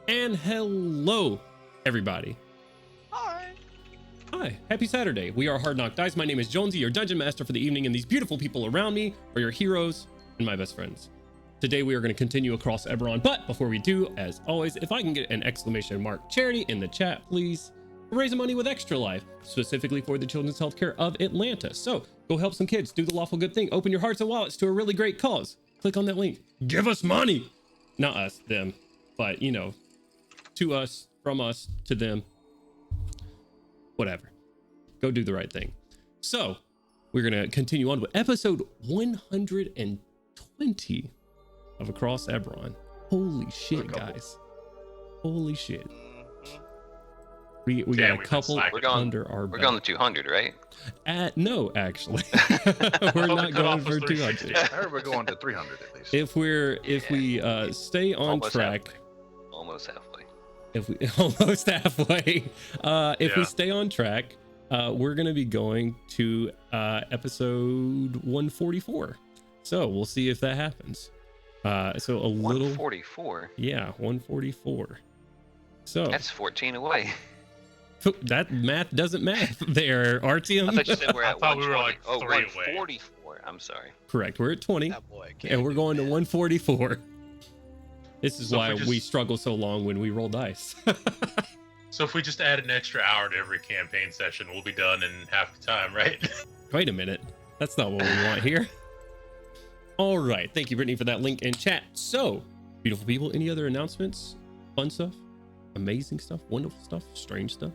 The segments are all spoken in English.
And hello, everybody. Hi. Hi, happy Saturday. We are Hard Knock Dice. My name is Jonesy, your dungeon master for the evening, and these beautiful people around me are your heroes and my best friends. Today we are going to continue across Eberron, but before we do, as always, if I can get an exclamation mark charity in the chat, please, raise money with Extra Life, specifically for the Children's Healthcare of Atlanta. So go help some kids, do the lawful good thing, open your hearts and wallets to a really great cause. Click on that link. Give us money. Not us, them, but you know, to us, from us, to them, whatever. Go do the right thing. So we're going to continue on with episode 120 of Across Eberron. Holy shit, guys. Holy shit. We got a couple under our belt. We're going to 200, right? No, actually. We're not going for 200. I heard we're going to 300 at least. If we stay on Almost track. halfway. Almost halfway. If we almost halfway. If we stay on track, we're going to be going to episode 144. So we'll see if that happens. So a little 144. Yeah, 144. So that's 14 away. That math doesn't math there, Artyom. I thought you said we're at 120. We were like 3 away. 144. I'm sorry. Correct. We're at 20, and we're going to 144. This is why we struggle so long when we roll dice. So if we just add an extra hour to every campaign session, we'll be done in half the time, right? Wait a minute. That's not what we want here. All right. Thank you, Brittany, for that link in chat. So, beautiful people, any other announcements? Fun stuff? Amazing stuff? Wonderful stuff? Strange stuff?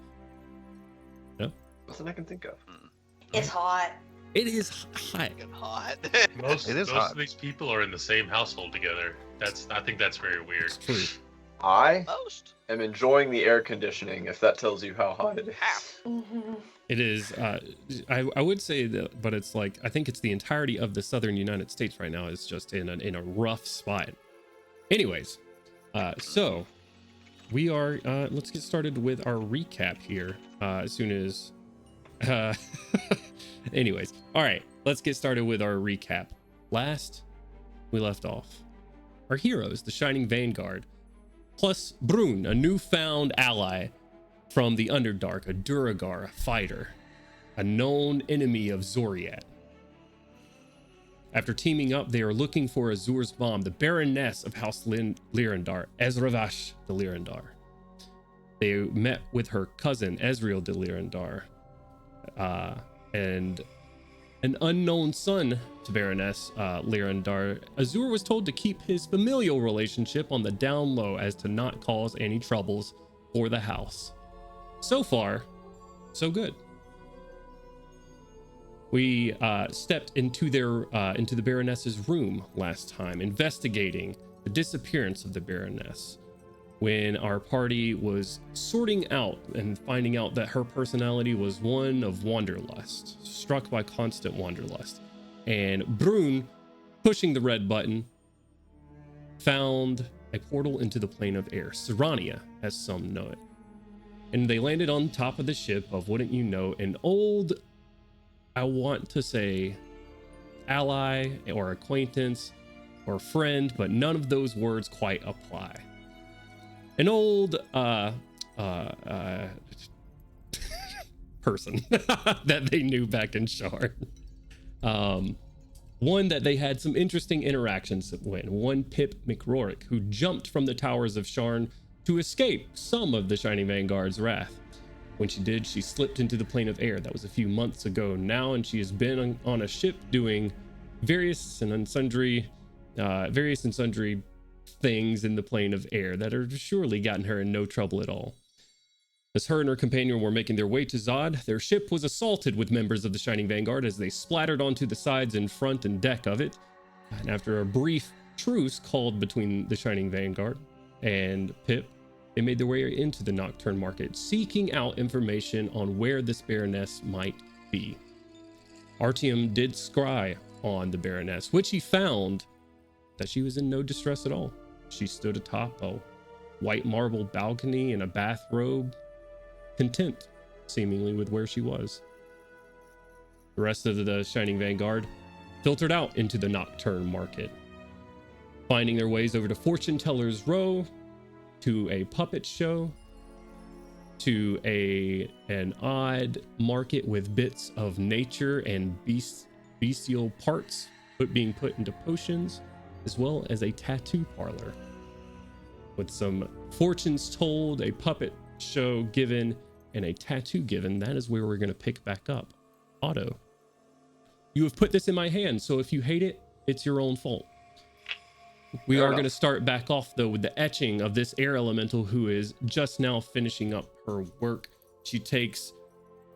No? Nothing I can think of. It's hot. It is hot. Hot. Most hot. of these people are in the same household together. I think that's very weird. It's true. I Most. am enjoying the air conditioning, if that tells you how hot it is. It is. I would say that, but it's like I think it's the entirety of the southern United States right now is just in a rough spot. Anyways, so we are. Let's get started with our recap here. As soon as. Anyways, all right. Let's get started with our recap. Last we left off, our heroes, the Shining Vanguard, plus Brun, a newfound ally from the Underdark, a Duragar, a fighter, a known enemy of Zoriat. After teaming up, they are looking for Azur's mom, the Baroness of House Lyrandar, Ezravash de Lyrandar. They met with her cousin, Ezreal de Lyrandar, and an unknown son to Baroness Lyrandar. Azur was told to keep his familial relationship on the down low as to not cause any troubles for the house. So far, so good. We stepped into the Baroness's room last time, investigating the disappearance of the Baroness, when our party was sorting out and finding out that her personality was one of wanderlust, struck by constant wanderlust. And Brun, pushing the red button, found a portal into the plane of air, Serania, as some know it. And they landed on top of the ship of, wouldn't you know, an old, I want to say, ally or acquaintance or friend, but none of those words quite apply. An old person that they knew back in Shard. One that they had some interesting interactions with. One Pip McRorick, who jumped from the towers of Sharn to escape some of the Shining Vanguard's wrath. When she did, she slipped into the plane of air. That was a few months ago now, and she has been on a ship doing various and sundry things in the plane of air that have surely gotten her in no trouble at all. As her and her companion were making their way to Zod, their ship was assaulted with members of the Shining Vanguard as they splattered onto the sides and front and deck of it. And after a brief truce called between the Shining Vanguard and Pip, they made their way into the Nocturne Market, seeking out information on where this Baroness might be. Artyom did scry on the Baroness, which he found that she was in no distress at all. She stood atop a white marble balcony in a bathrobe, content, seemingly, with where she was. The rest of the Shining Vanguard filtered out into the Nocturne Market, finding their ways over to Fortune Teller's Row, to a puppet show, to an odd market with bits of nature and bestial parts being put into potions, as well as a tattoo parlor with some fortunes told, a puppet show given, and a tattoo given. That is where we're going to pick back up. Otto, you have put this in my hand, so if you hate it, it's your own fault. We Fair are enough. going to start back off, though, with the etching of this air elemental who is just now finishing up her work. She takes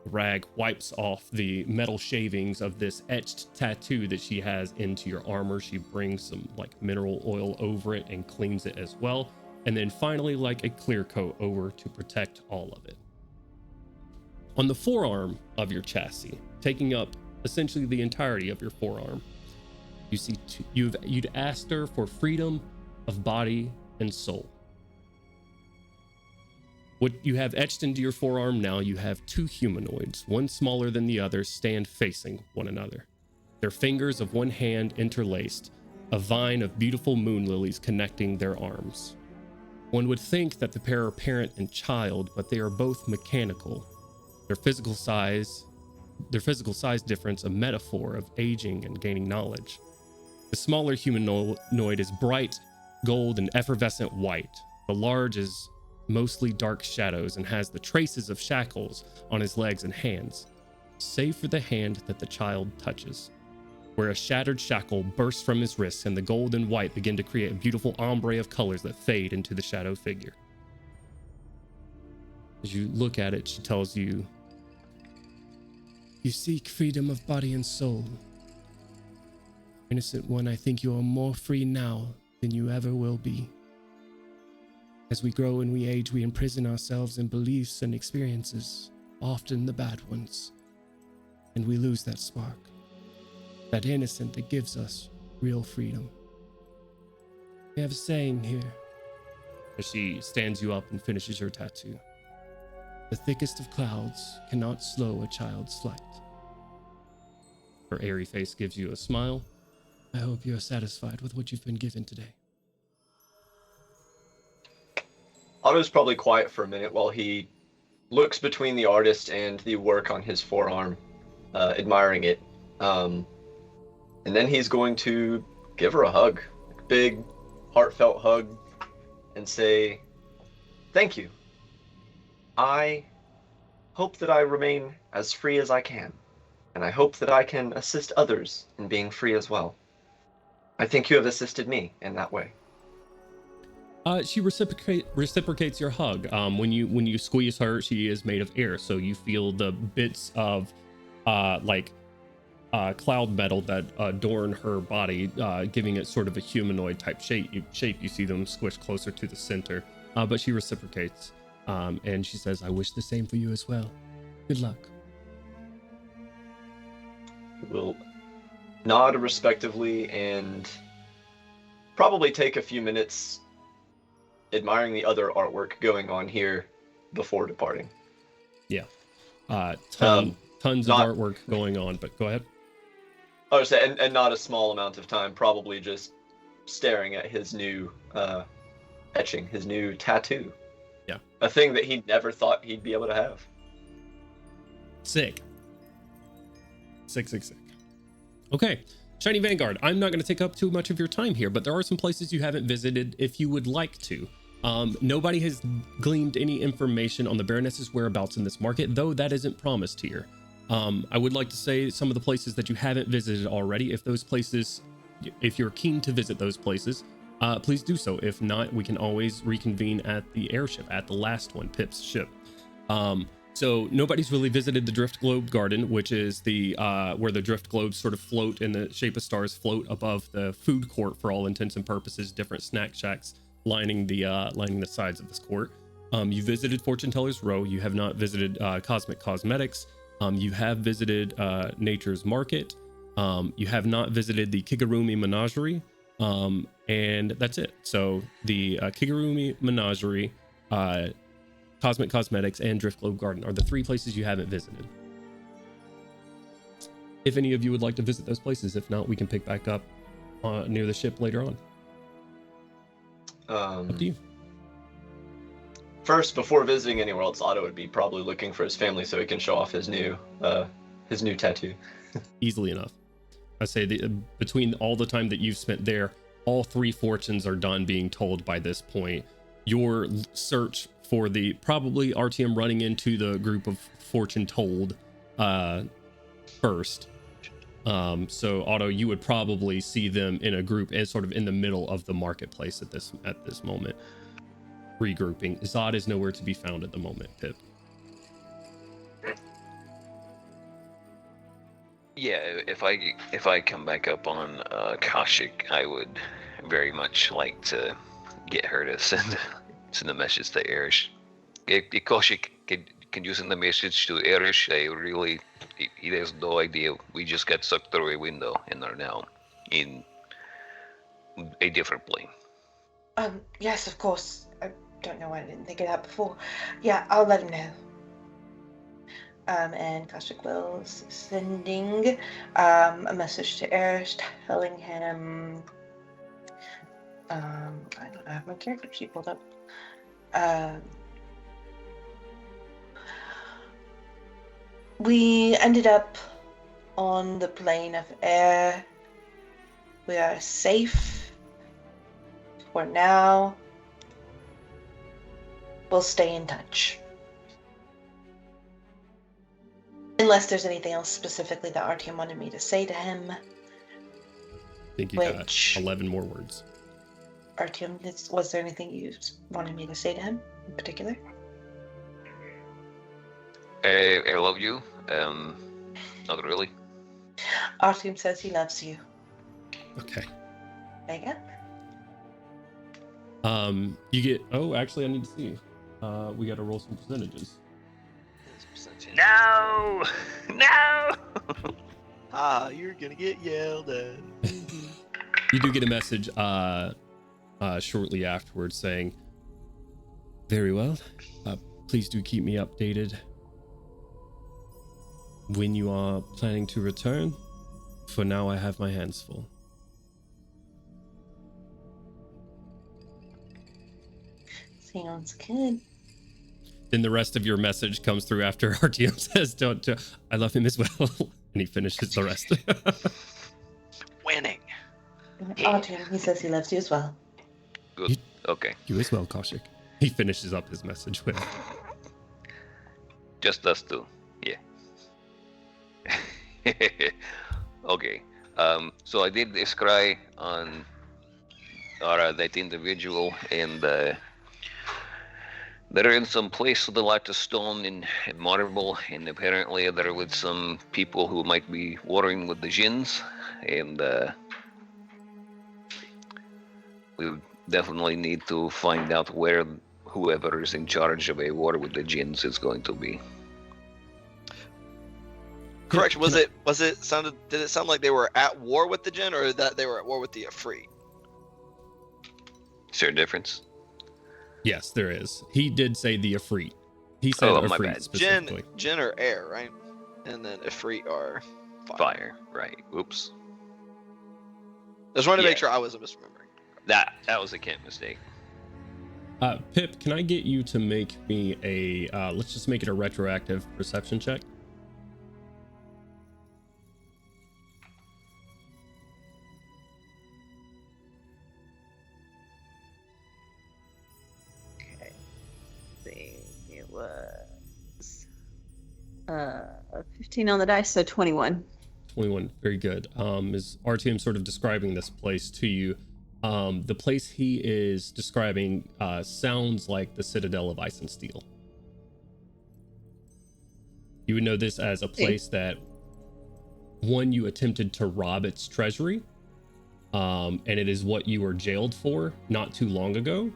a rag, wipes off the metal shavings of this etched tattoo that she has into your armor. She brings some like mineral oil over it and cleans it as well. And then finally, like a clear coat over to protect all of it. On the forearm of your chassis, taking up essentially the entirety of your forearm, you see you'd asked her for freedom of body and soul. What you have etched into your forearm now, you have two humanoids, one smaller than the other, stand facing one another. Their fingers of one hand interlaced, a vine of beautiful moon lilies connecting their arms. One would think that the pair are parent and child, but they are both mechanical. Their physical size difference a metaphor of aging and gaining knowledge. The smaller humanoid is bright gold and effervescent white. The large is mostly dark shadows and has the traces of shackles on his legs and hands, save for the hand that the child touches, where a shattered shackle bursts from his wrists and the gold and white begin to create a beautiful ombre of colors that fade into the shadow figure. As you look at it, she tells you, "You seek freedom of body and soul. Innocent one, I think you are more free now than you ever will be. As we grow and we age, we imprison ourselves in beliefs and experiences, often the bad ones, and we lose that spark, that innocent that gives us real freedom. We have a saying here." As she stands you up and finishes your tattoo. "The thickest of clouds cannot slow a child's flight." Her airy face gives you a smile. "I hope you are satisfied with what you've been given today." Otto's probably quiet for a minute while he looks between the artist and the work on his forearm, admiring it. And then he's going to give her a hug, a big, heartfelt hug, and say, "Thank you. I hope that I remain as free as I can, and I hope that I can assist others in being free as well. I think you have assisted me in that way." She reciprocates your hug. When you squeeze her, she is made of air, so you feel the bits of cloud metal that adorn her body, giving it sort of a humanoid type shape. You see them squish closer to the center, but she reciprocates, and she says, "I wish the same for you as well. Good luck." We'll nod respectively and probably take a few minutes admiring the other artwork going on here before departing. Yeah. Tons of not- artwork going on, but go ahead. I would say, and not a small amount of time, probably just staring at his new etching, his new tattoo. Yeah. A thing that he never thought he'd be able to have. Sick. Okay, Shiny Vanguard, I'm not going to take up too much of your time here, but there are some places you haven't visited if you would like to. Nobody has gleaned any information on the Baroness's whereabouts in this market, though that isn't promised here. I would like to say some of the places that you haven't visited already. If you're keen to visit those places, please do so. If not, we can always reconvene at the airship, at the last one, Pip's ship. So nobody's really visited the Drift Globe Garden, which is the where the Drift Globes sort of float in the shape of stars, float above the food court for all intents and purposes. Different snack shacks lining the sides of this court. You visited Fortune Teller's Row. You have not visited Cosmic Cosmetics. You have visited Nature's Market. You have not visited the Kigurumi Menagerie. And that's it. So the Kigurumi Menagerie, Cosmic Cosmetics, and Drift Globe Garden are the three places you haven't visited. If any of you would like to visit those places, if not, we can pick back up near the ship later on. Up to you. first, before visiting anywhere else, Otto would be probably looking for his family so he can show off his new tattoo. Easily enough. I say between all the time that you've spent there, all 3 fortunes are done being told by this point. Your search for probably RTM running into the group of fortune told first. So Otto, you would probably see them in a group and sort of in the middle of the marketplace at this moment, regrouping. Zod is nowhere to be found at the moment. Pip. Yeah, if I come back up on Kaushik, I would very much like to get her to send a message to Erish. Kaushik, can you send a message to Erish? He has no idea. We just got sucked through a window and are now in a different plane. Yes, of course. I don't know why I didn't think of that before. Yeah, I'll let him know. And Kaushik will sending a message to Erish telling him I don't have my character sheet pulled up. We ended up on the plane of air. We are safe for now. We'll stay in touch. Unless there's anything else specifically that RTM wanted me to say to him. I think you got 11 more words. RTM, was there anything you wanted me to say to him in particular? I love you. Not really. RTM says he loves you. Okay. Megan? You get. Oh, actually, I need to see. We got to roll some percentages. No! You're gonna get yelled at. You do get a message shortly afterwards saying, "Very well. Please do keep me updated when you are planning to return. For now, I have my hands full." Sounds good. Then the rest of your message comes through after RTM says, "Don't. I love him as well," and he finishes the rest. Winning. RTM, he says he loves you as well. Good. Okay. You as well, Kaushik. He finishes up his message with, Just us two. Yeah. Okay. So I did scry on that individual, and they're in some place with a lot of stone and marble, and apparently they're with some people who might be warring with the Jinns, and we definitely need to find out where whoever is in charge of a war with the Jinns is going to be. Correction. Did it sound like they were at war with the Jinn, or that they were at war with the Ifrit? Is there a difference? yes, there is. He did say the Ifrit. He said my Ifrit bad. specifically. Jinn are air, right? And then Ifrit are Fire. Right. Oops. Just wanted to make Yeah. sure I wasn't misremembering. That was a camp mistake. Pip, can I get you to make me a, let's just make it a retroactive perception check? Okay. It was 15 on the dice, so 21. 21, very good. Is RTM sort of describing this place to you? The place he is describing sounds like the Citadel of Ice and Steel. You would know this as a place that, one, you attempted to rob its treasury, and it is what you were jailed for not too long ago.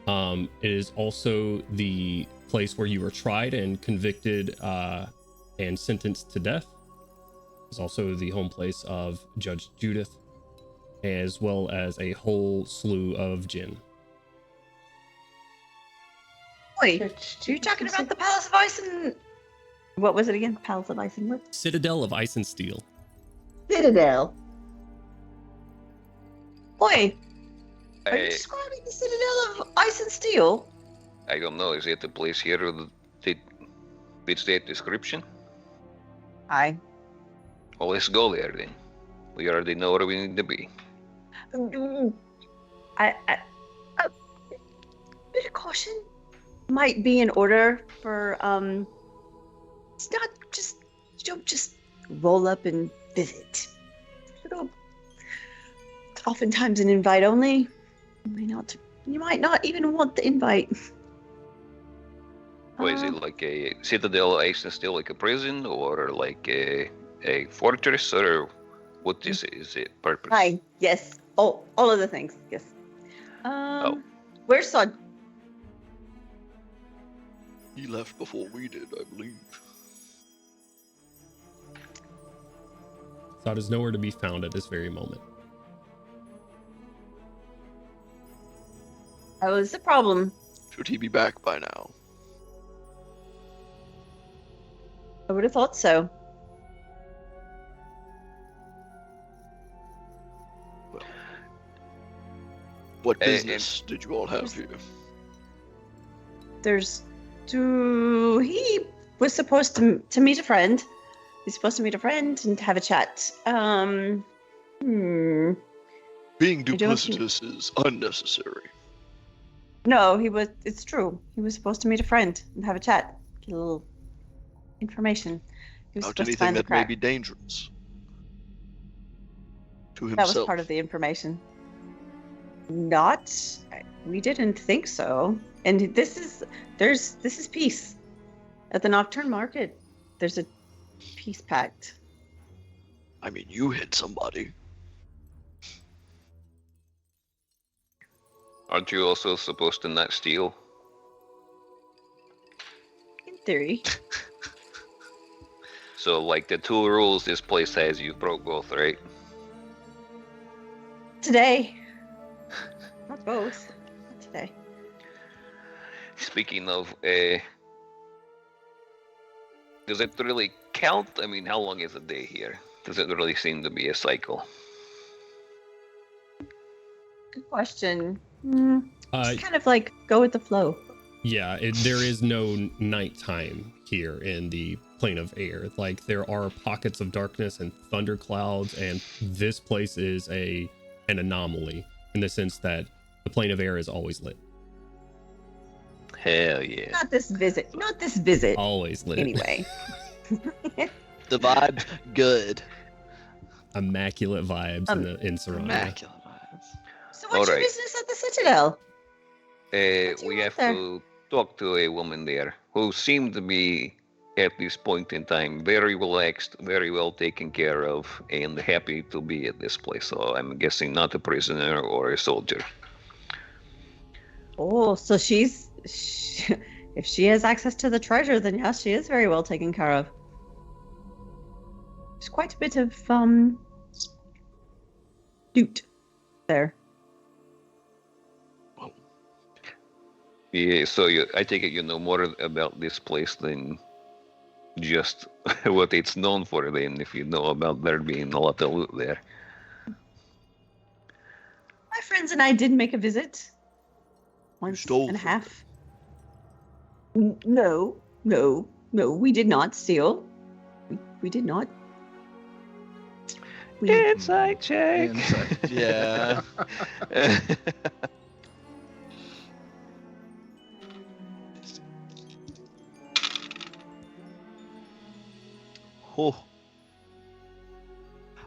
It is also the place where you were tried and convicted and sentenced to death. It's also the home place of Judge Judith, as well as a whole slew of Jinn. Wait, you're talking about the Palace of Ice and... What was it again? Palace of Ice and what? Citadel of Ice and Steel. Citadel. Wait, are you I, describing the Citadel of Ice and Steel? I don't know. Is it the place here that fits that description? Hi. Well, let's go there then. We already know where we need to be. I a bit of caution might be in order for it's not just, you don't just roll up and visit. It'll oftentimes an invite only. You might not even want the invite. What is it, like a citadel is still like a prison, or like a fortress, or what is it purpose? Hi. Yes. All of the things. Yes. Where's Sod? He left before we did, I believe. Zod is nowhere to be found at this very moment. That was the problem. Should he be back by now? I would have thought so. Well, what business did you all have here? He was supposed to meet a friend. He's supposed to meet a friend and have a chat. Being duplicitous is unnecessary. No, it's true. He was supposed to meet a friend and have a chat. Get a little information. He was About supposed to anything find the that may crack. be dangerous to That himself. was part of the information. We didn't think so. And this is peace. At the Nocturne Market, there's a peace pact. I mean, you hit somebody. Aren't you also supposed to not steal? In theory. So, like, the two rules this place has, you broke both, right? Today. Not both. Not today. Speaking of, does it really count? I mean, how long is a day here? Does it really seem to be a cycle? Good question. Uh, Just kind of like go with the flow. Yeah, there is no nighttime here in the plane of air. Like, there are pockets of darkness and thunderclouds, and this place is an anomaly in the sense that the plane of air is always lit. Hell yeah. Not this visit. Not this visit. Always lit. Anyway. The vibe's good. Immaculate vibes in Serena. Immaculate vibes. So what's your Alright. business at the Citadel? What do you We want have there? to talk to a woman there who seemed to be, at this point in time, very relaxed, very well taken care of, and happy to be at this place. So I'm guessing not a prisoner or a soldier. Oh, so if she has access to the treasure, then yes, she is very well taken care of. There's quite a bit of loot there. Yeah, so I take it you know more about this place than just what it's known for, then, if you know about there being a lot of loot there. My friends and I did make a visit. Once stole and a from half. No, we did not steal. We did not. Inside check. Yeah. Oh.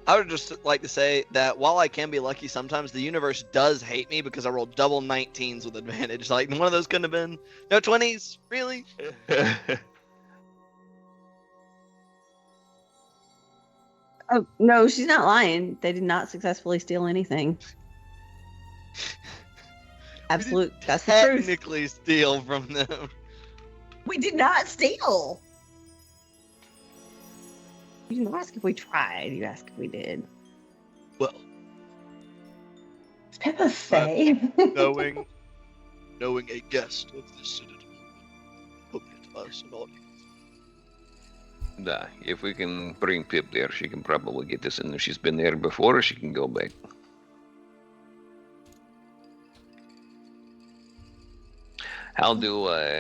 I would just like to say that while I can be lucky sometimes, the universe does hate me because I rolled double 19s with advantage. Like, one of those couldn't have been. No 20s? Really? Oh, no, she's not lying. They did not successfully steal anything. Absolute. That's the truth. Technically steal from them. We did not steal. You didn't ask if we tried. You asked if we did. Well, Does Peppa say? knowing a guest of this citadel would get us an audience. Nah, if we can bring Pip there, she can probably get this in. If she's been there before, she can go back. How does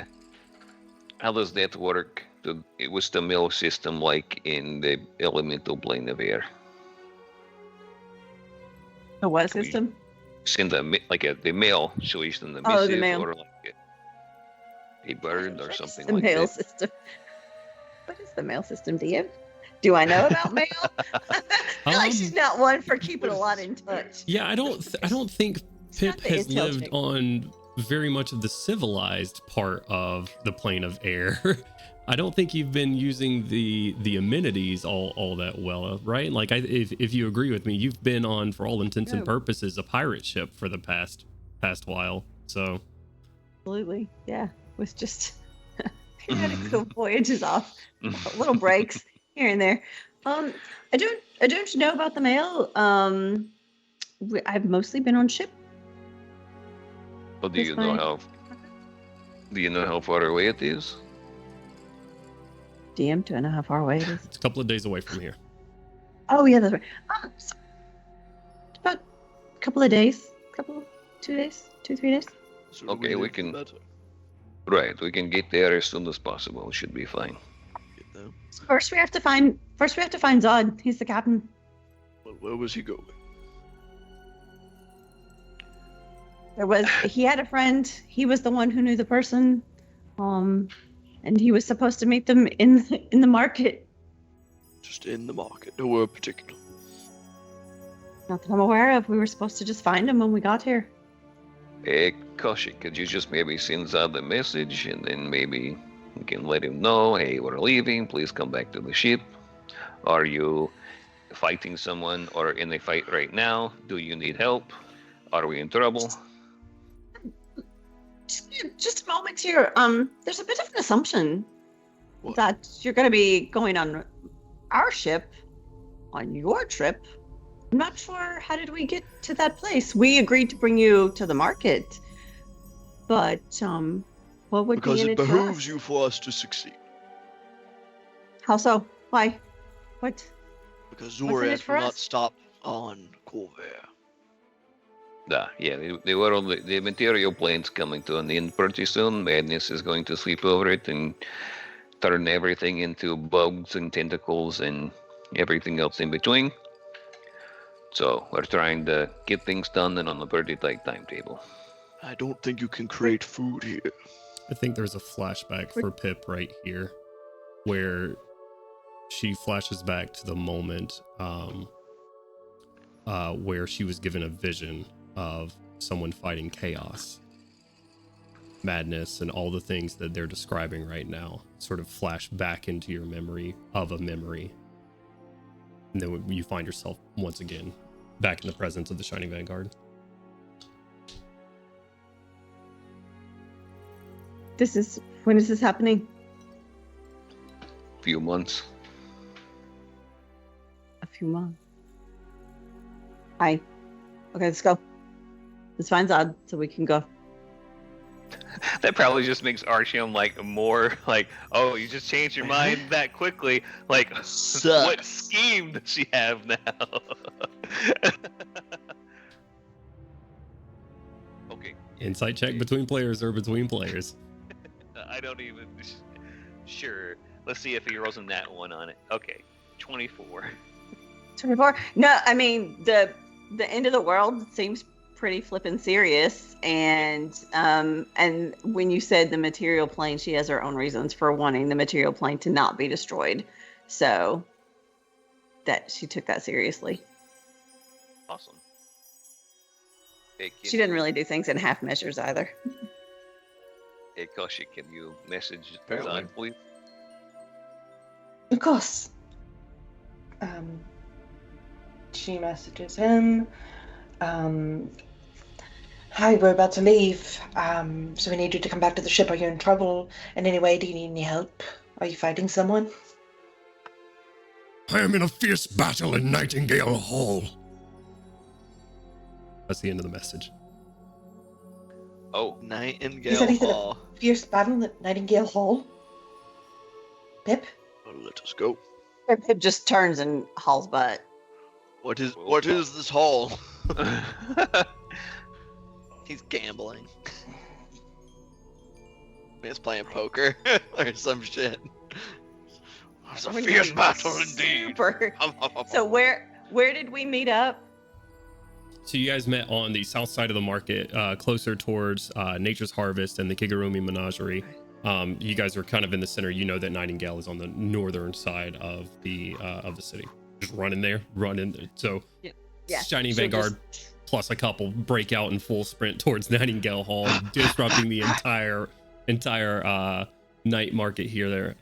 that work? It was the mail system like in the elemental plane of air. The what Can we system? send the mail solution, the Oh, the missive, mail. or like a bird or something The like mail that? system. What is the mail system, DM? Do I know about mail? I feel like she's not one for keeping a lot in touch. Yeah, I don't think It's Pip not the has intel lived check. on very much of the civilized part of the plane of air. I don't think you've been using the amenities all that well, right? Like, if you agree with me, you've been on, for all intents and No. purposes, a pirate ship for the past while. So Absolutely, yeah. It was just periodical voyages off, little breaks here and there. I don't know about the mail. I've mostly been on ship. Well, do you know how far away it is? DM, do I know how far away it is? it's a couple of days away from here. Oh yeah, that's right. So about a couple of days, 2 days, 2-3 days. Okay, we can. Right, we can get there as soon as possible. It should be fine. First we have to find Zod. He's the captain. Where was he going? He had a friend. He was the one who knew the person. And he was supposed to meet them in the market. Just in the market, nowhere particular. Not that I'm aware of. We were supposed to just find him when we got here. Hey, Koshi, could you just maybe send Zad a message and then maybe we can let him know, hey, we're leaving, please come back to the ship. Are you fighting someone or in a fight right now? Do you need help? Are we in trouble? Just a moment here. There's a bit of an assumption What? that you're going to be going on our ship on your trip. I'm not sure, how did we get to that place? We agreed to bring you to the market, but what would Because be in it it for behooves us? you for us to succeed. How so? Why? What? Because What's in it Zorath for will not us? stop on Corvair. Yeah, they were on the material plane's coming to an end pretty soon. Madness is going to sweep over it and turn everything into bugs and tentacles and everything else in between. So we're trying to get things done and on a pretty tight timetable. I don't think you can create food here. I think there's a flashback for Pip right here where she flashes back to the moment where she was given a vision of someone fighting chaos, madness, and all the things that they're describing right now sort of flash back into your memory of a memory. And then you find yourself once again back in the presence of the Shining Vanguard. When is this happening? Few months. A few months. Hi. Okay, let's go. Let's find Zod so we can go. That probably just makes Artyom like more like, oh, you just changed your mind that quickly. Like, Sucks. what scheme does she have now? Okay. Insight check between players or between players. I don't even. Sure. Let's see if he rolls in that one on it. Okay. 24. 24? No, I mean the end of the world seems pretty flippin' serious, and when you said the material plane, she has her own reasons for wanting the material plane to not be destroyed, so that she took that seriously. Awesome. Hey, She didn't really do things in half measures either. Hey, Koshi, can you message Apparently. Zod, please? Of course. She messages him. Hi, we're about to leave. So we need you to come back to the ship. Are you in trouble in any way? Do you need any help? Are you fighting someone? I am in a fierce battle in Nightingale Hall. That's the end of the message. Oh, He Nightingale said he's in Hall. a fierce battle at Nightingale Hall. Pip? Well, let us go. Pip just turns and hauls butt. What is this hall? He's gambling. It's playing poker or some shit. It's a We're fierce doing battle indeed. super. So where did we meet up? So you guys met on the south side of the market, closer towards Nature's Harvest and the Kigurumi Menagerie. You guys are kind of in the center. You know that Nightingale is on the northern side of the city. Just running there. So Yeah. Shining she'll Vanguard plus a couple break out in full sprint towards Nightingale Hall, disrupting the entire night market here.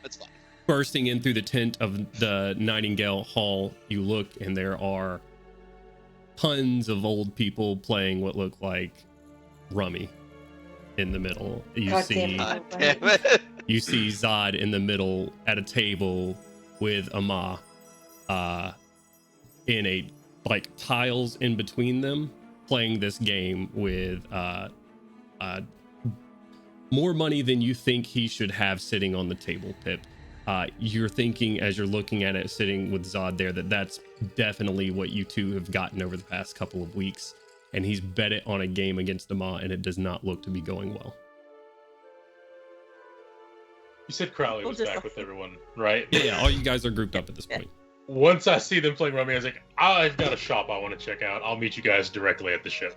That's fine. Bursting in through the tent of the Nightingale Hall, you look and there are tons of old people playing what look like rummy in the middle. You God see damn it. God damn it. you see Zod in the middle at a table with Ama, in a like tiles in between them, playing this game with more money than you think he should have sitting on the table, Pip. You're thinking as you're looking at it sitting with Zod there that that's definitely what you two have gotten over the past couple of weeks, and he's bet it on a game against Ama, and it does not look to be going well. You said Crowley We'll was just- back with everyone, right? Yeah, all you guys are grouped up at this point. Once I see them playing rummy, I was like, I've got a shop I want to check out. I'll meet you guys directly at the ship.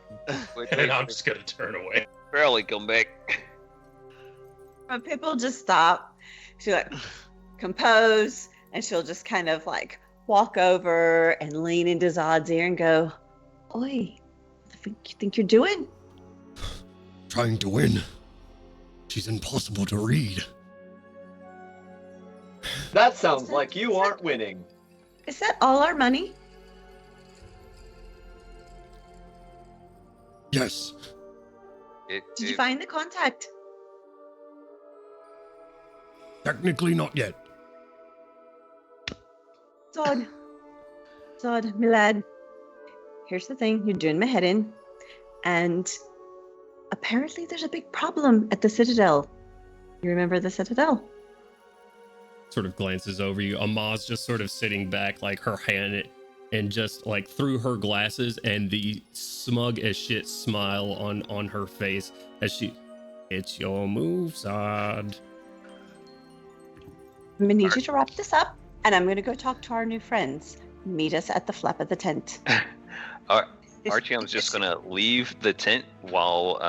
And I'm just gonna turn away. Crowley, come back. But Pip will just stop. She'll like compose, and she'll just kind of like walk over and lean into Zod's ear and go, "Oi, what the fuck you think you're doing?" Trying to win. She's impossible to read. That sounds like you aren't winning. Is that all our money? Yes. Did you find the contact? Technically not yet. Zod, my lad. Here's the thing, you're doing my head in, and apparently there's a big problem at the Citadel. You remember the Citadel? Sort of glances over you. Ama's just sort of sitting back, like her hand, and just like through her glasses, and the smug as shit smile on her face as she, "It's your move, Zod." I'm gonna need you to wrap this up, and I'm gonna go talk to our new friends. Meet us at the flap of the tent. Artyom's just gonna leave the tent while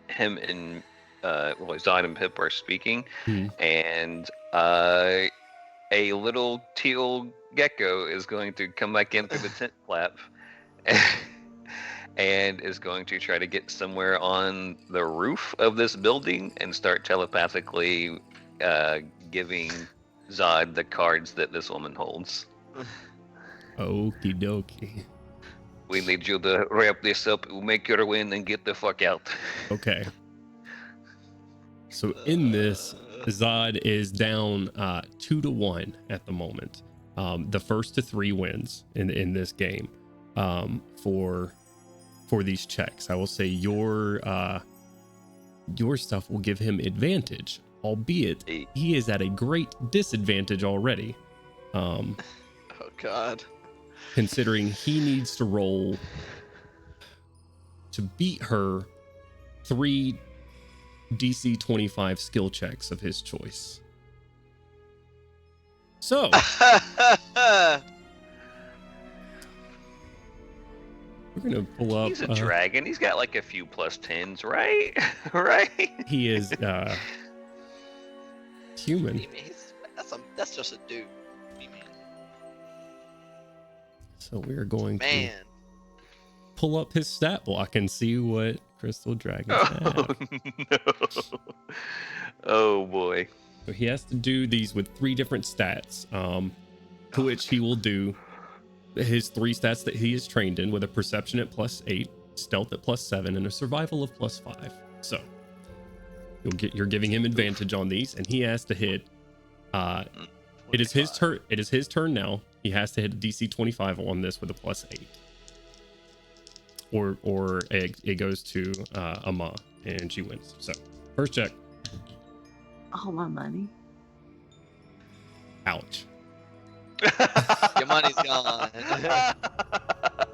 him and Zod and Pip are speaking, and a little teal gecko is going to come back in through the tent flap and is going to try to get somewhere on the roof of this building and start telepathically giving Zod the cards that this woman holds. Okie dokie. We need you to wrap this up, make your win, and get the fuck out. Okay. So in this, Zod is down 2-1 at the moment. The first to 3 wins in this game for these checks. I will say your stuff will give him advantage, albeit he is at a great disadvantage already. Oh God. Considering he needs to roll to beat her 3 DC 25 skill checks of his choice. So we're gonna pull up. He's a dragon. He's got like a few +10s, right? Right? He is human. That's just a dude. So we're going to Man. pull up his stat block and see what Crystal Dragons Oh have. no. Oh boy. So he has to do these with 3 different stats, to which he will do his 3 stats that he is trained in, with a perception at +8, stealth at +7, and a survival of +5. So you're giving him advantage on these, and he has to hit. It is his turn. It is his turn now. He has to hit a DC 25 on this with a +8, or it goes to Ama and she wins. So first check. All my money. Ouch. Your money's gone.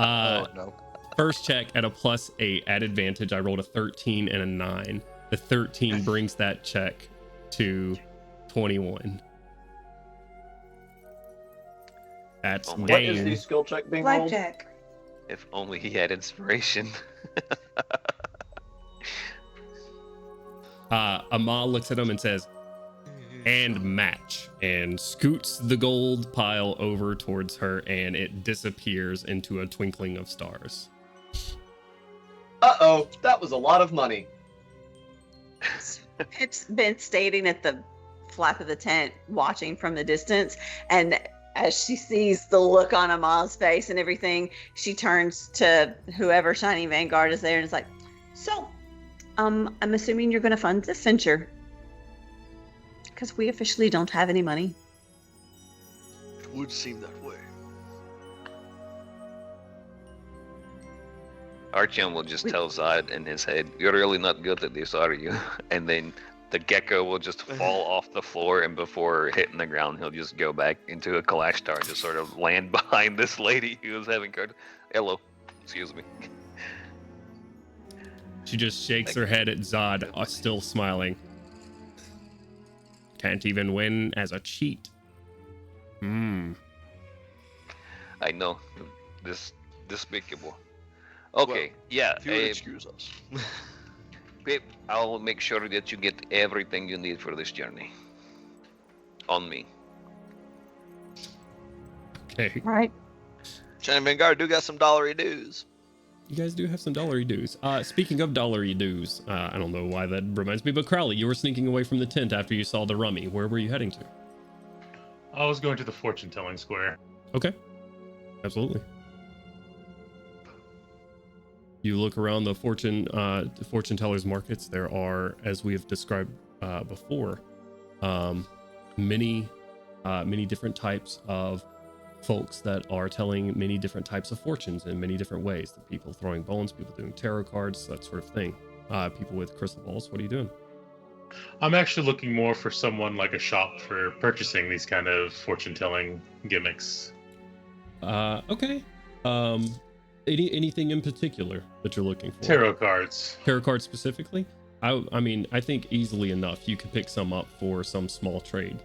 No. First check at a +8 at advantage. I rolled a 13 and a 9. The 13 brings that check to 21. That's Oh my- What is the game. skill check being rolled? Blackjack. If only he had inspiration. Amal looks at him and says, and match, and scoots the gold pile over towards her, and it disappears into a twinkling of stars. Uh-oh, that was a lot of money. Pip's been standing at the flap of the tent, watching from the distance, and as she sees the look on Amal's face and everything, she turns to whoever Shining Vanguard is there and is like, "So, I'm assuming you're going to fund this venture, because we officially don't have any money." It would seem that way. Artyom will just tell Zod in his head, "You're really not good at this, are you?" And then the gecko will just fall off the floor, and before hitting the ground, he'll just go back into a Kalashtar and just sort of land behind this lady who was having card. Hello, excuse me. She just shakes her head at Zod, still smiling. Can't even win as a cheat. I know, this despicable. Okay, yeah. If you would excuse us. Pip, I'll make sure that you get everything you need for this journey. On me. Okay. Right. Shining Vanguard do got some dollary dues. You guys do have some dollary dues. Speaking of dollary dues, I don't know why that reminds me, but Crowley, you were sneaking away from the tent after you saw the rummy. Where were you heading to? I was going to the fortune-telling square. Okay. Absolutely. You look around the fortune tellers markets. There are, as we have described before, many different types of folks that are telling many different types of fortunes in many different ways. The people throwing bones, people doing tarot cards, that sort of thing. People with crystal balls. What are you doing? I'm actually looking more for someone like a shop for purchasing these kind of fortune-telling gimmicks. Okay. Anything in particular that you're looking for? Tarot cards. Tarot cards specifically? I mean, I think easily enough you could pick some up for some small trade.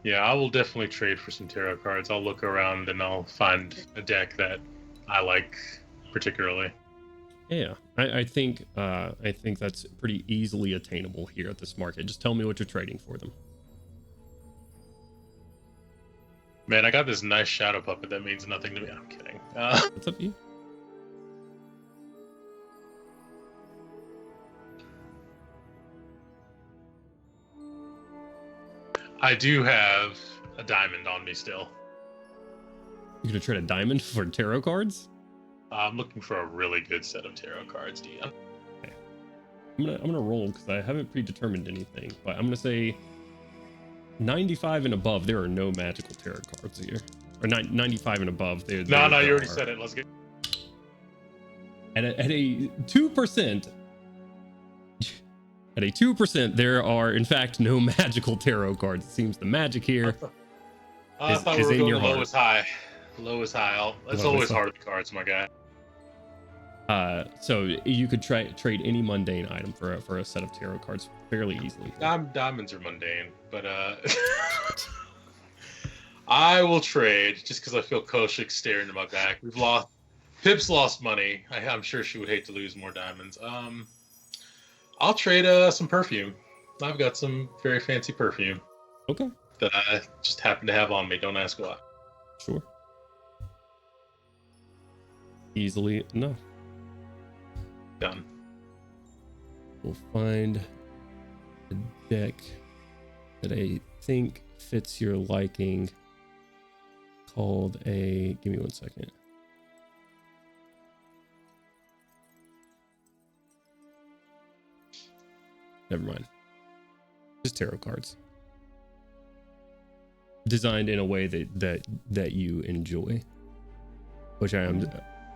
Yeah, I will definitely trade for some tarot cards. I'll look around and I'll find a deck that I like particularly. Yeah, I think that's pretty easily attainable here at this market. Just tell me what you're trading for them. Man, I got this nice shadow puppet that means nothing to me. I'm kidding. What's up, you? I do have a diamond on me still. You gonna trade a diamond for tarot cards? I'm looking for a really good set of tarot cards, DM. Okay. I'm gonna roll because I haven't predetermined anything, but I'm gonna say 95 and above. There are no magical tarot cards here, or 95 and above. No, you already said it. Let's get. At a 2%. At a 2%, there are in fact no magical tarot cards. It seems the magic here I thought we is were in going your low heart. as high. Low as high. That's Low as always high. hard with cards, my guy. So you could trade any mundane item for a set of tarot cards fairly easily. Diamonds are mundane, but I will trade just because I feel Koshik staring into my back. Pip's lost money. I'm sure she would hate to lose more diamonds. I'll trade some perfume. I've got some very fancy perfume. Okay. That I just happen to have on me. Don't ask why. Sure. Easily enough. Done. We'll find a deck that I think fits your liking called a... Give me 1 second. Never mind. Just tarot cards. Designed in a way that you enjoy. Which I am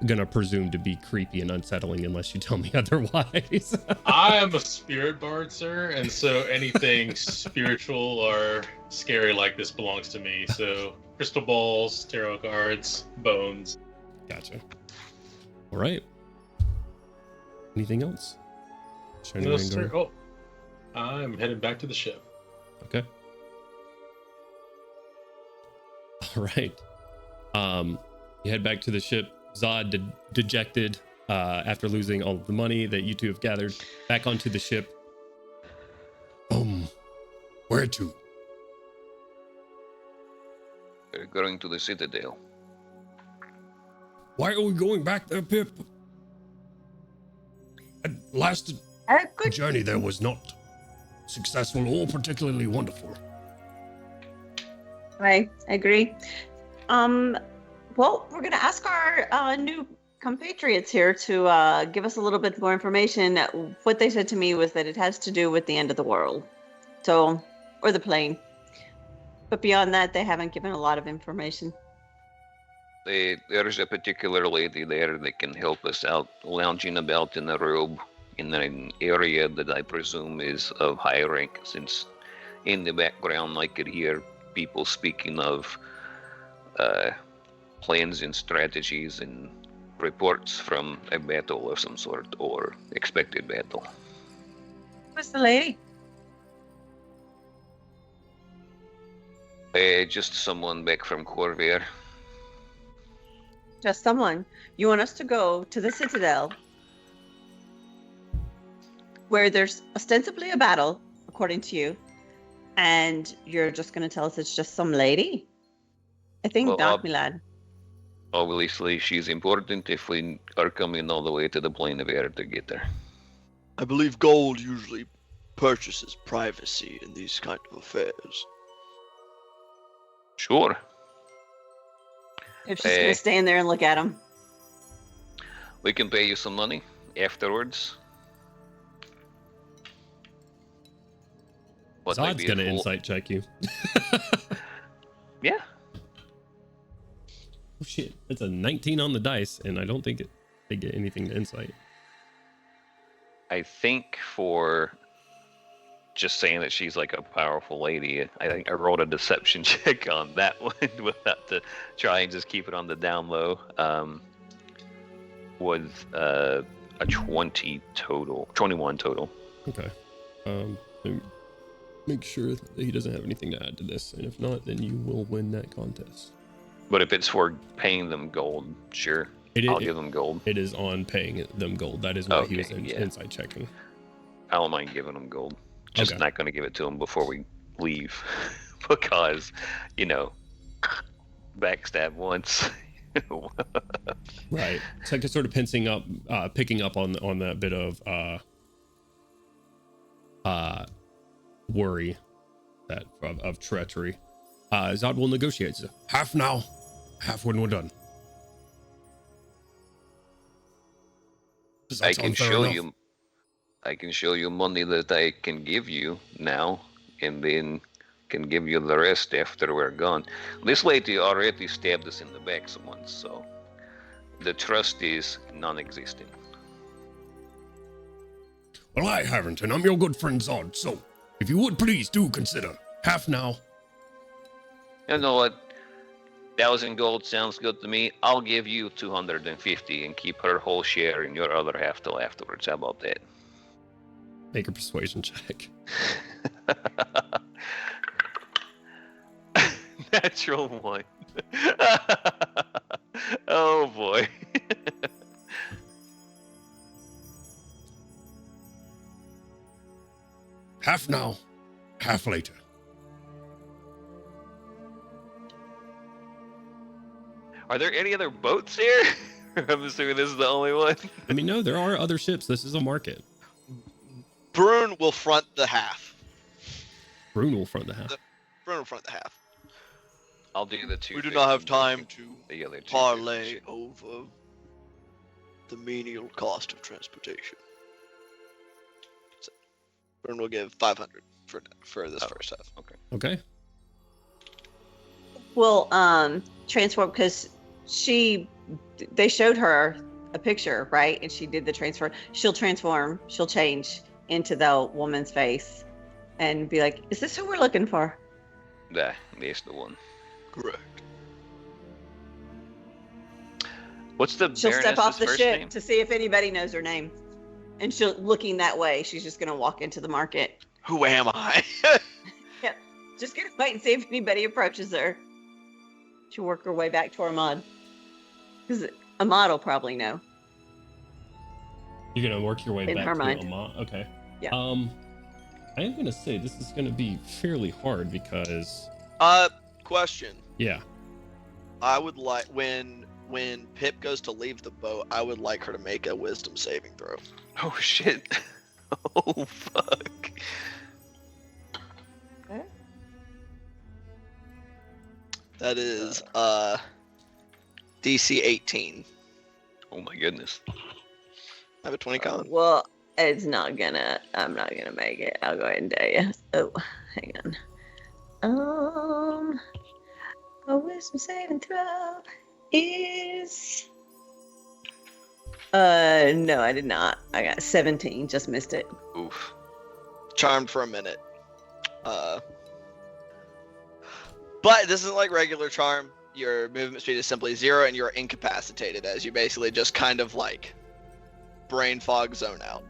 gonna presume to be creepy and unsettling unless you tell me otherwise. I am a spirit bard, sir, and so anything spiritual or scary like this belongs to me. So crystal balls, tarot cards, bones. Gotcha. All right. Anything else? Shining No, Vanguard. sir. Oh, I'm headed back to the ship. Okay. All right. You head back to the ship. Zod, dejected after losing all of the money that you two have gathered, back onto the ship. Where to? We're going to the Citadel. Why are we going back there, Pip? That last Good. journey there was not successful or particularly wonderful. I agree. Well, we're going to ask our new compatriots here to give us a little bit more information. What they said to me was that it has to do with the end of the world, or the plane. But beyond that, they haven't given a lot of information. There's a particular lady there that can help us out, lounging about in a robe in an area that I presume is of high rank, since in the background I could hear people speaking of plans and strategies and reports from a battle of some sort or expected battle. Who's the lady? Just someone back from Corvair. Just someone. You want us to go to the Citadel, where there's ostensibly a battle, according to you, and you're just going to tell us it's just some lady? I think Well, not, Milad. Obviously, she's important if we are coming all the way to the plane of air to get there. I believe gold usually purchases privacy in these kind of affairs. Sure. If she's going to stand there and look at him. We can pay you some money afterwards. What, Zod's maybe a gonna full- insight check you. Yeah. Oh shit, it's a 19 on the dice, and I don't think they get anything to insight. I think for just saying that she's like a powerful lady, I think I rolled a deception check on that one without to try and just keep it on the down low. With a 21 total. Okay. Make sure that he doesn't have anything to add to this, and if not, then you will win that contest. But if it's for paying them gold, sure, I'll give them gold. It is on paying them gold. That is why he was Okay, yeah. inside checking. I don't mind giving them gold. Just Okay. not going to give it to them before we leave, because backstab once. Right. It's like sort of picking up on that bit of worry that of treachery. Zod will negotiate. So, Half now, half when we're done. Does that I sound can fair show enough? you. I can show you money that I can give you now, and then can give you the rest after we're gone. This lady already stabbed us in the back once, so the trust is non-existent. Well, I haven't, and I'm your good friend Zod, so if you would please do consider half now. You know what? 1,000 gold sounds good to me. I'll give you 250 and keep her whole share and your other half till afterwards. How about that? make a persuasion check. Natural one. Oh boy. Half now, half later. Are there any other boats here? I'm assuming this is the only one. I mean, no, there are other ships. This is a market. Brune will front the half. Brune will front the half. Brune will front the half. I'll do the two. We do not have time to the other two. parlay over the menial cost of transportation. So, Brune will give 500 for this first half. Okay. Okay. Will transform because they showed her a picture, right? And she did the transfer. She'll transform. She'll change into the woman's face and be like, "Is this who we're looking for?" That's the one. Correct. What's the She'll step off Baroness's the first ship name? to see if anybody knows her name. And she'll looking that way. She's just gonna walk into the market. Who am I? Yep. Just gonna wait and see if anybody approaches her. She'll work her way back to Ahmad. Because Ahmad will probably know. You're gonna work your way In back her to mind. Ahmad. Okay. Yeah. I am gonna say this is gonna be fairly hard because Question. yeah. I would like when Pip goes to leave the boat, I would like her to make a wisdom saving throw. Oh shit. Oh fuck. That is DC 18. Oh my goodness. I have a 20 con. Well, I'm not gonna make it. I'll go ahead and tell you. Oh, hang on. A wisdom saving throw is no, I did not. I got 17, just missed it. Oof. Charmed for a minute. But this isn't like regular charm. Your movement speed is simply 0 and you're incapacitated as you basically just kind of like brain fog zone out.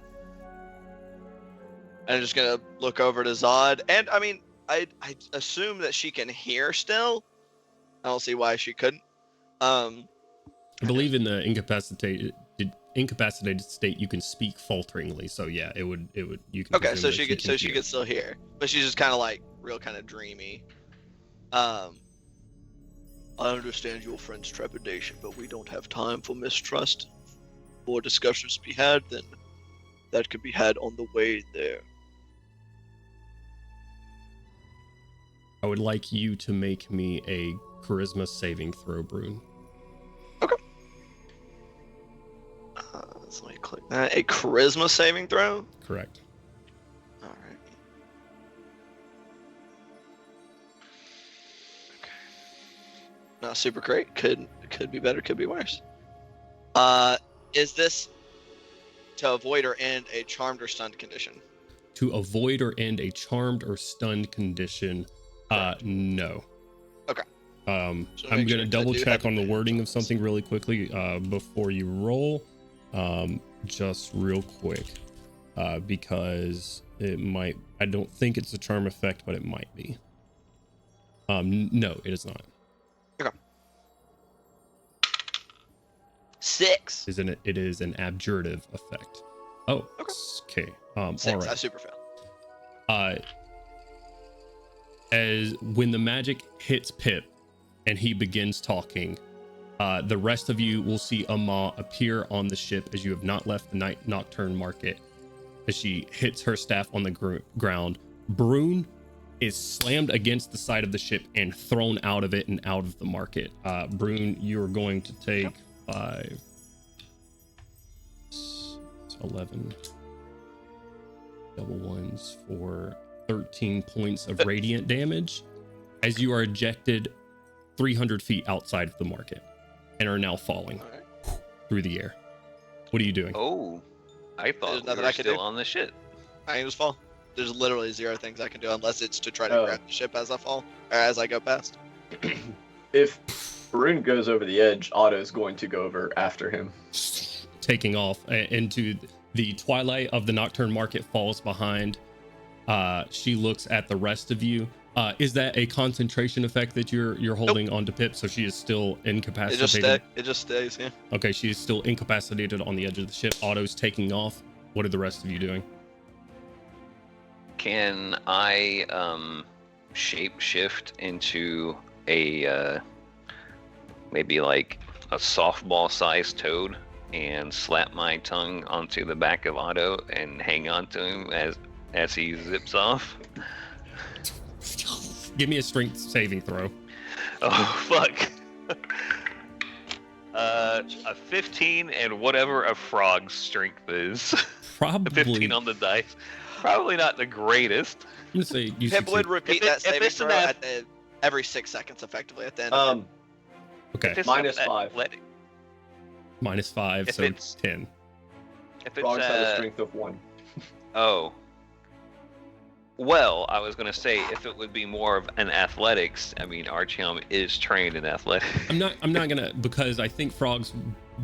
And I'm just gonna look over to Zod, and I mean, I assume that she can hear still. I don't see why she couldn't. I believe in the incapacitated state you can speak falteringly. So yeah, it would you can. Okay, so presume that she could still hear, but she's just kind of like real kind of dreamy. I understand your friend's trepidation, but we don't have time for mistrust. More discussions to be had, then that could be had on the way there. I would like you to make me a charisma saving throw, Brune. Okay. So let me click that. A charisma saving throw? Correct. Alright. Okay. Not super great. Could be better, could be worse. Is this to avoid or end a charmed or stunned condition? To avoid or end a charmed or stunned condition, no. Okay. I'm So going make to sure double I do check have on the to- wording of something really quickly before you roll. Just real quick. Because it might, I don't think it's a charm effect, but it might be. No, it is not. Okay. 6. It is an abjurative effect. Oh, okay. All 6. right. I super failed. As when the magic hits Pip and he begins talking, the rest of you will see Ama appear on the ship as you have not left the night nocturne market. As she hits her staff on the ground, Brune is slammed against the side of the ship and thrown out of it and out of the market. Brune, you're going to take 5, 11 double ones for 13 points of radiant damage as you are ejected 300 feet outside of the market and are now falling through the air. What are you doing? Oh, I thought There's we nothing were I can still do. on the ship. I can just fall. There's literally 0 things I can do unless it's to try to grab the ship as I fall or as I go past. If Varun goes over the edge, Otto's going to go over after him. Taking off into the twilight of the nocturne market falls behind. She looks at the rest of you. Is that a concentration effect that you're holding onto Pip? So she is still incapacitated. It just stays, yeah. Okay, she is still incapacitated on the edge of the ship. Otto's taking off. What are the rest of you doing? Can I shape shift into a maybe like a softball sized toad and slap my tongue onto the back of Otto and hang on to him as he zips off? Give me a strength saving throw. Oh fuck. A 15 and whatever a frog's strength is. Probably. 15 on the dice. Probably not the greatest. I'm gonna say you Pip would succeed. repeat If that it- if saving it's throw an at every 6 seconds, effectively, at the end of it. Okay, If it's Minus not 5. athletic- -5, if so it's- 10. If it's Frogs have a strength of 1. oh. Well, I was gonna say if it would be more of an athletics. I mean, Archeom is trained in athletics. I'm not gonna, because I think frogs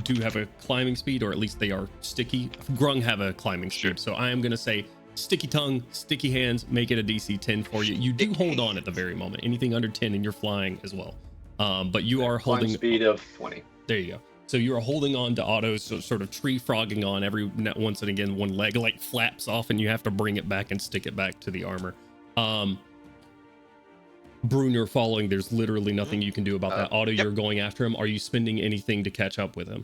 do have a climbing speed, or at least they are sticky. Grung have a climbing speed, so I am going to say sticky tongue, sticky hands, make it a DC 10 for you. You do hold on at the very moment. Anything under 10 and you're flying as well. But you are holding speed of 20. There you go. So you are holding on to Otto's, so sort of tree frogging on every once and again. One leg like flaps off, and you have to bring it back and stick it back to the armor. Brune, you're following. There's literally nothing you can do about that. Otto, you're going after him. Are you spending anything to catch up with him?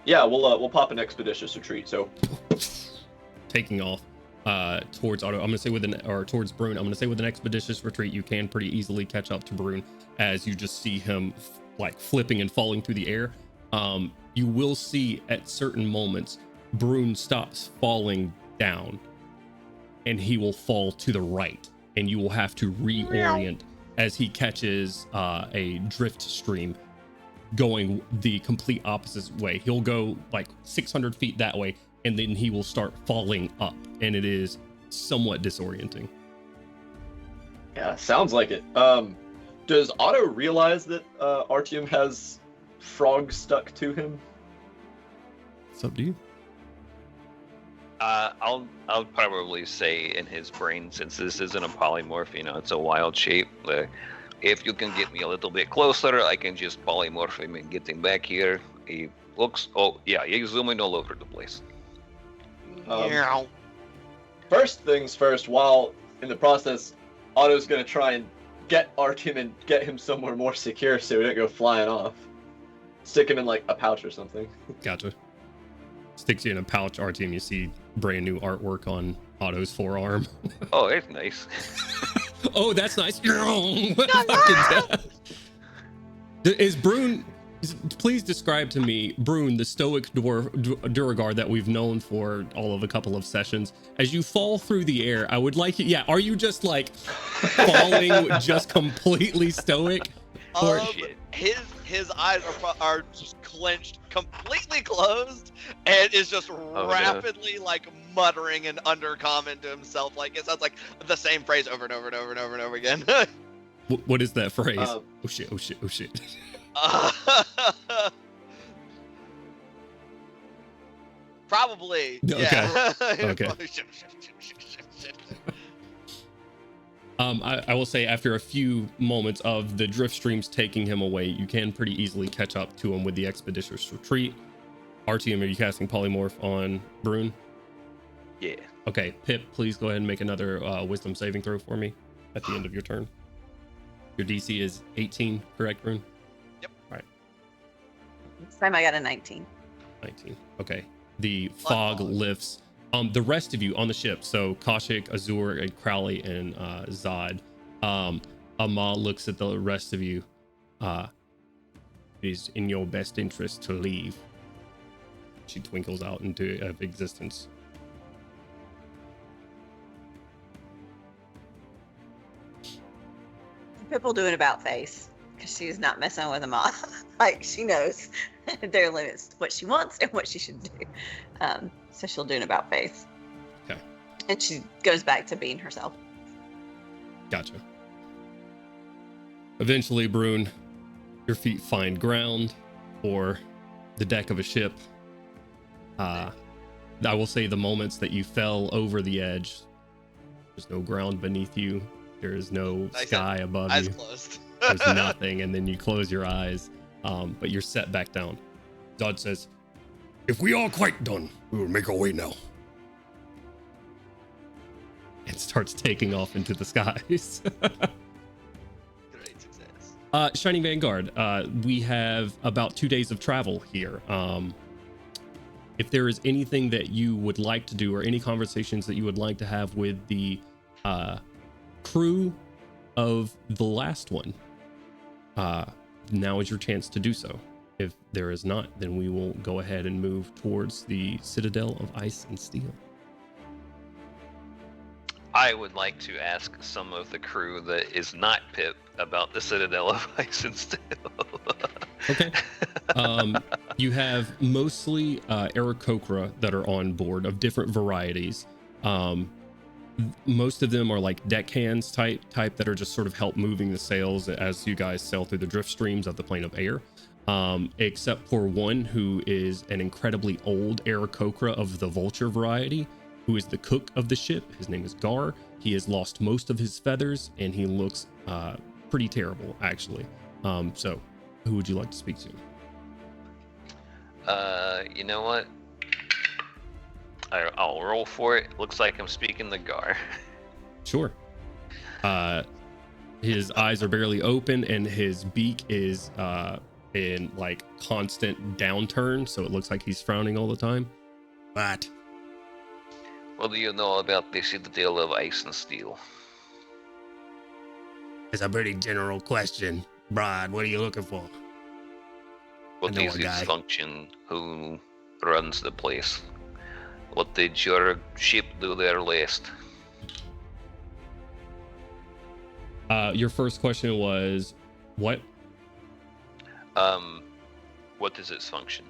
Yeah, we'll pop an expeditious retreat. So taking off towards Otto. I'm gonna say towards Brune. I'm gonna say with an expeditious retreat, you can pretty easily catch up to Brune as you just see him like flipping and falling through the air. You will see at certain moments Brune stops falling down and he will fall to the right, and you will have to reorient as he catches a drift stream going the complete opposite way. He'll go like 600 feet that way, and then he will start falling up, and it is somewhat disorienting. Yeah, sounds like it. Does Otto realize that Artyom has frogs stuck to him? It's up to you. I'll probably say in his brain, since this isn't a polymorph, it's a wild shape. If you can get me a little bit closer, I can just polymorph him and get him back here. He looks, he's zooming all over the place. First things first, while in the process, Otto's gonna try and get Artyom and get him somewhere more secure so he don't go flying off. Stick him in like a pouch or something. Gotcha. Sticks you in a pouch, Artyom. You see brand new artwork on Otto's forearm. Oh, it's nice. Oh, that's nice. Is Brune? Please describe to me, Brune, the stoic Duragard that we've known for all of a couple of sessions. As you fall through the air, I would like you. Yeah, are you just like falling, just completely stoic? Or His eyes are just clenched, completely closed, and is just rapidly like muttering and undercommon to himself. Like it sounds like the same phrase over and over and over and over and over again. What is that phrase? Oh shit! Oh shit! Oh shit! Probably. Okay. Yeah. Okay. I will say after a few moments of the drift streams taking him away, you can pretty easily catch up to him with the expeditious retreat. Artyom, are you casting polymorph on Brune? Yeah. Okay, Pip, please go ahead and make another wisdom saving throw for me at the end of your turn. Your DC is 18, correct, Brune? Yep. All right. This time I got a 19. 19. Okay. The fog lifts. The rest of you on the ship, so Kaushik, Azur, and Crowley, and Zod. Ama looks at the rest of you. It is in your best interest to leave. She twinkles out into existence. Pip will do an about face because she's not messing with them all. Like she knows their limits, what she wants and what she should do. So she'll do an about face. Okay. And she goes back to being herself. Gotcha. Eventually, Brune, your feet find ground or the deck of a ship. I will say the moments that you fell over the edge, there's no ground beneath you. There is no sky above eyes you. Closed. There's nothing, and then you close your eyes, but you're set back down. Zod says, "If we are quite done, we will make our way now." and starts taking off into the skies. Great success. Shining Vanguard, we have about 2 days of travel here. If there is anything that you would like to do or any conversations that you would like to have with the crew of the last one, now is your chance to do so. If there is not, then we will go ahead and move towards the Citadel of Ice and Steel. I would like to ask some of the crew that is not Pip about the Citadel of Ice and Steel. Okay. You have mostly Aarakocra that are on board of different varieties. most of them are like deckhands type that are just sort of help moving the sails as you guys sail through the drift streams of the plane of air. Except for one who is an incredibly old Aarakocra of the vulture variety, who is the cook of the ship. His name is Gar. He has lost most of his feathers and he looks pretty terrible, actually. So who would you like to speak to? You know what? I'll roll for it. Looks like I'm speaking to Gar. Sure. His eyes are barely open and his beak is in like constant downturn, so it looks like he's frowning all the time. What? What do you know about the Citadel of Ice and Steel? It's a pretty general question. Brad, what are you looking for? What know is a its guy. function? Who runs the place? What did your ship do there last? Your first question was what? What is its function?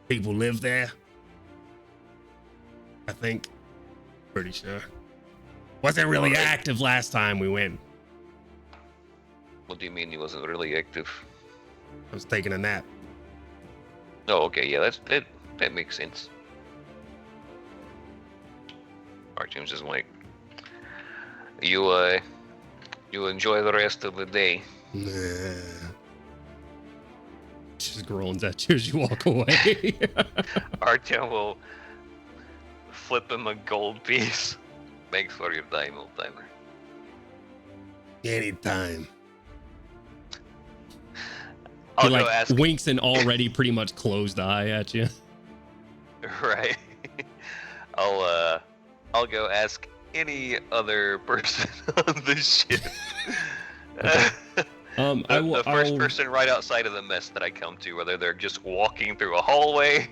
People live there? I think. Pretty sure. Wasn't really Alright. active last time we went. What do you mean he wasn't really active? I was taking a nap. Oh, okay, yeah, that makes sense. Artyom's just like, you enjoy the rest of the day. Nah. Just groans at you as you walk away. Artyom will flip him a gold piece. Thanks for your time, old timer. Anytime. I'll He go like ask. winks an already pretty much closed eye at you. Right. I'll go ask any other person on the ship. The first person right outside of the mess that I come to, whether they're just walking through a hallway.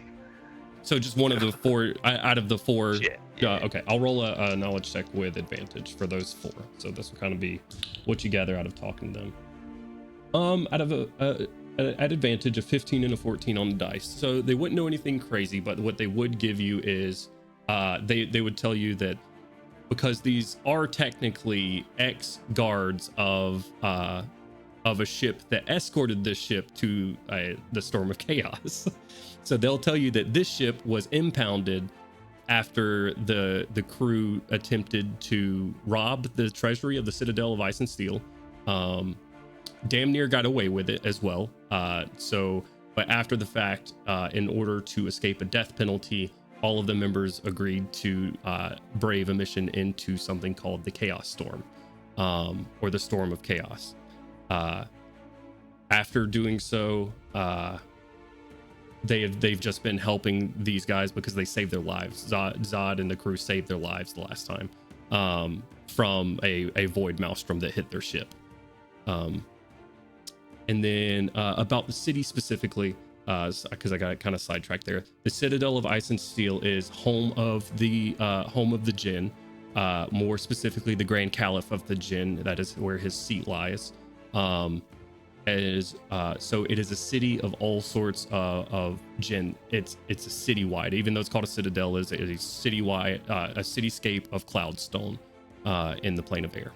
So just one of the four out of the four. Yeah. Okay, I'll roll a knowledge check with advantage for those four. So this will kind of be what you gather out of talking to them. Out of at advantage, a 15 and a 14 on the dice. So they wouldn't know anything crazy, but what they would give you is they would tell you that because these are technically ex-guards of a ship that escorted this ship to the Storm of Chaos. So they'll tell you that this ship was impounded after the crew attempted to rob the treasury of the Citadel of Ice and Steel. Damn near got away with it as well. But after the fact, in order to escape a death penalty, all of the members agreed to brave a mission into something called the Chaos Storm, or the Storm of Chaos. After doing so, they've just been helping these guys because they saved their lives. Zod and the crew saved their lives the last time from a void maelstrom that hit their ship. And then about the city specifically, because I got kind of sidetracked there. The Citadel of Ice and Steel is home of the Jinn, more specifically the Grand Caliph of the Jinn. That is where his seat lies. So it is a city of all sorts of Jinn. It's a citywide, even though it's called a citadel, is a citywide a cityscape of cloudstone in the plane of air.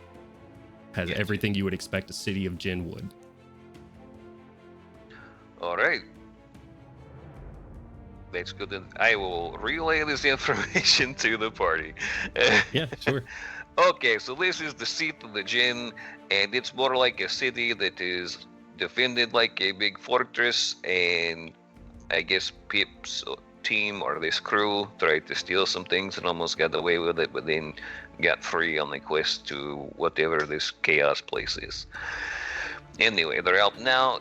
Has everything you would expect a city of Jinn would. All right. That's good. And I will relay this information to the party. Yeah, sure. Okay, so this is the seat of the Jinn, and it's more like a city that is defended like a big fortress, and I guess Pip's team or this crew tried to steal some things and almost got away with it, but then got free on the quest to whatever this chaos place is. Anyway, they're out now.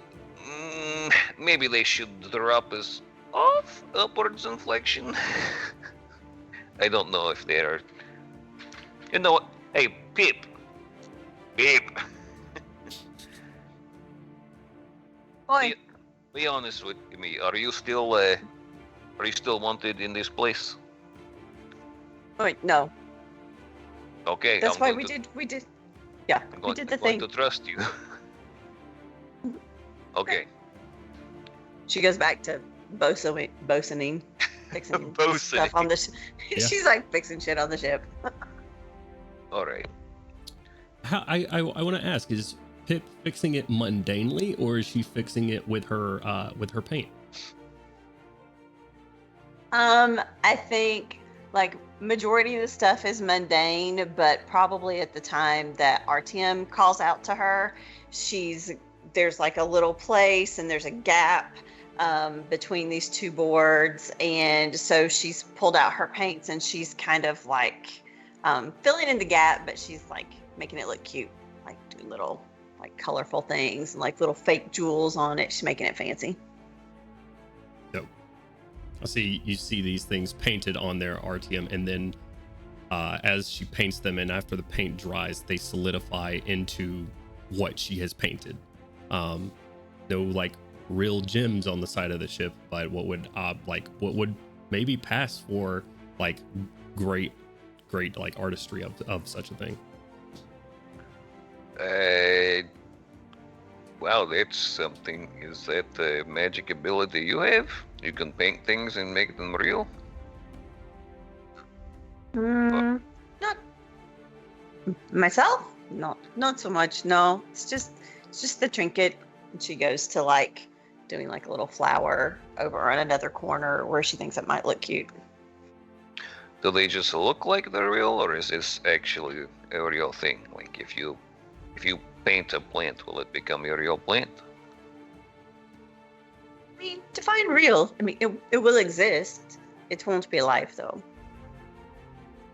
Maybe they should drop us off upwards inflection. I don't know if they are. You know what? Hey, Pip. Oi. Be honest with me. Are you still wanted in this place? Wait, no. Okay. That's I'm why going we did. Yeah, we did the I'm going thing. to trust you. Okay. She goes back to bosoning. fixing Bosuning. stuff on the ship. Yeah. She's like fixing shit on the ship. All right. How I want to ask, is Pip fixing it mundanely, or is she fixing it with her paint? I think like majority of the stuff is mundane, but probably at the time that RTM calls out to her, there's like a little place and there's a gap between these two boards, and so she's pulled out her paints and she's kind of like filling in the gap, but she's like making it look cute, like doing little like colorful things and like little fake jewels on it. She's making it fancy. I see you see these things painted on their RTM, and then as she paints them, and after the paint dries, they solidify into what she has painted. No like real gems on the side of the ship, but what would maybe pass for like great like artistry of such a thing. Wow, that's something. Is that the magic ability you have? You can paint things and make them real? Not myself. Not so much. No, it's just the trinket. And she goes to like doing like a little flower over on another corner where she thinks it might look cute. Do they just look like they're real, or is this actually a real thing? Like if you paint a plant, will it become a real plant? I mean, define real. I mean, it will exist. It won't be alive though.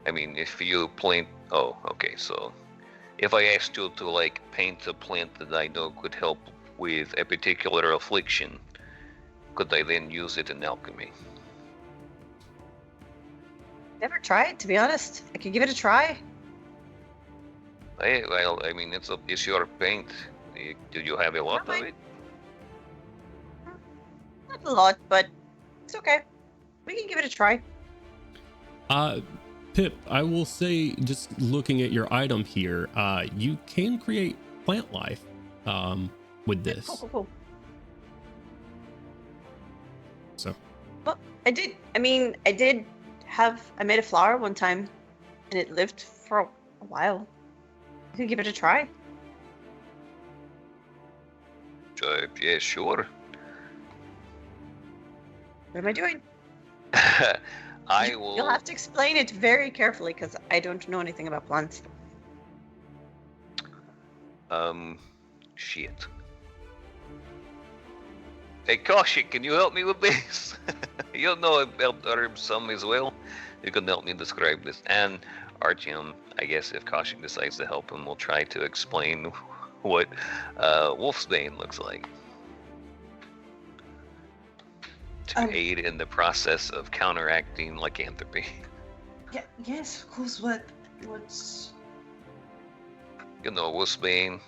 I mean, if you plant... Oh, okay, so... If I asked you to, like, paint a plant that I know could help with a particular affliction, could I then use it in alchemy? Never tried, to be honest. I could give it a try. Well, I mean, it's your paint. Do you have a lot of it? Not a lot, but it's okay. We can give it a try. Pip, I will say, just looking at your item here, you can create plant life with this. Cool. So. Well, I made a flower one time, and it lived for a while. I could give it a try. Yeah, sure. What am I doing? I will... You'll have to explain it very carefully, because I don't know anything about plants. Shit. Hey, Kaushik, can you help me with this? You know I've helped herbs some as well. You can help me describe this. And Artyom, I guess if Kaushik decides to help him, we'll try to explain what Wolfsbane looks like. To aid in the process of counteracting lycanthropy. Yeah, yes, of course. What's... You know, Wolfsbane.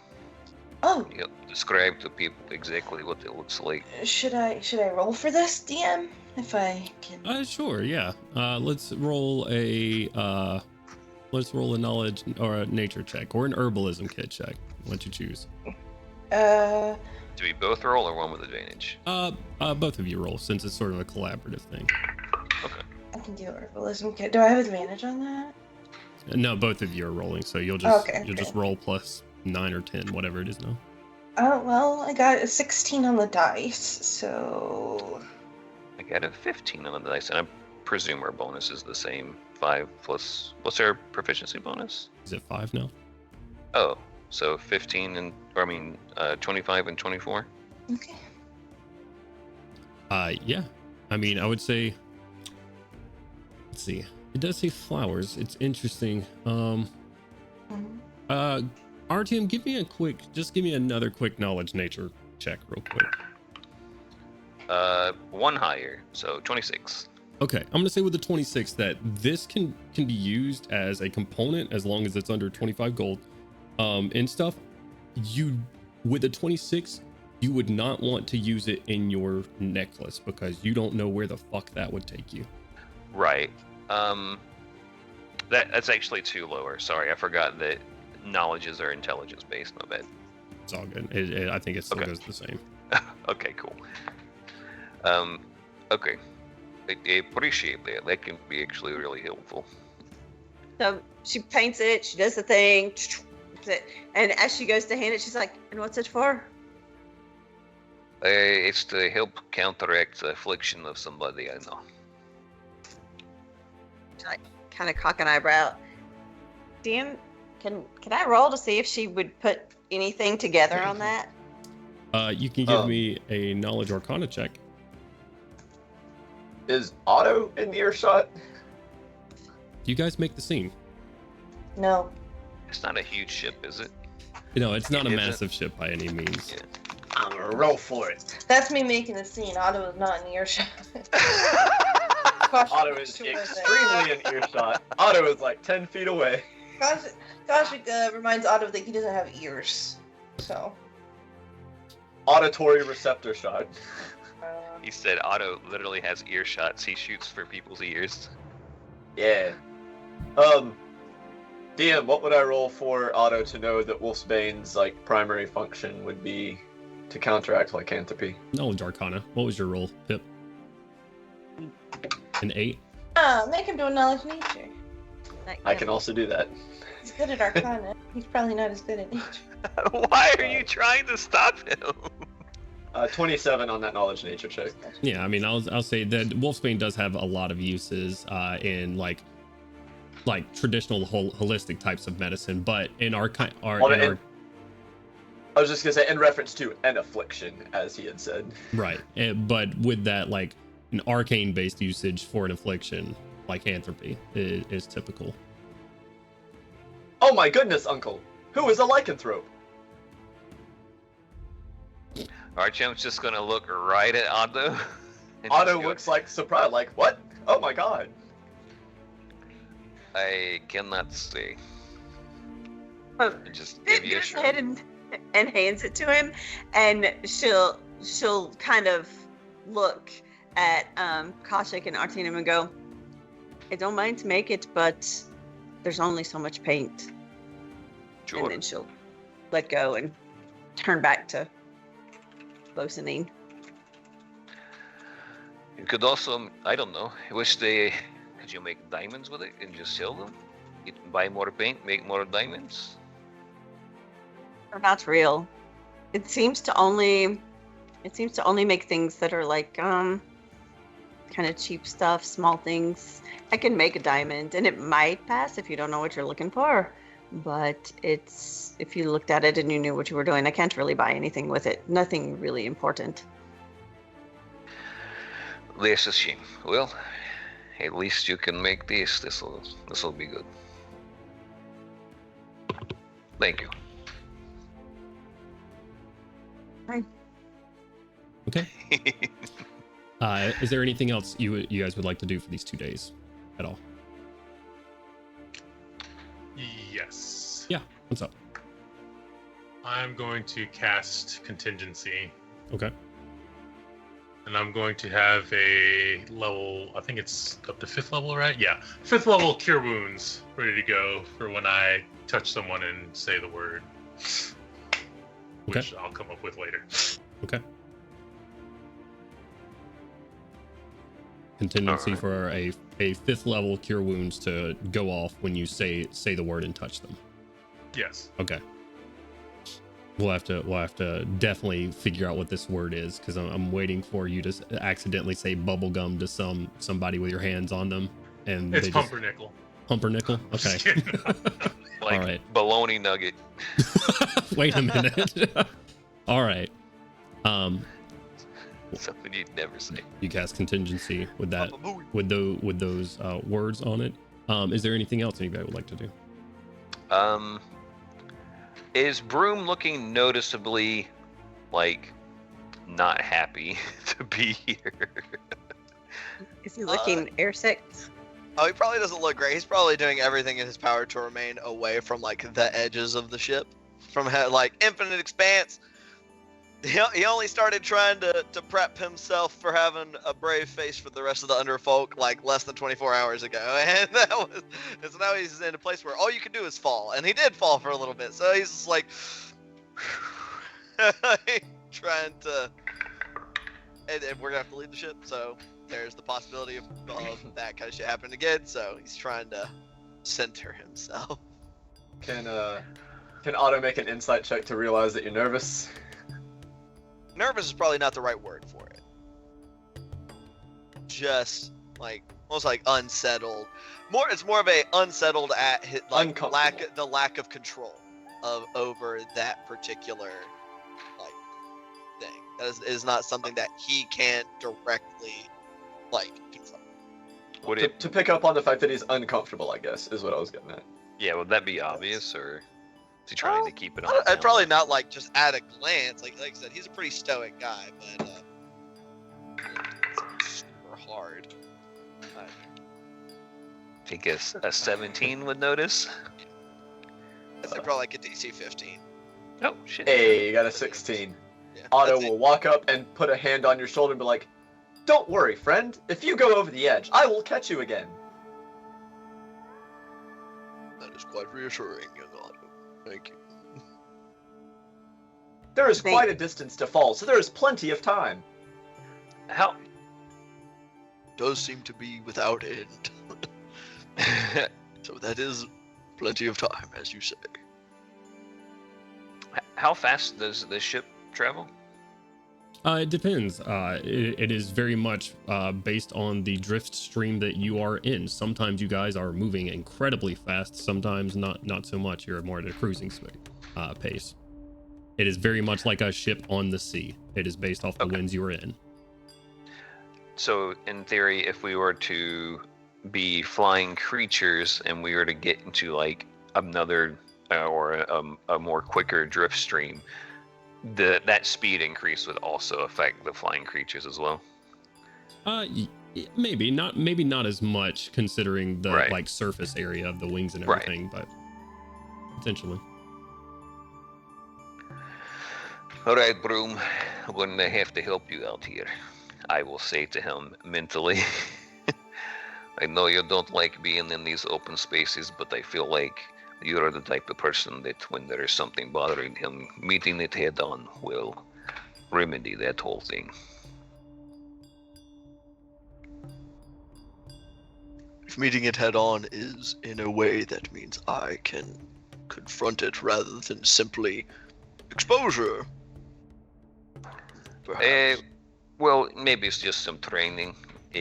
Oh. You know, describe to people exactly what it looks like. Should I roll for this, DM? If I can. Sure, yeah. Let's roll a knowledge or a nature check or an herbalism kit check. Let you choose. Do we both roll or one with advantage? Both of you roll, since it's sort of a collaborative thing. Okay. I can do herbalism kit. Do I have advantage on that? No, both of you are rolling, so you'll just Okay. just roll plus 9 or 10, whatever it is now. Oh, well, I got a 16 on the dice, so... I got a 15 on the dice, and I presume our bonus is the same. 5 plus... What's our proficiency bonus? Is it 5 now? Oh, so 15 and... 25 and 24? Okay. Yeah. I mean, I would say... Let's see. It does say flowers. It's interesting. Artyom, give me another quick knowledge nature check real quick. 1 higher, so 26. Okay, I'm gonna say with the 26 that this can be used as a component as long as it's under 25 gold. And stuff. With the 26, you would not want to use it in your necklace because you don't know where the fuck that would take you. Right. That's actually too lower. Sorry, I forgot that knowledges are intelligence based. My bad. It's all good. I think it still goes the same. Okay, cool. Okay. I appreciate that. That can be actually really helpful. So she paints it, she does the thing, and as she goes to hand it, she's like, and what's it for? It's to help counteract the affliction of somebody I know. She like kind of cock an eyebrow. Dan, can I roll to see if she would put anything together on that? You can give me a knowledge arcana check. Is Otto in earshot? Do you guys make the scene? No. It's not a huge ship, is it? No, it's not a Is it? massive ship by any means. Yeah. I'm gonna roll for it. That's me making the scene. Otto is not in earshot. Otto is extremely in earshot. Otto is like 10 feet away. Koshik reminds Otto that he doesn't have ears. So. Auditory receptor shot. He said Otto literally has earshots. He shoots for people's ears. Yeah. DM, what would I roll for Otto to know that Wolfsbane's like primary function would be to counteract lycanthropy? Knowledge arcana. What was your roll, Pip? An 8? Make him do a knowledge nature. I can also do that. He's good at arcana. He's probably not as good at nature. Why are you trying to stop him? 27 on that knowledge nature check. Yeah, I mean, I'll say that Wolfsbane does have a lot of uses in like traditional holistic types of medicine, but in I was just gonna say in reference to an affliction, as he had said. Right, but with that, like an arcane based usage for an affliction, lycanthropy is typical. Oh my goodness, Uncle! Who is a lycanthrope? Archamp's just gonna look right at Otto. Otto looks like surprised, like, what? Oh my god. I cannot say. Oh, Just give you a goes ahead and hands it to him, and she'll kind of look at Koshik and Artinum and go, I don't mind to make it, but there's only so much paint. Sure. And then she'll let go and turn back to Losinine. You could also, I don't know, could you make diamonds with it and just sell them? You can buy more paint, make more diamonds? They're not real. It seems to only make things that are like kind of cheap stuff, small things. I can make a diamond and it might pass if you don't know what you're looking for, but if you looked at it and you knew what you were doing, I can't really buy anything with it. Nothing really important. That's a shame. Well, at least you can make this. This'll be good. Thank you. Fine. Okay. Is there anything else you guys would like to do for these 2 days at all? Yes. Yeah. What's up? I'm going to cast Contingency, Okay. and I'm going to have a level, I think it's up to 5th level, right? Yeah. 5th level Cure Wounds ready to go for when I touch someone and say the word. Which I'll come up with later. Okay. Contingency Alright. for a 5th level cure wounds to go off when you say the word and touch them. Yes. Okay. We'll have to definitely figure out what this word is, because I'm waiting for you to accidentally say bubblegum to somebody with your hands on them, and It's they pumpernickel. Pumpernickel. Just Okay. kidding. Like All right. bologna nugget. Wait a minute. All right. Something you'd never say. You cast contingency with that, with those words on it. Is there anything else anybody would like to do? Is Broom looking noticeably, like, not happy to be here? Is he looking airsick? Oh, he probably doesn't look great. He's probably doing everything in his power to remain away from like the edges of the ship, from like infinite expanse. He only started trying to prep himself for having a brave face for the rest of the underfolk like less than 24 hours ago, and so now he's in a place where all you can do is fall, and he did fall for a little bit, so he's just like trying to, and we're gonna have to leave the ship, so there's the possibility of that kind of shit happening again. So he's trying to center himself. Can Otto make an insight check to realize that you're nervous? Nervous is probably not the right word for it. Just like almost like unsettled. It's more of a unsettled at like lack of control over that particular like thing. That is not something that he can directly like confront. To pick up on the fact that he's uncomfortable, I guess, is what I was getting at. Yeah, would that be obvious, or is he trying to keep it on? I'd probably not like just at a glance. Like I said, he's a pretty stoic guy, but it's super hard. I think a 17 would notice. I'd say probably like a DC 15. Oh shit! Hey, you got a 16. Yeah, Otto will walk up and put a hand on your shoulder and be like, "Don't worry, friend. If you go over the edge, I will catch you again." That is quite reassuring, young Otto. Thank you. There is quite a distance to fall, so there is plenty of time. How? Does seem to be without end. So that is plenty of time, as you say. How fast does this ship travel? It depends. It is very much based on the drift stream that you are in. Sometimes you guys are moving incredibly fast. Sometimes not so much. You're more at a cruising pace. It is very much like a ship on the sea. It is based off the winds you are in. So, in theory, if we were to be flying creatures and we were to get into like another or a more quicker drift stream, that speed increase would also affect the flying creatures as well. Maybe not as much considering the like surface area of the wings and everything, but potentially. All right, Broom, I'm going to have to help you out here. I will say to him mentally. I know you don't like being in these open spaces, but I feel like you're the type of person that when there is something bothering him, meeting it head on will remedy that whole thing. If meeting it head on is in a way that means I can confront it rather than simply exposure. Well, maybe it's just some training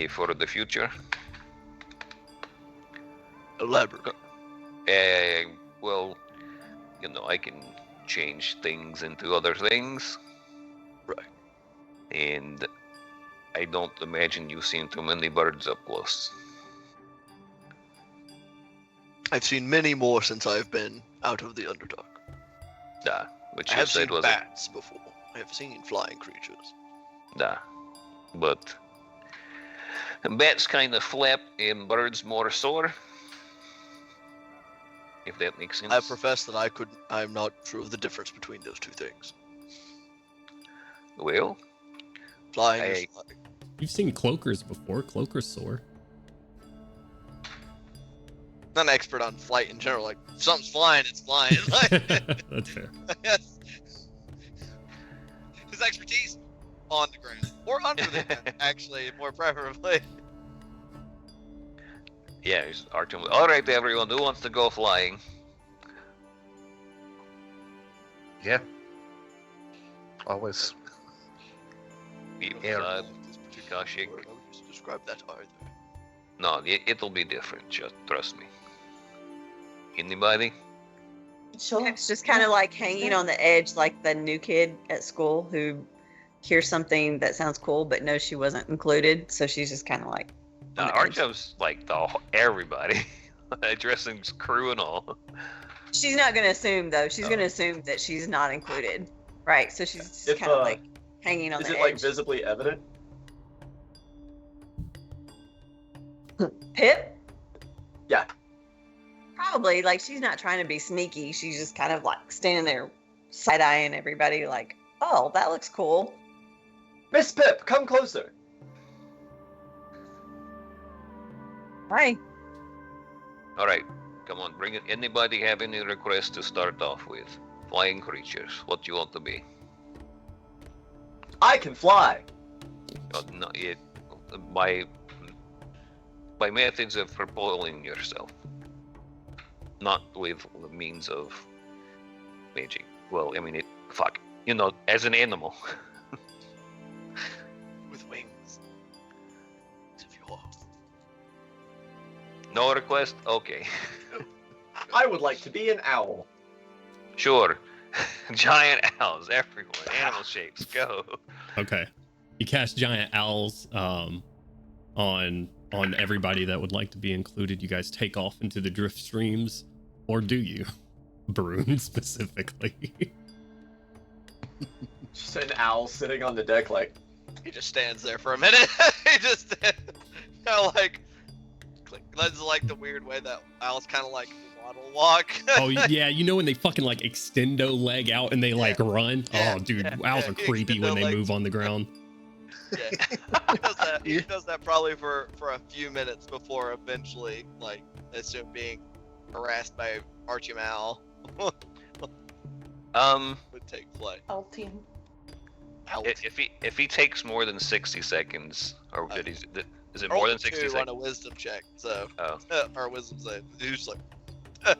for the future. Elaborate. Well, you know, I can change things into other things. Right. And I don't imagine you've seen too many birds up close. I've seen many more since I've been out of the Underdark. Which I you have said seen was bats before. I have seen flying creatures. But bats kind of flap and birds more soar. If that makes sense. I profess that I'm not sure of the difference between those two things. Well, flying is flying. You've seen cloakers before. Cloakers soar. Not an expert on flight in general. Like, if something's flying, it's flying. Like, that's fair. His expertise on the ground or under the ground, actually, more preferably. Yeah, he's arguing. All right, everyone, who wants to go flying? Yeah. Always. Yeah. Kashik. I would just describe that either. No, it'll be different. Just trust me. Anybody? Sure. It's just kind of like hanging on the edge, like the new kid at school who hears something that sounds cool but knows she wasn't included, so she's just kind of like. Archiv's like everybody, addressing crew and all. She's not going to assume though. She's going to assume that she's not included, right? So she's just kind of like hanging on the edge. Is it like visibly evident? Pip? Yeah. Probably. Like, she's not trying to be sneaky. She's just kind of like standing there side-eyeing everybody like, oh, that looks cool. Miss Pip, come closer. Hi. All right, come on, bring it. Anybody have any requests to start off with? Flying creatures, what you want to be? I can fly. Oh, not yet. by methods of propelling yourself, not with the means of magic. Well, I mean, as an animal. With wings. If you will. No request? Okay. I would like to be an owl. Sure. Giant owls everywhere. Animal shapes. Go. Okay. You cast giant owls on everybody that would like to be included. You guys take off into the drift streams, or do you? Baroon specifically. Just an owl sitting on the deck like, He just stands there for a minute. He just kind of like, click. That's like the weird way that owls kind of like waddle walk. Oh yeah, you know when they fucking like extendo leg out and they like run? Yeah. Oh dude, Yeah. owls are creepy when Extendo they legs. move on the ground. Yeah. He does that probably for a few minutes before eventually, like, assume being harassed by Archimal would take flight. Altium. If he takes more than 60 seconds, or did he? Is it Roll more than a 60 2 seconds? on a wisdom check, so Oh. or wisdom save. He's just like,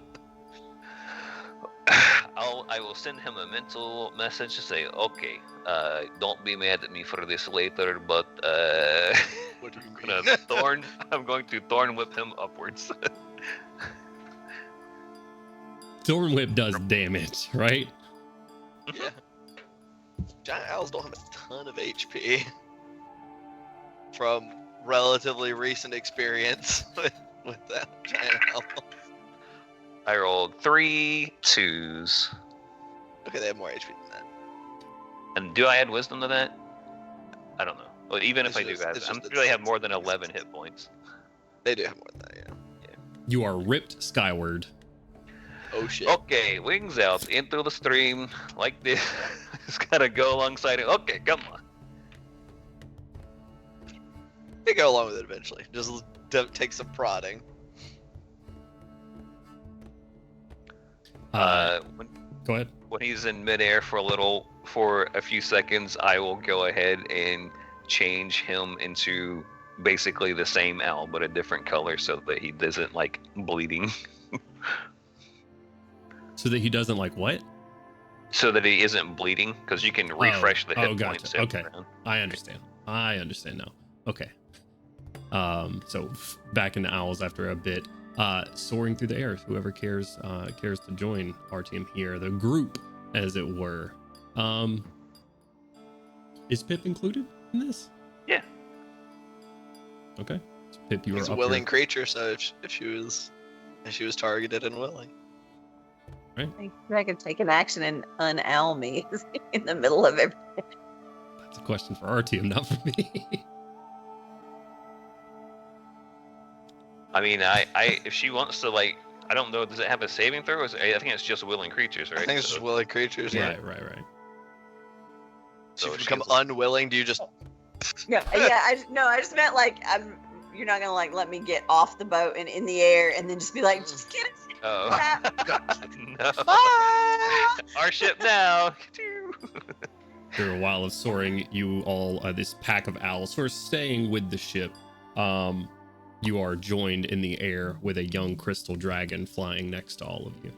I will send him a mental message to say, okay, don't be mad at me for this later, but what do you I'm going to thorn whip him upwards. Thorn Whip does damage, right? Yeah. Giant owls don't have a ton of HP from relatively recent experience with that giant owl. I rolled 3 2s. Okay, they have more HP than that. And do I add wisdom to that? I don't know. Well, even if It's I do just- add, it's I'm just sure they have it's- more than 11 hit points. They do have more than that, yeah. You are ripped skyward. Oh shit. Okay, wings out into the stream like this. Just gotta go alongside it. Okay, come on. You go along with it eventually. Just take some prodding. When Go ahead. he's in midair for a few seconds, I will go ahead and change him into basically the same owl but a different color so that he doesn't like bleeding. So that he doesn't like what? So that he isn't bleeding, because you can refresh the hit gotcha. points. every Okay. round. I understand now. Okay. So back into owls after a bit. Soaring through the air. Whoever cares to join RTM here, the group, as it were. Is Pip included in this? Yeah. Okay. So Pip, you He's are a up willing here. creature, so if she was targeted and willing. I could take an action and un-owl me in the middle of it. That's a question for RTM, not for me. I mean, I if she wants to, like, I don't know, does it have a saving throw? I think it's just willing creatures, right? I think it's just willing creatures. Yeah. Right. So So if you she become gets unwilling, do you just? Yeah, I just meant like you're not gonna like let me get off the boat and in the air and then just be like, just get it. Oh. No. Ah! Our ship now. After a while of soaring, you all, this pack of owls, sort of staying with the ship, you are joined in the air with a young crystal dragon flying next to all of you.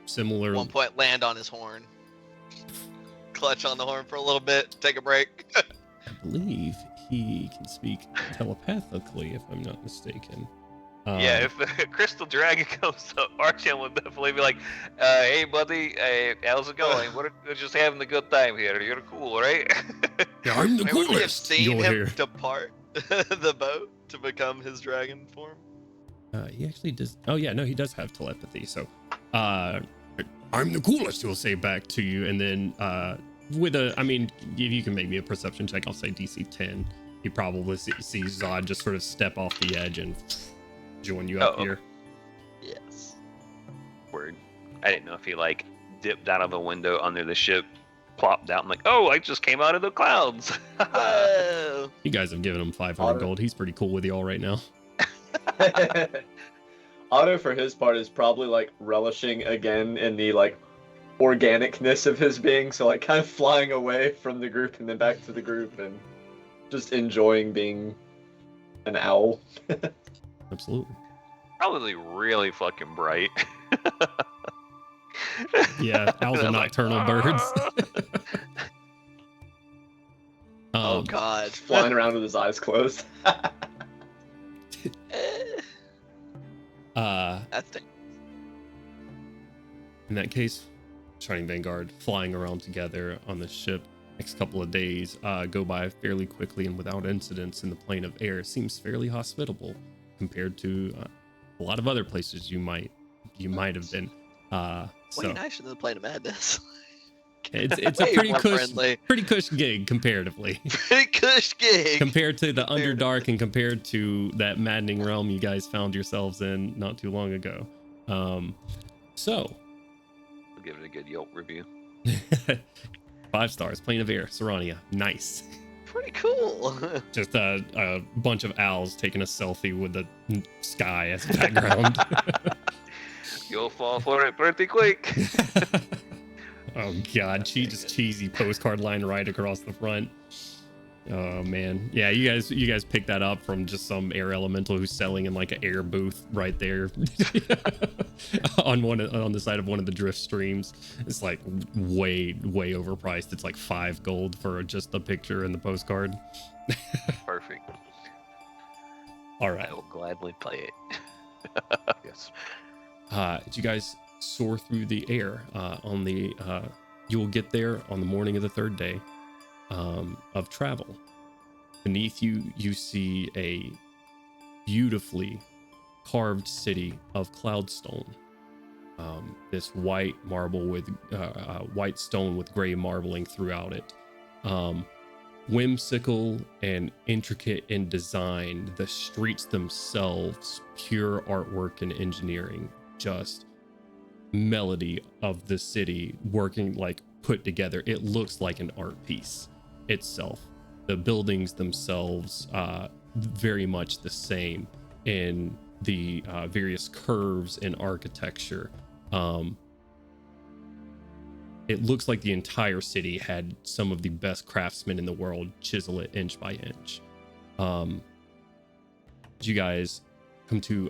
Similar. At one point, land on his horn. Clutch on the horn for a little bit. Take a break. I believe he can speak telepathically, if I'm not mistaken. Yeah, if the crystal dragon comes up, Archon will definitely be like, hey buddy, how's it going? We're just having a good time here. You're cool, right? Yeah, I'm the Maybe we have coolest. seen You'll him hear. depart the boat to become his dragon form. He actually does. Oh yeah, no, he does have telepathy. So, I'm the coolest. he'll say back to you, and then with a, I mean, if you can make me a perception check, I'll say DC 10. He probably sees Zod just sort of step off the edge and join you up Oh, here. Yes. Word. I didn't know if he, like, dipped out of the window under the ship, plopped out, and like, oh, I just came out of the clouds. Whoa. You guys have given him 500 gold. He's pretty cool with you all right now. Otto, for his part, is probably like relishing again in the like organicness of his being. So like kind of flying away from the group and then back to the group and just enjoying being an owl. Absolutely. Probably really fucking bright. Yeah, owls are And I'm like, nocturnal birds. Oh God. Flying around with his eyes closed. That's In that case, Shining Vanguard flying around together on the ship. Next couple of days go by fairly quickly and without incidents in the plane of air. Seems fairly hospitable compared to a lot of other places you might have been. way So nicer than the Plane of Madness. it's a Way pretty more friendly. cush gig comparatively. Pretty cush gig. Compared to the Underdark and compared to that maddening realm you guys found yourselves in not too long ago. So I'll give it a good Yelp review. 5 stars, plane of air, Serrania, nice. Pretty cool. Just a bunch of owls taking a selfie with the sky as background. You'll fall for it pretty quick. Oh god, just cheesy postcard line right across the front. Oh man, yeah, you guys picked that up from just some air elemental who's selling in like an air booth right there on the side of one of the drift streams. It's like way overpriced. It's like 5 gold for just the picture and the postcard. Perfect. All right. I will gladly play it. Yes. Did you guys soar through the air on the you will get there on the morning of the 3rd day of travel. Beneath you see a beautifully carved city of cloudstone. This white marble with white stone with gray marbling throughout it. Whimsical and intricate in design, the streets themselves pure artwork and engineering, just melody of the city working like put together. It looks like an art piece itself. The buildings themselves very much the same in the various curves in architecture. It looks like the entire city had some of the best craftsmen in the world chisel it inch by inch. You guys come to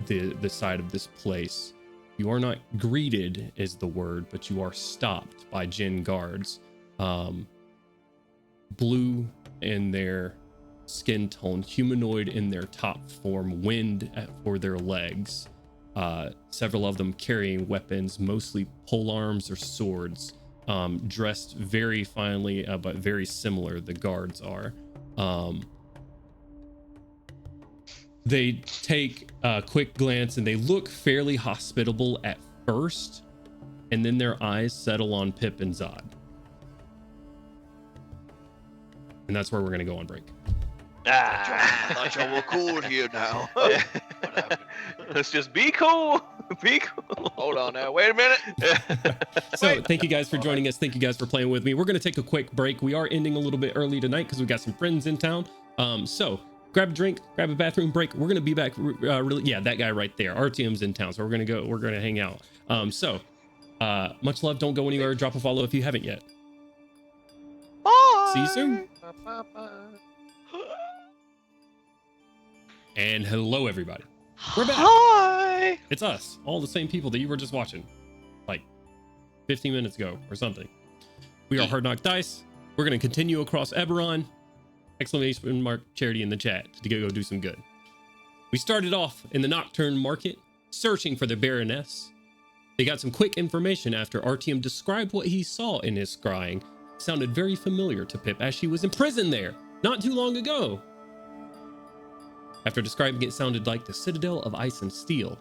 the side of this place. You are not greeted is the word, but you are stopped by Jinn guards. Blue in their skin tone, humanoid in their top form, wind for their legs. Several of them carrying weapons, mostly polearms or swords, dressed very finely, but very similar, the guards are. They take a quick glance and they look fairly hospitable at first, and then their eyes settle on Pip and Zod. And that's where we're going to go on break. I thought y'all were cool here now. What happened? Let's just be cool. Be cool. Hold on now. Wait a minute. So thank you guys for joining us. Thank you guys for playing with me. We're going to take a quick break. We are ending a little bit early tonight because we got some friends in town. So grab a drink, grab a bathroom break. We're going to be back. Yeah, that guy right there. RTM's in town. So we're going to hang out. Much love. Don't go anywhere. Drop a follow if you haven't yet. Bye. See you soon. And hello, everybody. We're back. Hi. It's us, all the same people that you were just watching, like 15 minutes ago or something. We are Hard Knock Dice. We're going to continue across Eberron. Exclamation mark charity in the chat to go do some good. We started off in the Nocturne Market, searching for the Baroness. They got some quick information after RTM described what he saw in his scrying. Sounded very familiar to Pip as she was imprisoned there not too long ago. After describing it sounded like the Citadel of Ice and Steel.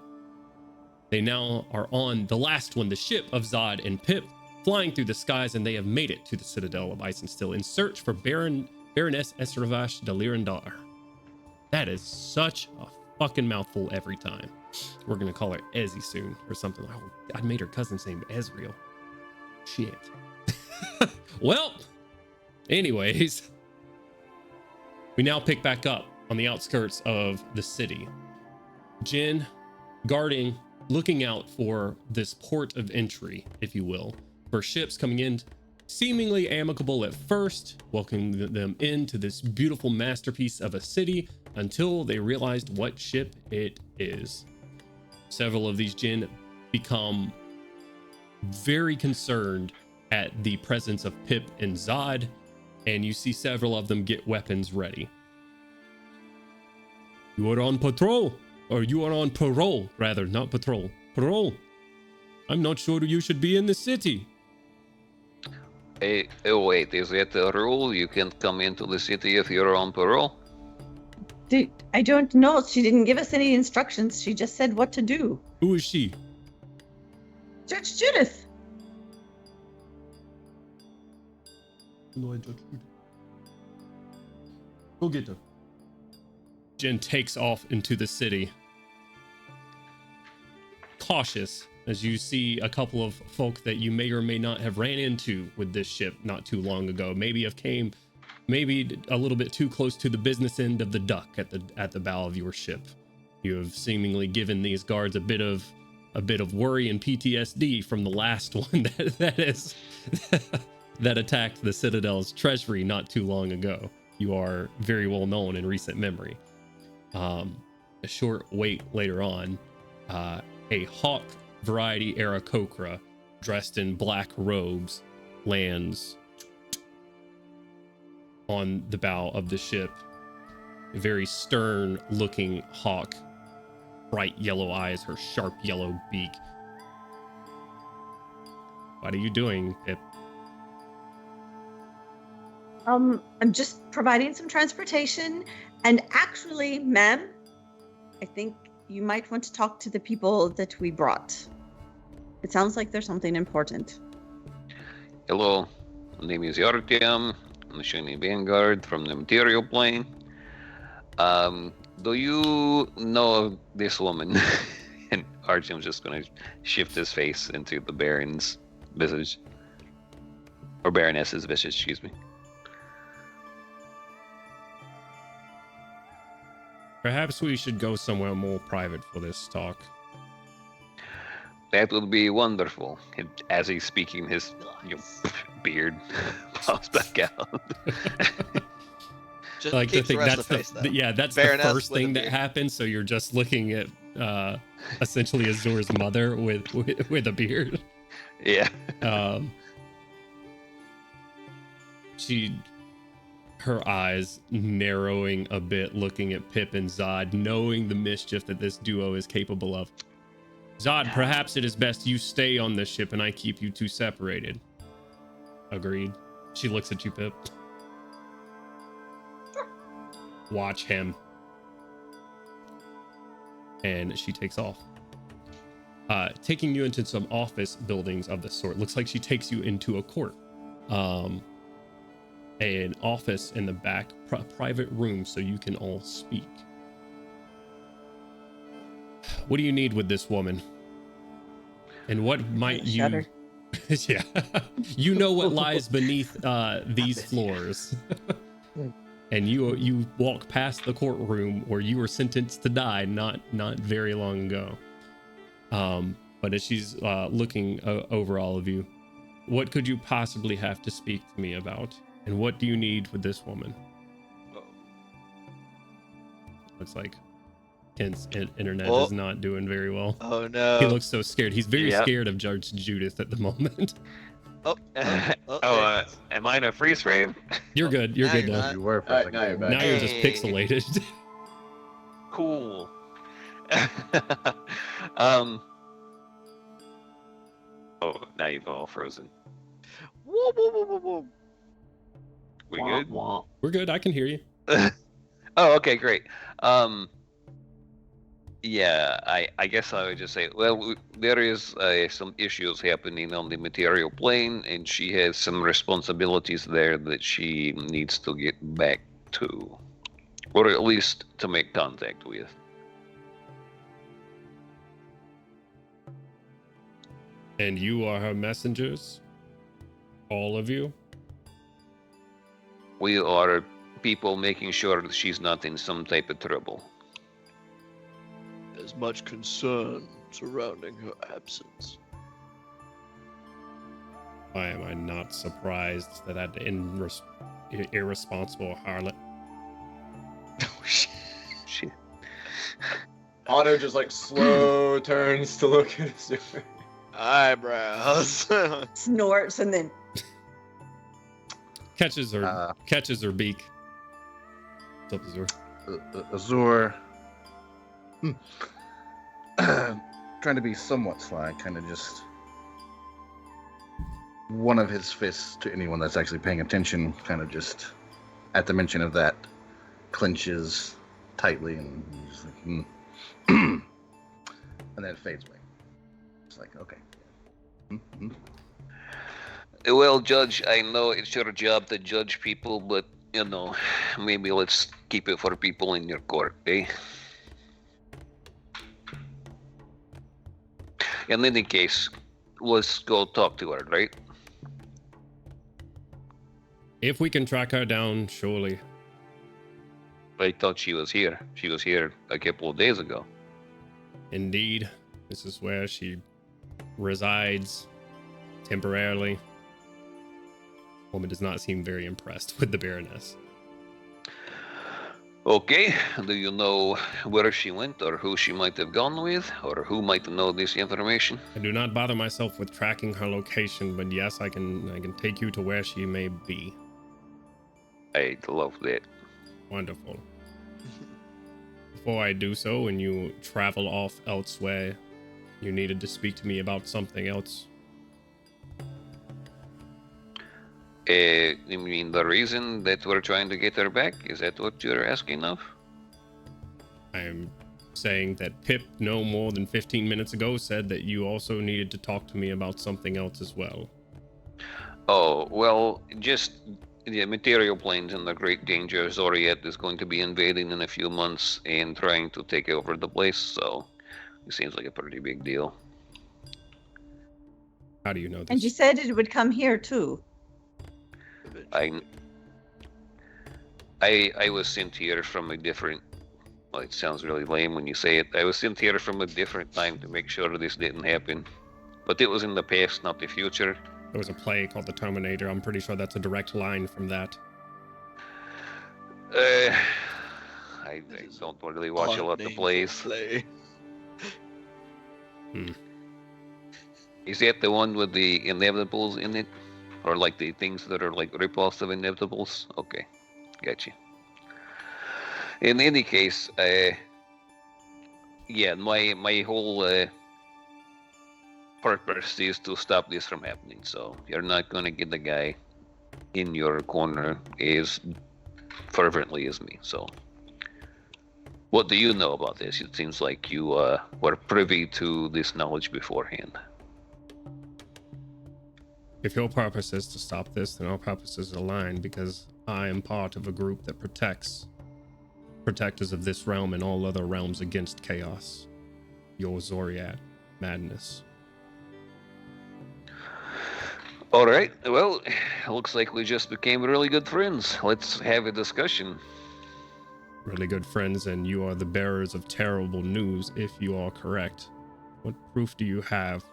They now are on the last one, the ship of Zod and Pip, flying through the skies, and they have made it to the Citadel of Ice and Steel in search for Baroness Esravash de Lirandar. That is such a fucking mouthful every time. We're gonna call her Ezzy soon or something. Oh, I made her cousin's name Ezreal. Shit. Well, anyways, we now pick back up on the outskirts of the city. Jinn guarding looking out for this port of entry, if you will, for ships coming in, seemingly amicable at first, welcoming them into this beautiful masterpiece of a city until they realized what ship it is. Several of these Jinn become very concerned at the presence of Pip and Zod, and you see several of them get weapons ready. You are on patrol, or you are on parole, rather, not patrol. Parole. I'm not sure you should be in the city. Hey, oh wait, is that a rule? You can't come into the city if you're on parole? I don't know. She didn't give us any instructions. She just said what to do. Who is she? Judge Judith. Go get her. Jin takes off into the city, cautious as you see a couple of folk that you may or may not have ran into with this ship not too long ago. Maybe a little bit too close to the business end of the duck at the bow of your ship. You have seemingly given these guards a bit of worry and PTSD from the last one that attacked the Citadel's treasury not too long ago. You are very well known in recent memory. A short wait later on, a hawk variety Aarakocra dressed in black robes lands on the bow of the ship. A very stern looking hawk, bright yellow eyes, her sharp yellow beak. What are you doing, Pip? I'm just providing some transportation. And actually, ma'am, I think you might want to talk to the people that we brought. It sounds like there's something important. Hello, my name is Yartiam. I'm the Shining Vanguard from the Material Plane. Do you know this woman? And Artyom's just gonna shift his face into the Baron's visage. Or Baroness's visage, excuse me. Perhaps we should go somewhere more private for this talk. That would be wonderful. And as he's speaking, his beard pops back out. Just Like keeps the the thing, rest that's of the face, though. that's Baroness the first with a thing that beard. happens. So you're just looking at essentially Azur's mother with a beard. Yeah. Her eyes narrowing a bit, looking at Pip and Zod, knowing the mischief that this duo is capable of. Zod, perhaps it is best you stay on this ship and I keep you two separated. Agreed. She looks at you, Pip. Watch him. And she takes off. Taking you into some office buildings of the sort. Looks like she takes you into a court. An office in the back, private room so you can all speak. What do you need with this woman? And what might you... Shudder. Yeah. You know what lies beneath these floors. And you walk past the courtroom where you were sentenced to die not very long ago. But as she's looking over all of you, what could you possibly have to speak to me about? And what do you need with this woman? Looks like Kent's internet is not doing very well. Oh no. He looks so scared. He's very scared of Judge Judith at the moment. Am I in a freeze frame? You're good. You're good now. You were for a second. now you're back. Now you're just Hey. pixelated. Cool. Oh, now you've all frozen. Whoa, whoa, whoa, whoa, whoa. We good? We're good. I can hear you. Oh, okay, great. Yeah, I guess I would just say, well, there is some issues happening on the material plane, and she has some responsibilities there that she needs to get back to, or at least to make contact with. And you are her messengers? All of you? We are people making sure that she's not in some type of trouble. As much concern surrounding her absence. Why am I not surprised that irresponsible harlot? Oh, shit. Shit. Otto just like slow turns to look at Azure. Eyebrows. Snorts and then Catches her beak. What's up, Azure? Azure, trying to be somewhat sly, kind of just one of his fists to anyone that's actually paying attention, kind of just at the mention of that clenches tightly and just like, and then it fades away. It's like, okay. Well, Judge, I know it's your job to judge people, but, you know, maybe let's keep it for people in your court, eh? In any case, let's go talk to her, right? If we can track her down, surely. I thought she was here. She was here a couple of days ago. Indeed, this is where she resides temporarily. Woman does not seem very impressed with the Baroness. Okay, do you know where she went, or who she might have gone with, or who might know this information? I do not bother myself with tracking her location, but yes, I can take you to where she may be. I'd love that. Wonderful. Before I do so, and you travel off elsewhere, you needed to speak to me about something else. You mean the reason that we're trying to get her back? Is that what you're asking of? I am saying that Pip, no more than 15 minutes ago, said that you also needed to talk to me about something else as well. Oh, well, just the material planes in the great danger. Zoriat is going to be invading in a few months and trying to take over the place, so it seems like a pretty big deal. How do you know this? and you said it would come here too. I was sent here from a different, well, it sounds really lame when you say it. I was sent here from a different time to make sure this didn't happen. But it was in the past, not the future. There was a play called The Terminator. I'm pretty sure that's a direct line from that. I don't really watch a lot of plays. Play. Is that the one with the inevitables in it? Or like the things that are like ripoffs of inevitables? Okay, gotcha. In any case, yeah, my whole purpose is to stop this from happening. So you're not gonna get the guy in your corner as fervently as me. So what do you know about this? It seems like you were privy to this knowledge beforehand. If your purpose is to stop this, then our purposes align, because I am part of a group that protectors of this realm and all other realms against chaos. Your Zoriat madness. All right. Well, looks like we just became really good friends. Let's have a discussion. Really good friends, and you are the bearers of terrible news if you are correct. What proof do you have?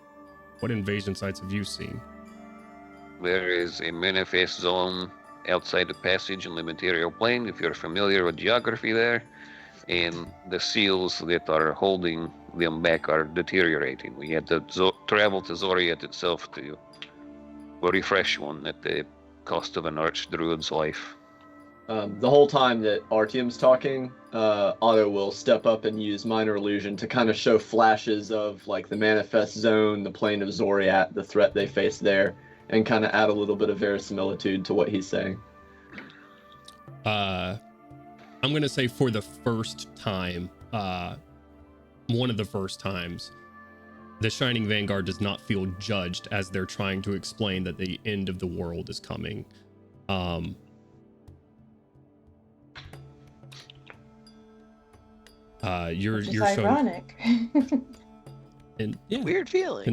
What invasion sites have you seen? There is a manifest zone outside the passage in the material plane, if you're familiar with geography there, and the seals that are holding them back are deteriorating. We had to travel to Zoriat itself to refresh one at the cost of an archdruid's life. The whole time that Artyom's talking, Otto will step up and use Minor Illusion to kind of show flashes of like the manifest zone, the plane of Zoriat, the threat they face there, and kind of add a little bit of verisimilitude to what he's saying. I'm going to say for the first time, one of the first times, the Shining Vanguard does not feel judged as they're trying to explain that the end of the world is coming. You're ironic. And yeah, Weird feeling.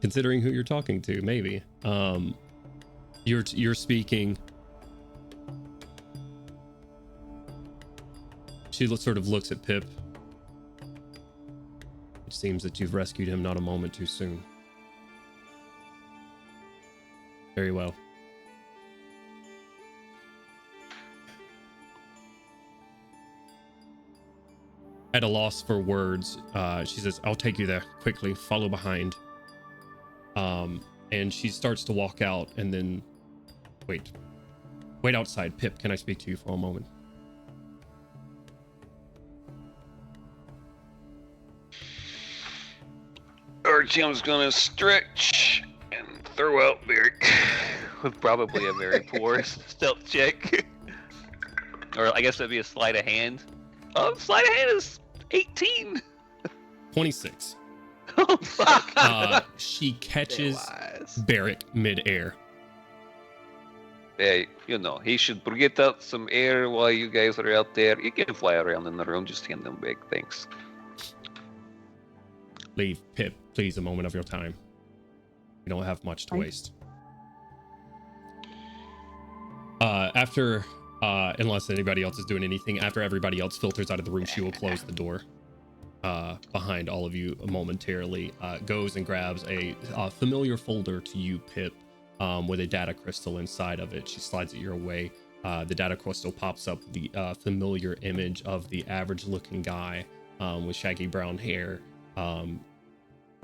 considering who you're talking to, maybe. You're speaking. She sort of looks at Pip. It seems that you've rescued him not a moment too soon. Very well. At a loss for words, she says, I'll take you there quickly, follow behind. And she starts to walk out and then wait outside. Pip, can I speak to you for a moment? Artyom's gonna stretch and throw out Beric with probably a very poor stealth check. Or I guess that'd be a sleight of hand. Oh, sleight of hand is 18. 26. Oh, fuck. She catches Beric midair. Hey, you know, he should get out some air while you guys are out there. You can fly around in the room, just hand them big thanks. Leave, Pip, please, a moment of your time. We don't have much to waste. Unless anybody else is doing anything, after everybody else filters out of the room, she will close the door behind all of you momentarily. Goes and grabs a familiar folder to you, Pip, with a data crystal inside of it. She slides it your way. The data crystal pops up the familiar image of the average-looking guy with shaggy brown hair.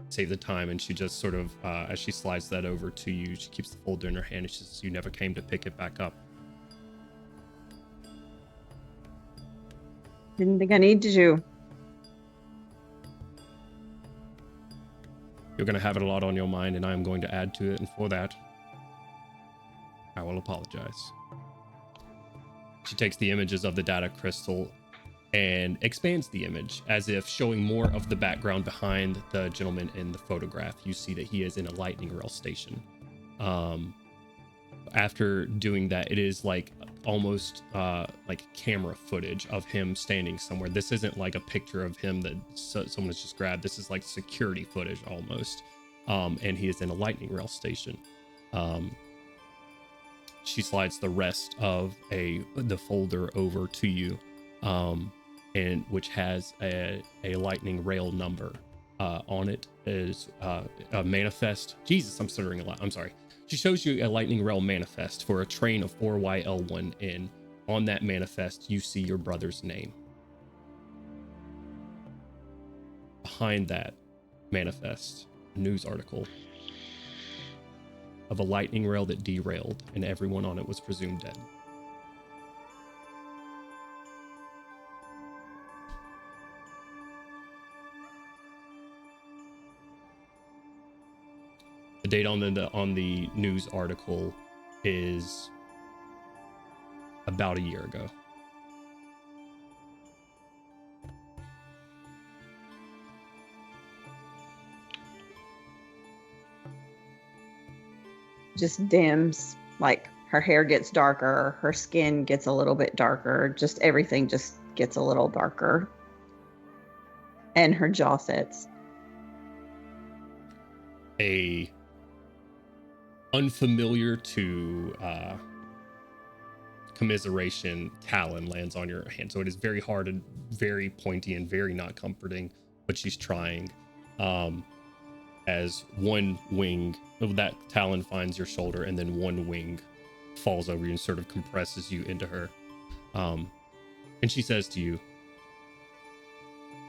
Save the time, and she just sort of, as she slides that over to you, she keeps the folder in her hand, and she says, you never came to pick it back up. Didn't think I needed to. You're going to have it a lot on your mind, and I am going to add to it, and for that, I will apologize. She takes the images of the data crystal and expands the image as if showing more of the background behind the gentleman in the photograph. You see that he is in a lightning rail station. After doing that, it is like almost like camera footage of him standing somewhere. This isn't like a picture of him that someone has just grabbed. This is like security footage almost. And he is in a lightning rail station. She slides the rest of the folder over to you, and which has a lightning rail number on it. Is a manifest. Jesus, I'm stuttering a lot. I'm sorry. She shows you a lightning rail manifest for a train of 4YL1N. On that manifest, you see your brother's name. Behind that manifest, a news article of a lightning rail that derailed, and everyone on it was presumed dead. The date on the news article is about a year ago. Just dims. Like her hair gets darker, her skin gets a little bit darker, just everything just gets a little darker. And her jaw sets. A unfamiliar to commiseration talon lands on your hand, so it is very hard and very pointy and very not comforting, but she's trying. As one wing of that talon finds your shoulder, and then one wing falls over you and sort of compresses you into her. And she says to you,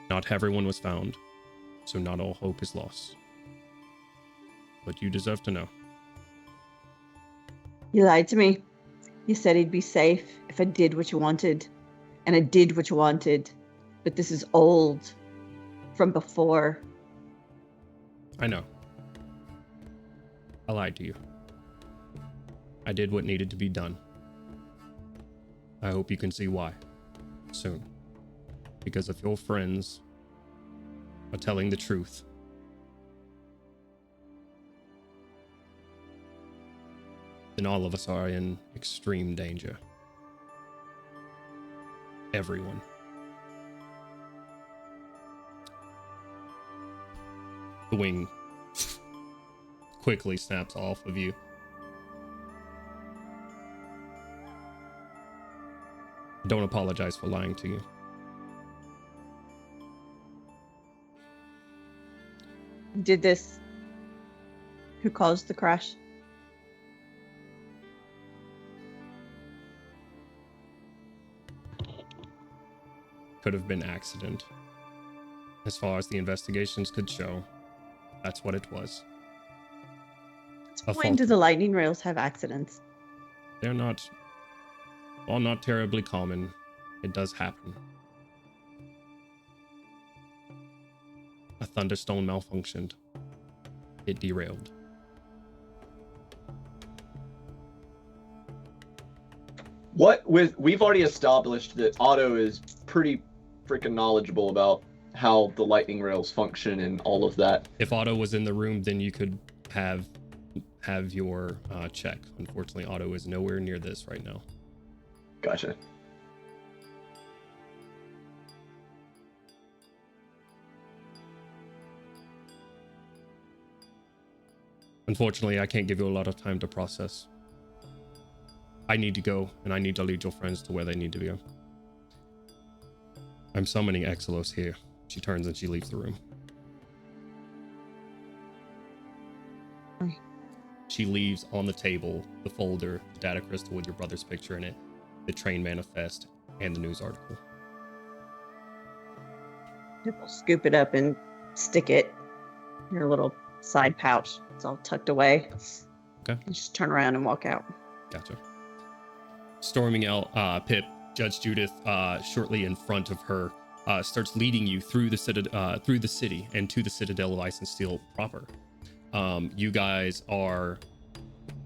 not everyone was found, so not all hope is lost. But you deserve to know. You lied to me. You said he'd be safe if I did what you wanted. And I did what you wanted. But this is old. From before. I know. I lied to you. I did what needed to be done. I hope you can see why. Soon. Because if your friends are telling the truth, then all of us are in extreme danger. Everyone. The wing quickly snaps off of you. Don't apologize for lying to you. did this? Who caused the crash? Could have been accident. As far as the investigations could show, that's what it was. When do the lightning rails have accidents? They're not, well, not terribly common. It does happen. A thunderstone malfunctioned. It derailed. We've already established that Otto is pretty freaking knowledgeable about how the lightning rails function and all of that. If Otto was in the room, then you could have your check. Unfortunately, Otto is nowhere near this right now. Gotcha. Unfortunately, I can't give you a lot of time to process. I need to go, and I need to lead your friends to where they need to go. I'm summoning Exelos here. She turns and she leaves the room. She leaves on the table the folder, the data crystal with your brother's picture in it, the train manifest, and the news article. We'll scoop it up and stick it in her little side pouch. It's all tucked away. Okay. And just turn around and walk out. Gotcha. Storming out, Pip, Judge Judith, shortly in front of her, starts leading you through the city and to the Citadel of Ice and Steel proper. You guys are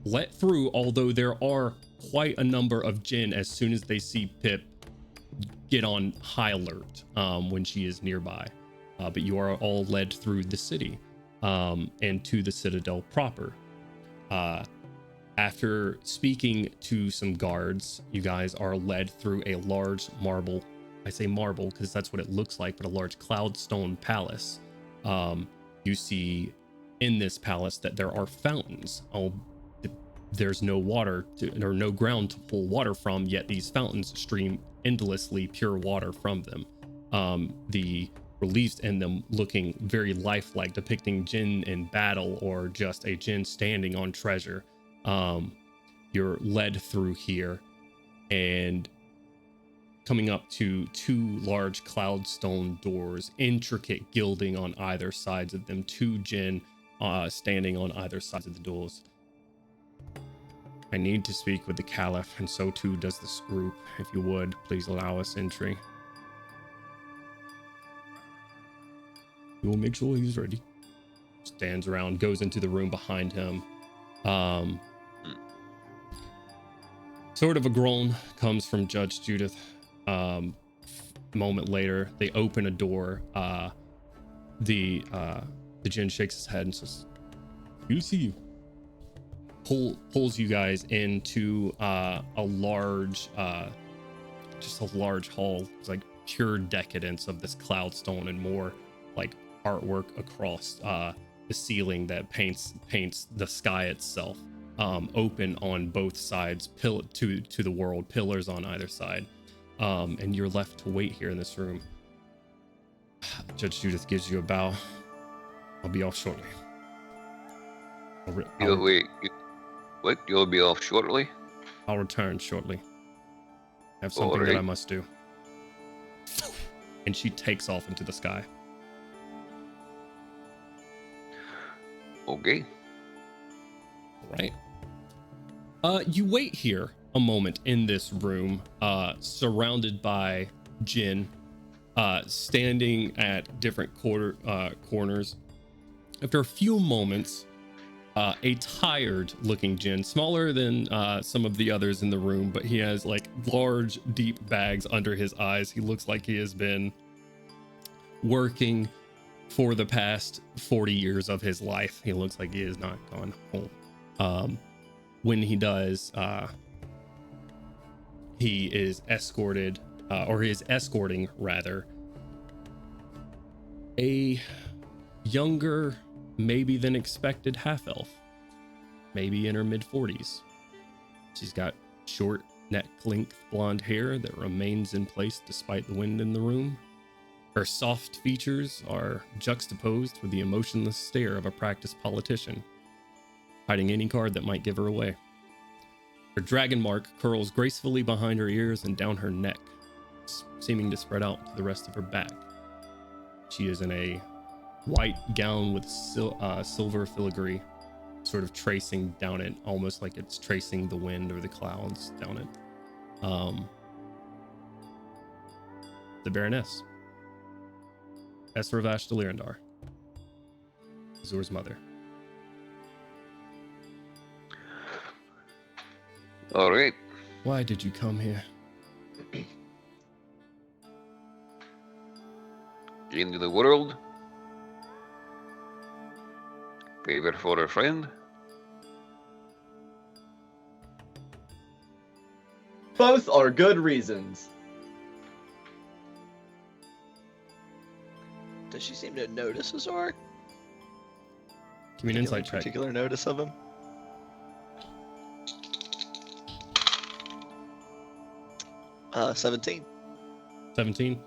let through, although there are quite a number of Jinn as soon as they see Pip get on high alert when she is nearby. But you are all led through the city and to the Citadel proper. After speaking to some guards, you guys are led through a large marble, I say marble because that's what it looks like, but a large cloudstone palace. You see in this palace that there are fountains. There's no water or no ground to pull water from, yet these fountains stream endlessly pure water from them. The reliefs in them looking very lifelike, depicting Jinn in battle or just a Jinn standing on treasure. You're led through here and coming up to two large cloudstone doors, intricate gilding on either sides of them, two Jinn standing on either sides of the doors. I need to speak with the Caliph, and so too does this group. If you would, please allow us entry. We will make sure he's ready. Stands around, goes into the room behind him. Sort of a groan comes from Judge Judith. A moment later, they open a door. The Jinn shakes his head and says, "We'll see you." Pulls you guys into a large hall. It's like pure decadence of this cloudstone and more like artwork across the ceiling that paints the sky itself. Open on both sides, to the world, pillars on either side. And you're left to wait here in this room. Judge Judith gives you a bow. I'll be off shortly. What? You'll be off shortly? I'll return shortly. I have something that I must do. And she takes off into the sky. Okay. All right. You wait here a moment in this room, surrounded by Jinn, standing at different corners. After a few moments, a tired-looking Jinn, smaller than some of the others in the room, but he has like large, deep bags under his eyes. He looks like he has been working for the past 40 years of his life. He looks like he has not gone home. When he does, he is escorted, or he is escorting rather, a younger, maybe than expected half-elf, maybe in her mid-40s. She's got short neck-length blonde hair that remains in place despite the wind in the room. Her soft features are juxtaposed with the emotionless stare of a practiced politician, hiding any card that might give her away. Her dragon mark curls gracefully behind her ears and down her neck, seeming to spread out to the rest of her back. She is in a white gown with silver filigree, sort of tracing down it, almost like it's tracing the wind or the clouds down it. The Baroness, Esravash de Lirandar, Azur's mother. All right. Why did you come here? Into the world. Favor for a friend. Both are good reasons. Does she seem to notice Azor? Give me an insight check. Particular notice of him? Uh, 17. 17.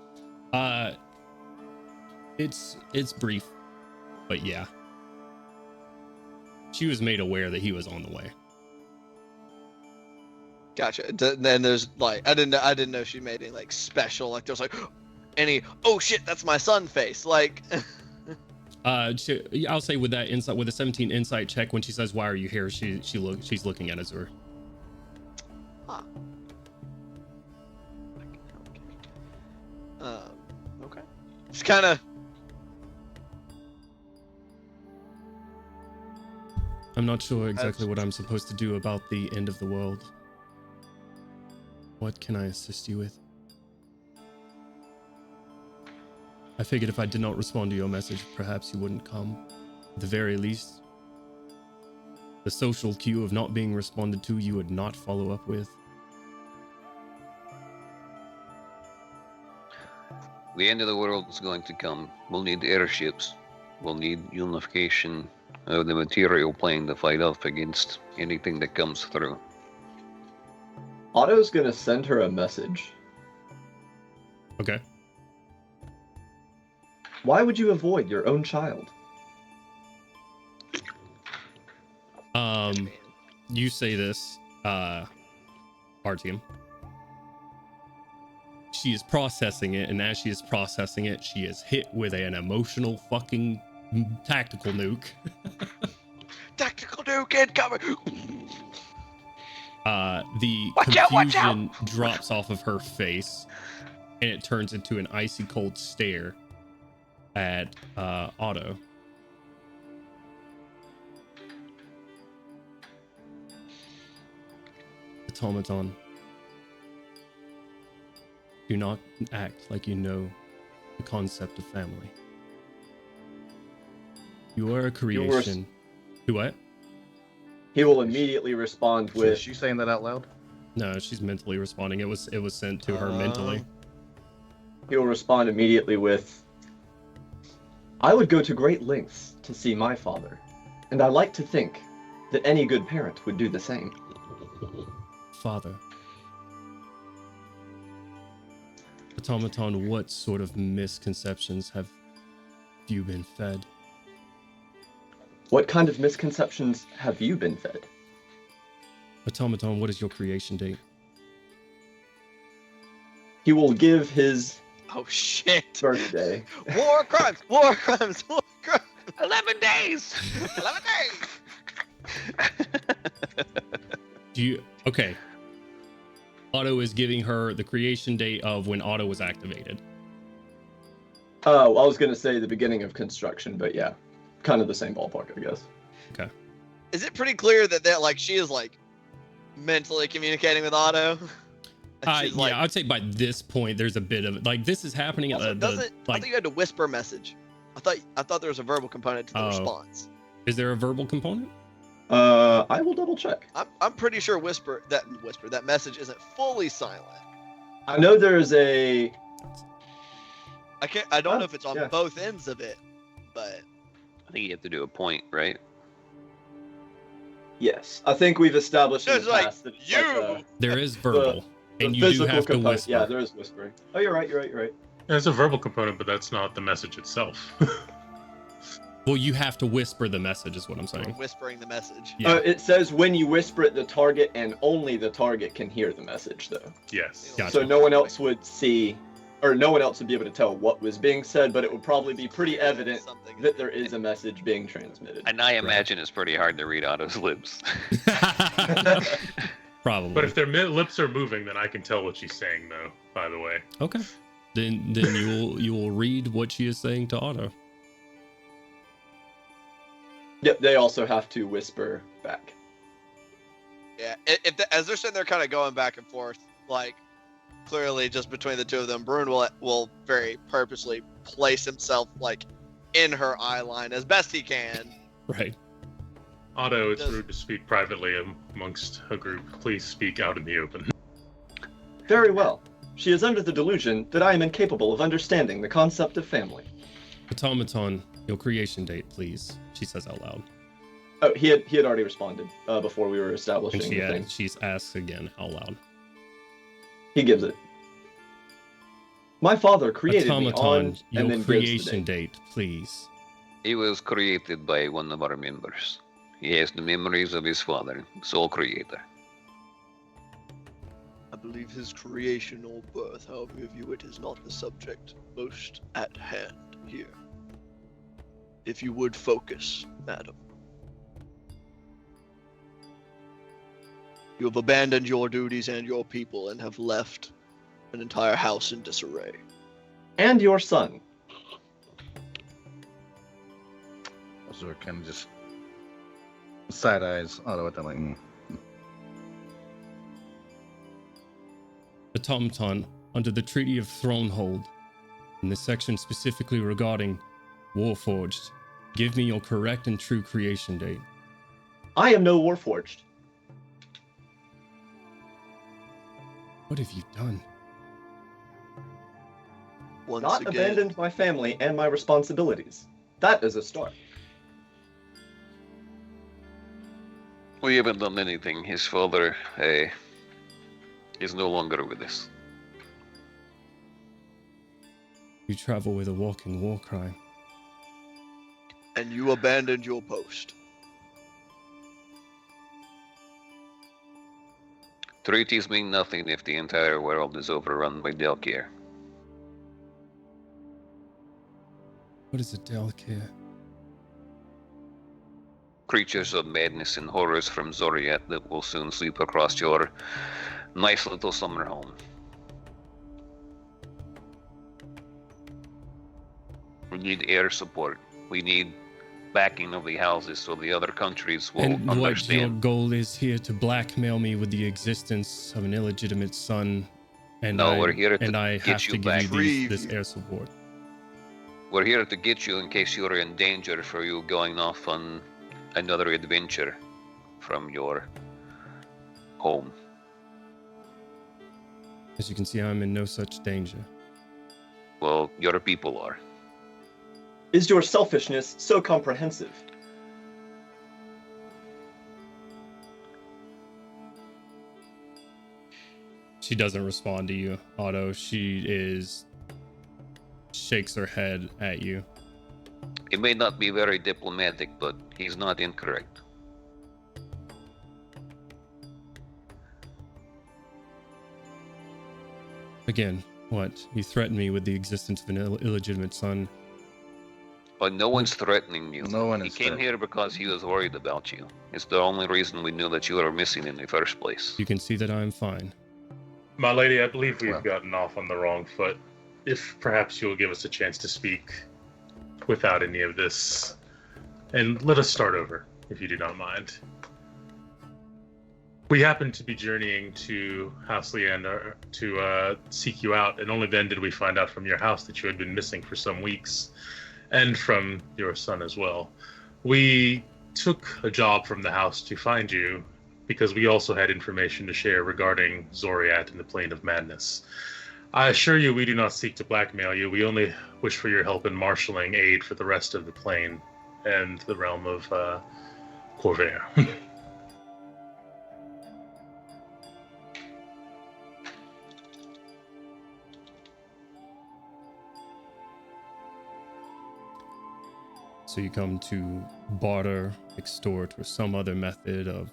It's brief, but yeah. She was made aware that he was on the way. Gotcha. Then there's like I didn't know she made any like special like there's like any oh shit that's my son face like. I'll say with that insight, with a 17 insight check, when she says why are you here, she's looking at Azur. Huh. Okay. Just kind of. I'm not sure exactly what I'm supposed to do about the end of the world. What can I assist you with? I figured if I did not respond to your message, perhaps you wouldn't come. At the very least, the social cue of not being responded to, you would not follow up with. The end of the world is going to come. We'll need airships. We'll need unification of the material plane to fight off against anything that comes through. Otto's gonna send her a message. Okay. Why would you avoid your own child? You say this, Artyom. She is processing it, and as she is processing it, she is hit with an emotional fucking tactical nuke. Tactical nuke incoming! The Watch confusion drops off of her face, and it turns into an icy cold stare at Otto. Automaton, do not act like you know the concept of family. You are a creation. Do what? He will immediately respond Is with, she saying that out loud? No, she's mentally responding. It was sent to her mentally. he will respond immediately with, I would go to great lengths to see my father, and I like to think that any good parent would do the same. Father. Automaton, what sort of misconceptions have you been fed? What kind of misconceptions have you been fed? Automaton, what is your creation date? He will give his Oh shit! birthday. War crimes! War crimes! War crimes! 11 days! 11 days! Do you... Okay. Otto is giving her the creation date of when Otto was activated. Oh, I was going to say the beginning of construction, but yeah. Kind of the same ballpark, I guess. Okay. Is it pretty clear that like she is like mentally communicating with Otto? She's like, yeah, I'd say by this point there's a bit of like this is happening at also, the I like. thought you had to whisper a message. I thought there was a verbal component to the response. Is there a verbal component? I will double check. I'm pretty sure that message isn't fully silent. I know there's a... I don't know if it's on yeah. both ends of it, but I think you have to do a point, right? Yes. I think we've established in It's the like, past that it's you! like there is verbal, the and you do physical have to component. whisper. Yeah, there is whispering. Oh, you're right. There's a verbal component, but that's not the message itself. Well, you have to whisper the message, is what I'm saying. Whispering the message. Yeah. It says when you whisper it, the target and only the target can hear the message, though. Yes. Gotcha. So no one else would see, or no one else would be able to tell what was being said, but it would probably be pretty evident Something. that there is a message being transmitted. And I imagine it's pretty hard to read Otto's lips. Probably. But if their lips are moving, then I can tell what she's saying, though. By the way. Okay. Then you will read what she is saying to Otto. Yep, they also have to whisper back. Yeah, as they're sitting there kind of going back and forth, like, clearly just between the two of them, Bruin will very purposely place himself, like, in her eye line as best he can. Right. Otto, it's rude to speak privately amongst a group. Please speak out in the open. Very well. She is under the delusion that I am incapable of understanding the concept of family. Automaton, your creation date, please. She says out loud. Oh, he had already responded before we were establishing And the thing. she's asked again out loud. He gives it. My father created me on, Automaton, your and then creation gives the date. date, please. He was created by one of our members. He has the memories of his father, sole creator. I believe his creation or birth, however you view it, is not the subject most at hand here. If you would focus, madam. You have abandoned your duties and your people and have left an entire house in disarray. And your son. So kind of just side eyes Otto at that, like, Automaton, under the Treaty of Thronehold, in the section specifically regarding Warforged, give me your correct and true creation date. I am no Warforged. What have you done? Once Not again, abandoned my family and my responsibilities. That is a start. We haven't done anything. His father is no longer with us. You travel with a walking war crime. and you abandoned your post. Treaties mean nothing if the entire world is overrun by Delkir. What is a Delkir? Creatures of madness and horrors from Zoriat that will soon sweep across your nice little summer home. We need air support. We need backing of the houses so the other countries will And what your understand. goal is here to blackmail me with the existence of an illegitimate son, and No, we're here to I get have you to give back. you Retrieve this you. air support. We're here to get you in case you're in danger for you going off on another adventure from your home. As you can see, I'm in no such danger. Well, your people are. Is your selfishness so comprehensive? She doesn't respond to you, Otto. She shakes her head at you. It may not be very diplomatic, but he's not incorrect. Again, what? You threaten me with the existence of an illegitimate son. But no one's threatening you. No one He is came threatening. here because he was worried about you. It's the only reason we knew that you were missing in the first place. You can see that I'm fine. My lady, I believe we've Well. gotten off on the wrong foot. If perhaps you'll give us a chance to speak without any of this. And let us start over, if you do not mind. We happened to be journeying to House Leander to seek you out, and only then did we find out from your house that you had been missing for some weeks, and from your son as well. We took a job from the house to find you, because we also had information to share regarding Zoriat and the Plane of Madness. I assure you we do not seek to blackmail you, we only wish for your help in marshaling aid for the rest of the plane and the realm of Corvair. So you come to barter, extort, or some other method of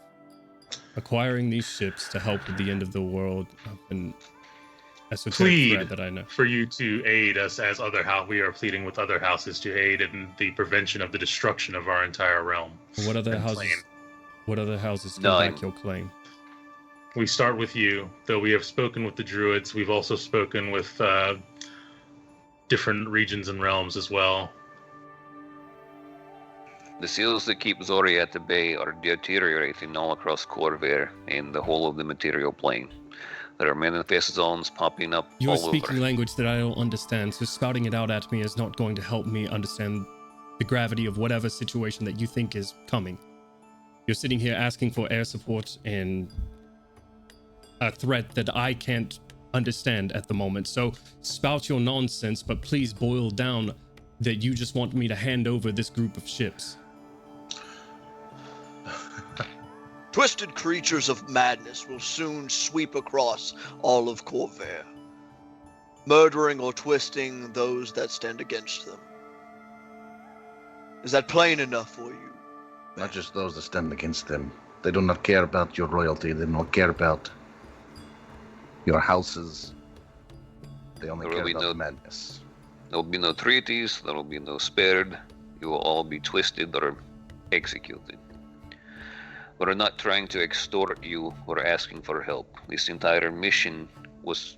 acquiring these ships to help with the end of the world. An esoteric threat Plead that I know. for you to aid us as other house. We are pleading with other houses to aid in the prevention of the destruction of our entire realm. What other and houses? plane. What other houses can No, back your claim? We start with you, though we have spoken with the druids. We've also spoken with different regions and realms as well. The seals that keep Zori at the bay are deteriorating all across Corvair and the whole of the material plane. There are manifest zones popping up You are all speaking over. language that I don't understand, so spouting it out at me is not going to help me understand the gravity of whatever situation that you think is coming. You're sitting here asking for air support and a threat that I can't understand at the moment. So spout your nonsense, but please boil down that you just want me to hand over this group of ships. Twisted creatures of madness will soon sweep across all of Corvair, murdering or twisting those that stand against them. Is that plain enough for you? Not just those that stand against them. They do not care about your royalty. They do not care about your houses. They only There care will be about no- the madness. There will be no treaties, there will be no spared. You will all be twisted or executed. We're not trying to extort you or asking for help. This entire mission was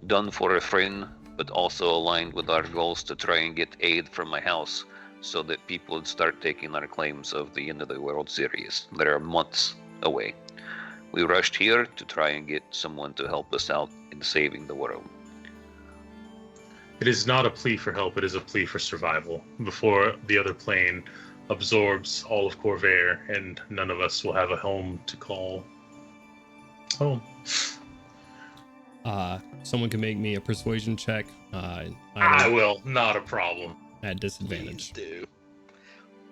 done for a friend, but also aligned with our goals to try and get aid from my house so that people would start taking our claims of the end of the world serious. They are months away. We rushed here to try and get someone to help us out in saving the world. It is not a plea for help, it is a plea for survival. Before the other plane absorbs all of Corvair, and none of us will have a home to call home. Someone can make me a persuasion check. I will, not a problem. At disadvantage. Please do.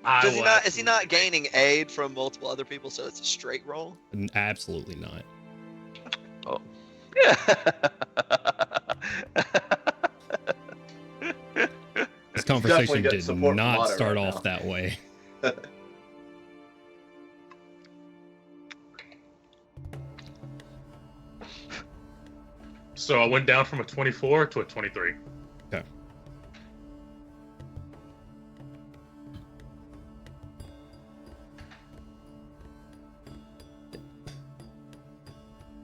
I Is will he not absolutely- gaining aid from multiple other people, so it's a straight roll? Absolutely not. Oh. This conversation Definitely get did support from not Otto start right off now. that way. So I went down from a 24 to a 23. Okay.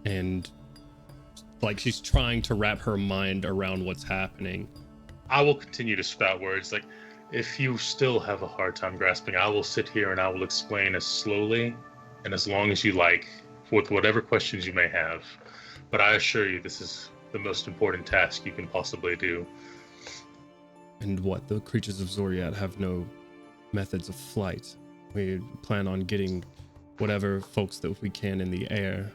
And like she's trying to wrap her mind around what's happening. I will continue to spout words like, if you still have a hard time grasping, I will sit here and I will explain as slowly and as long as you like, with whatever questions you may have. But I assure you, this is the most important task you can possibly do. And what? The creatures of Zoriat have no methods of flight. We plan on getting whatever folks that we can in the air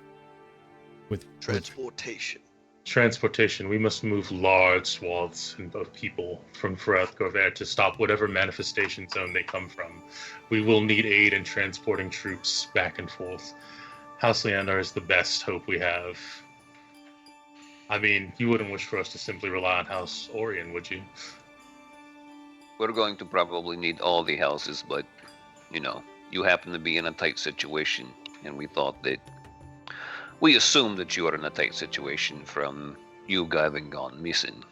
with Transportation. Transportation. We must move large swaths of people from throughout Corvair to stop whatever manifestation zone they come from. We will need aid in transporting troops back and forth. House Leander is the best hope we have. I mean, you wouldn't wish for us to simply rely on House Orion, would you? We're going to probably need all the houses, but, you know, you happen to be in a tight situation, and we thought that... We assume that you are in a tight situation from you having gone missing.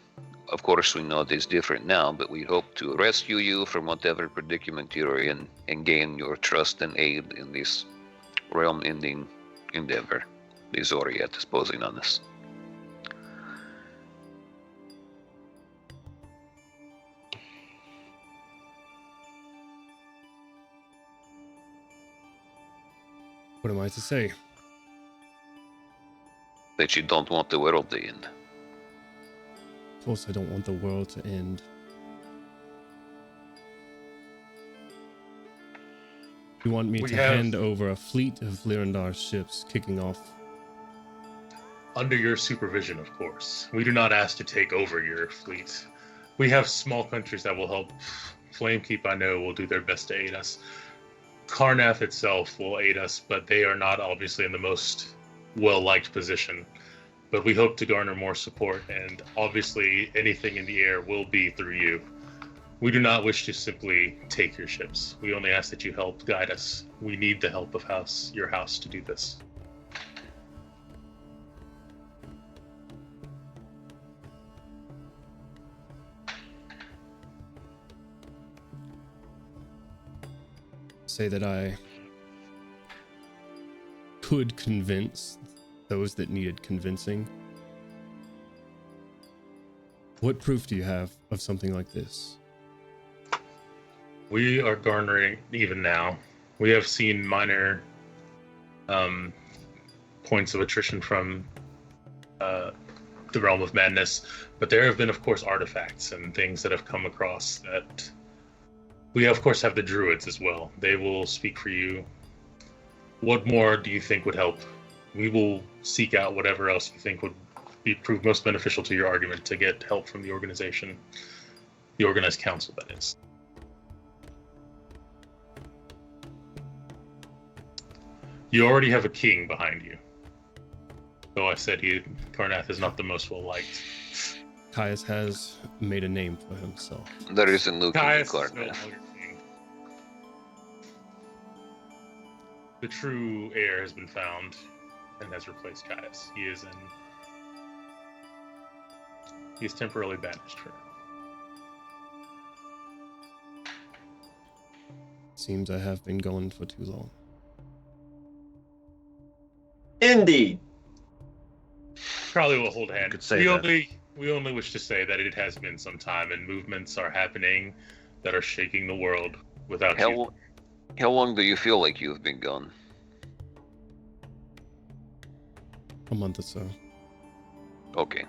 Of course, we know it is different now, but we hope to rescue you from whatever predicament you're in and gain your trust and aid in this realm-ending endeavor the Zoriat is posing on us. What am I to say? That you don't want the world to end. Of course I don't want the world to end. You want me We to have- hand over a fleet of Lyrandar's ships kicking off? Under your supervision, of course. We do not ask to take over your fleet. We have small countries that will help. Flamekeep, I know, will do their best to aid us. Karnath itself will aid us, but they are not obviously in the most well-liked position. But we hope to garner more support, and obviously anything in the air will be through you. We do not wish to simply take your ships. We only ask that you help guide us. We need the help of your house to do this. Say that I could convince those that needed convincing. What proof do you have of something like this? We are garnering, even now, we have seen minor points of attrition from the realm of madness, but there have been, of course, artifacts and things that have come across that we, of course, have the druids as well. They will speak for you. What more do you think would help? We will seek out whatever else you think would prove most beneficial to your argument to get help from the organization, the organized council, that is. You already have a king behind you. Though I said Karnath is not the most well-liked. Caius has made a name for himself. There is a new king in Caius is no Karnath. longer king. The true heir has been found and has replaced Caius. He is temporarily banished for now. Seems I have been gone for too long. Indeed. Probably will hold hand. could say we that. only wish to say that it has been some time, and movements are happening that are shaking the world without you. How long do you feel like you've been gone? A month or so. Okay.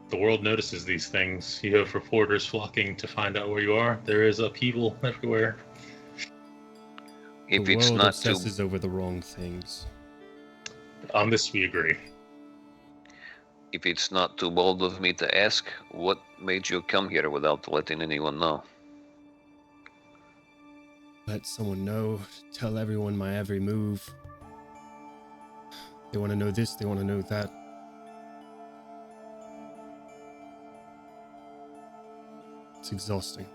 The world notices these things. You have reporters flocking to find out where you are. There is upheaval everywhere. If The it's world not too obsesses over the wrong things. On this, we agree. If it's not too bold of me to ask, what made you come here without letting anyone know? Let someone know, tell everyone my every move. They want to know this, they want to know that. It's exhausting.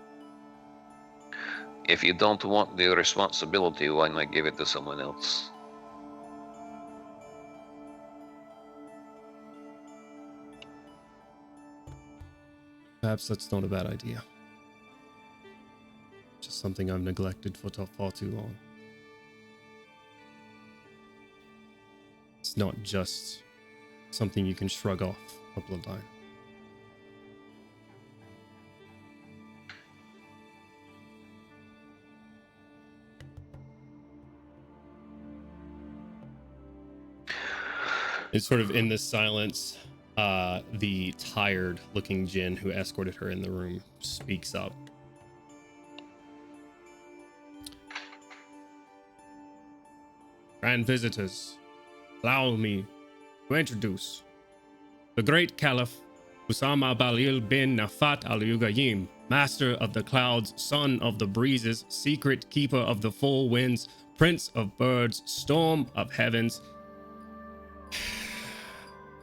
If you don't want the responsibility, why not give it to someone else? Perhaps that's not a bad idea. Just something I've neglected for far too long. It's not just something you can shrug off a bloodline. It's sort of in this silence, the tired-looking Jinn who escorted her in the room speaks up. Grand visitors, allow me to introduce the great Caliph Usama Balil bin Nafat al-Yugayim, master of the clouds, son of the breezes, secret keeper of the full winds, prince of birds, storm of heavens,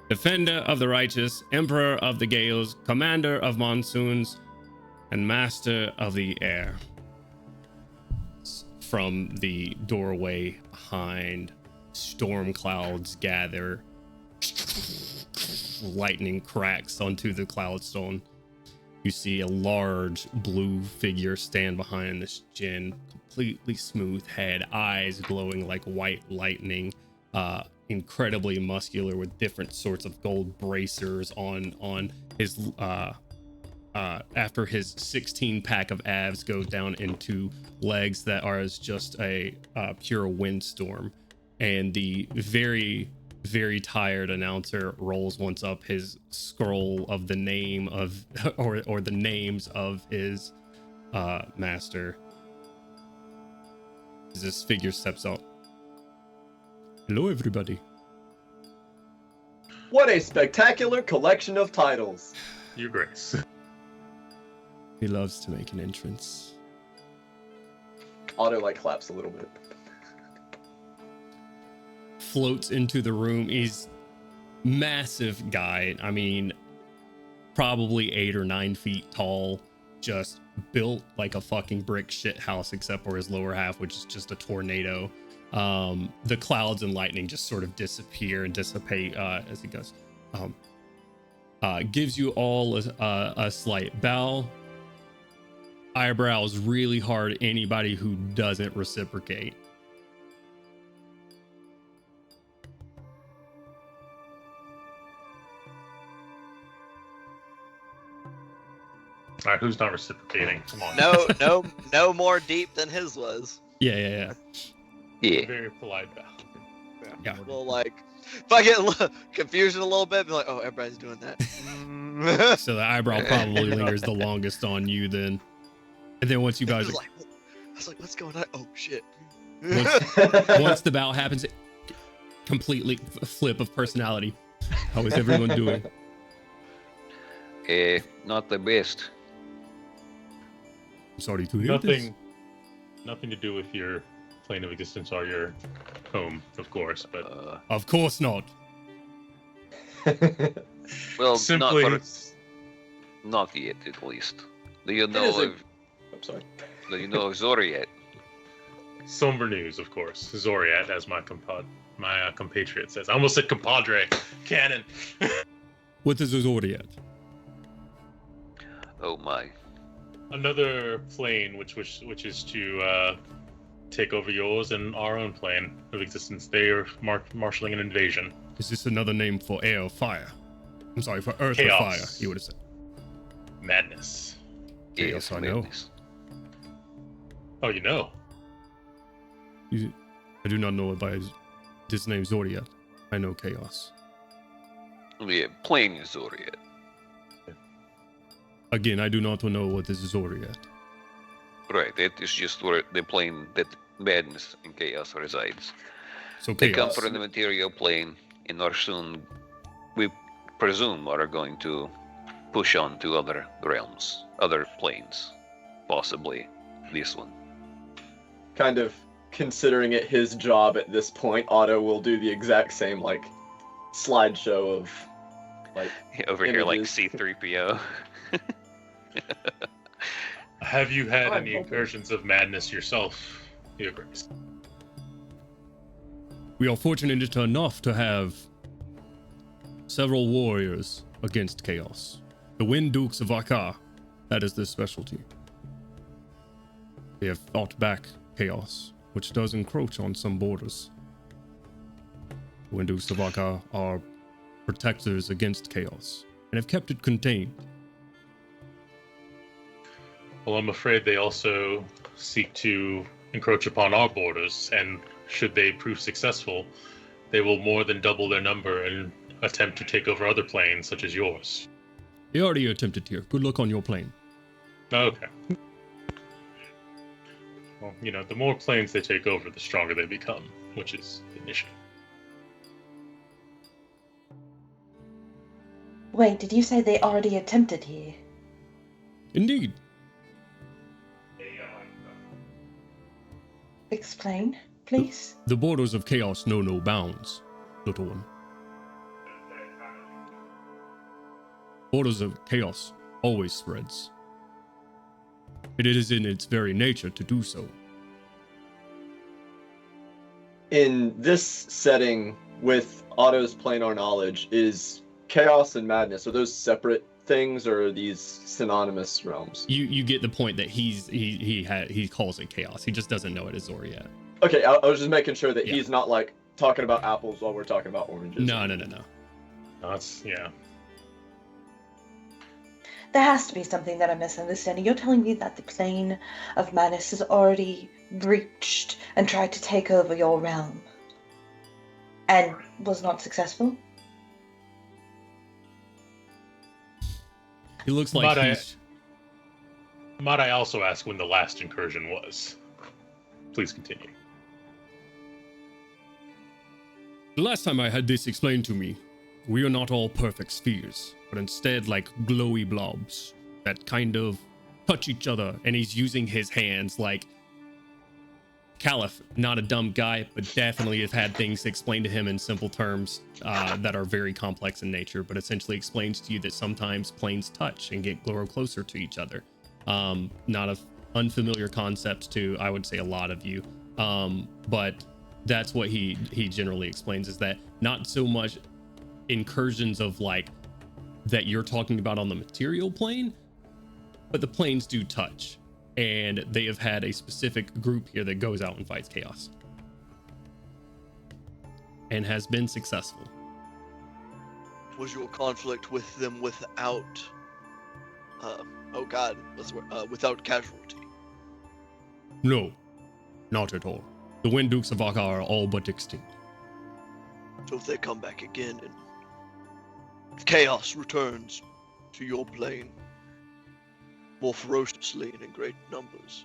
defender of the righteous, emperor of the gales, commander of monsoons, and master of the air. From the doorway behind, storm clouds gather. Lightning cracks onto the cloudstone. You see a large blue figure stand behind this Jinn, completely smooth head, eyes glowing like white lightning, incredibly muscular with different sorts of gold bracers on his after his 16 pack of abs go down into legs that are as just a pure windstorm. And the very, very tired announcer rolls once up his scroll of the name of or the names of his master as this figure steps up. Hello, everybody. What a spectacular collection of titles. Your Grace. He loves to make an entrance. Otto claps a little bit. Floats into the room. He's massive guy. I mean, probably 8 or 9 feet tall, just built like a fucking brick shit house, except for his lower half, which is just a tornado. The clouds and lightning just sort of disappear and dissipate as he goes. Gives you all a slight bow. Eyebrows really hard at anybody who doesn't reciprocate. All right, who's not reciprocating? Come on. No more deep than his was. Yeah. Very polite bow. Yeah. Well, like, if I get confusion a little bit, be like, oh, everybody's doing that. So the eyebrow probably lingers the longest on you then. And then once you guys... I was like, what's going on? Oh, shit. once the bow happens, completely flip of personality. How is everyone doing? Not the best. I'm sorry to hear this. Nothing to do with your plane of existence or your home, of course, but Of course not. Well, simply not yet, at least. Do you know of? I'm sorry. Do you know of Zoriat? somber news, of course. Zoriat, as my compatriot says. I almost said compadre. Cannon. What is a Zoriat? Oh my. Another plane, which is to take over yours and our own plane of existence. They are marshalling an invasion. Is this another name for air or fire? I'm sorry, for earth Chaos. or fire, you would have said. Madness. Chaos, I know. Madness. Oh, you know. I do not know it by this name Zoriat. I know chaos. Yeah, plane is Zoriat. Again, I do not know what is Zoriat. Right, that is just where the plane that madness and chaos resides. So They come chaos. from the material plane and are soon, we presume, are going to push on to other realms, other planes, possibly this one. Kind of considering it his job at this point, Otto will do the exact same slideshow of Over here, like images. C-3PO. Have you had I'm any hoping. incursions of madness yourself, Your Grace? We are fortunate enough to have several warriors against chaos. The Wind Dukes of Akar, that is their specialty. They have fought back chaos, which does encroach on some borders. The Wind Dukes of Akar are protectors against chaos, and have kept it contained. Well, I'm afraid they also seek to encroach upon our borders, and should they prove successful, they will more than double their number and attempt to take over other planes such as yours. They already attempted here. Good luck on your plane. Okay. Well, the more planes they take over, the stronger they become, which is an issue. Wait, did you say they already attempted here? Indeed. Explain, please. The borders of chaos know no bounds, little one. Borders of chaos always spreads. It is in its very nature to do so. In this setting, with Otto's planar knowledge, is chaos and madness, are those separate things or are these synonymous realms? You get the point that he calls it chaos. He just doesn't know it as Zoriat. Okay, I was just making sure that Yeah. he's not talking about apples while we're talking about oranges. No. That's, yeah. There has to be something that I'm misunderstanding. You're telling me that the plane of madness has already breached and tried to take over your realm and was not successful? He looks like Might I also ask when the last incursion was? Please continue. The last time I had this explained to me, we are not all perfect spheres, but instead like glowy blobs that kind of touch each other, and he's using his hands like Caliph, not a dumb guy, but definitely have had things explained to him in simple terms that are very complex in nature, but essentially explains to you that sometimes planes touch and grow closer to each other. Not an unfamiliar concept to, I would say, a lot of you. But that's what he generally explains, is that not so much incursions of like that you're talking about on the material plane, but the planes do touch. And they have had a specific group here that goes out and fights chaos. And has been successful. Was your conflict with them without, without casualty? No, not at all. The Wind Dukes of Aka are all but extinct. So if they come back again and chaos returns to your plane, more ferociously and in great numbers,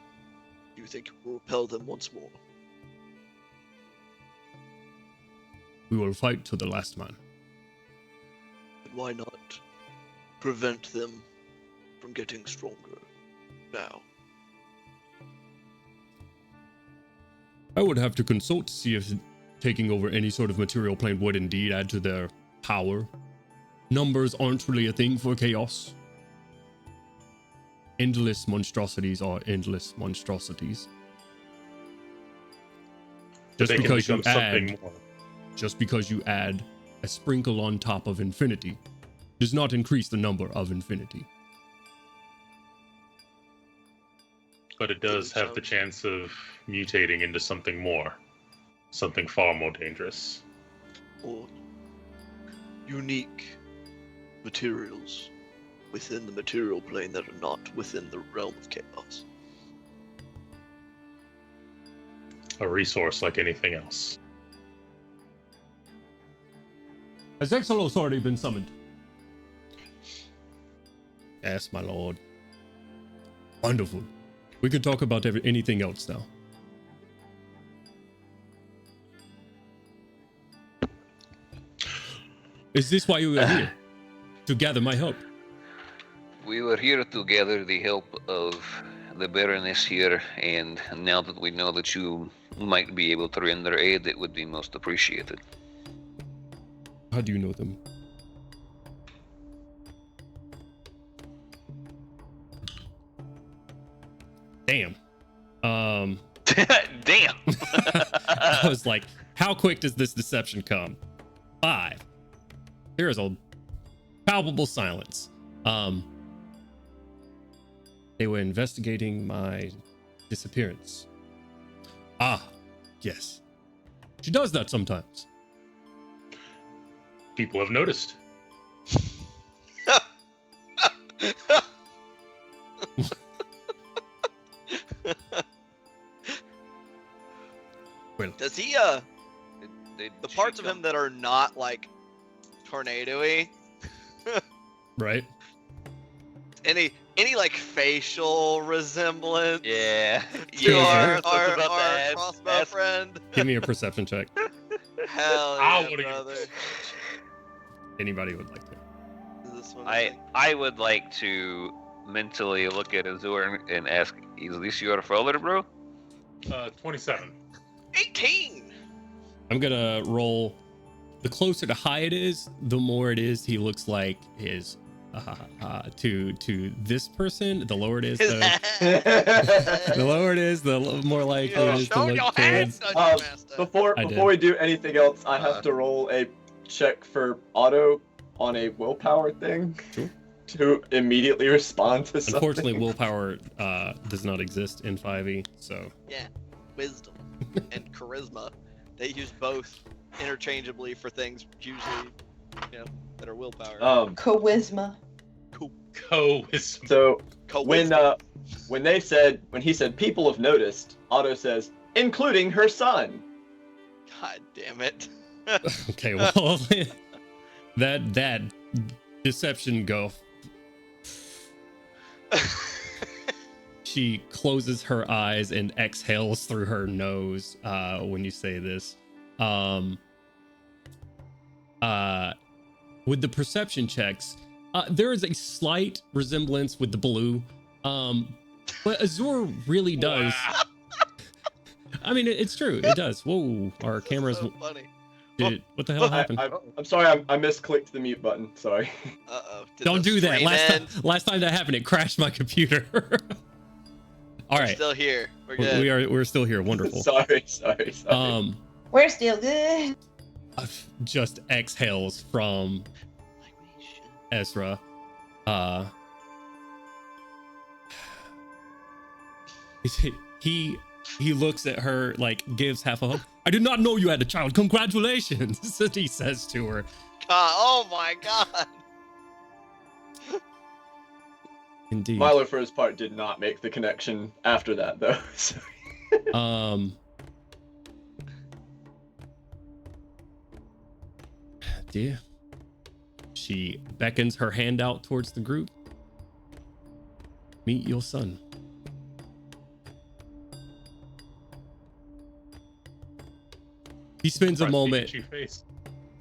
do you think you will repel them once more? We will fight to the last man. And why not prevent them from getting stronger now? I would have to consult to see if taking over any sort of material plane would indeed add to their power. Numbers aren't really a thing for chaos. Endless monstrosities are endless monstrosities. Just because you add a sprinkle on top of infinity does not increase the number of infinity. But it does have the chance of mutating into something more. Something far more dangerous. Or unique materials within the material plane that are not within the realm of chaos. A resource like anything else. Has Exile Authority been summoned? Yes, my lord. Wonderful. We can talk about anything else now. Is this why you are here? To gather my help? We were here to gather the help of the Baroness here, and now that we know that you might be able to render aid, it would be most appreciated. How do you know them? Damn. Damn. I was like, how quick does this deception come? 5. There is a palpable silence. They were investigating my disappearance. Ah, yes. She does that sometimes. People have noticed. Well, Does he, They the parts of him that are not, like, tornado-y, Right? any like facial resemblance? Yeah. You Yeah. our About that. crossbow That's- friend. Give me a perception check. Hell I yeah, wanna brother. Anybody would like to. Is this one I would like to mentally look at Azur and ask, is this your father, bro? 27. 18. I'm gonna roll. The closer to high it is, the more it is he looks like his to this person. The lower it is, the lower it is, the more likely it is to Show look your towards. hands, Dungeon Master. Before I did. we do anything else, I have to roll a check for auto on a willpower thing Sure. to immediately respond to something. Unfortunately, willpower does not exist in 5e, so Yeah, wisdom and charisma. They use both interchangeably for things usually, that are willpower. Charisma. Co-wisdom. So Co-wisdom. when he said people have noticed, Otto says, including her son. God damn it. okay. Well, that deception go. She closes her eyes and exhales through her nose when you say this. With the perception checks, there is a slight resemblance with the blue, but Azur really does. I mean, it's true. It does. Whoa, our This is cameras. so funny. What the hell happened? I'm sorry, I misclicked the mute button. Sorry. Uh-oh. Did Don't the do that. stream end? Last time that happened, it crashed my computer. All We're right, still here. We're good. we're still here. Wonderful. sorry. We're still good. Just exhales from Ezra. He looks at her, like, gives half a hug. I did not know you had a child. Congratulations, he says to her. Oh my god. Indeed. Milo, for his part, did not make the connection after that, though. So. Dear. She beckons her hand out towards the group. Meet your son. He spends a moment.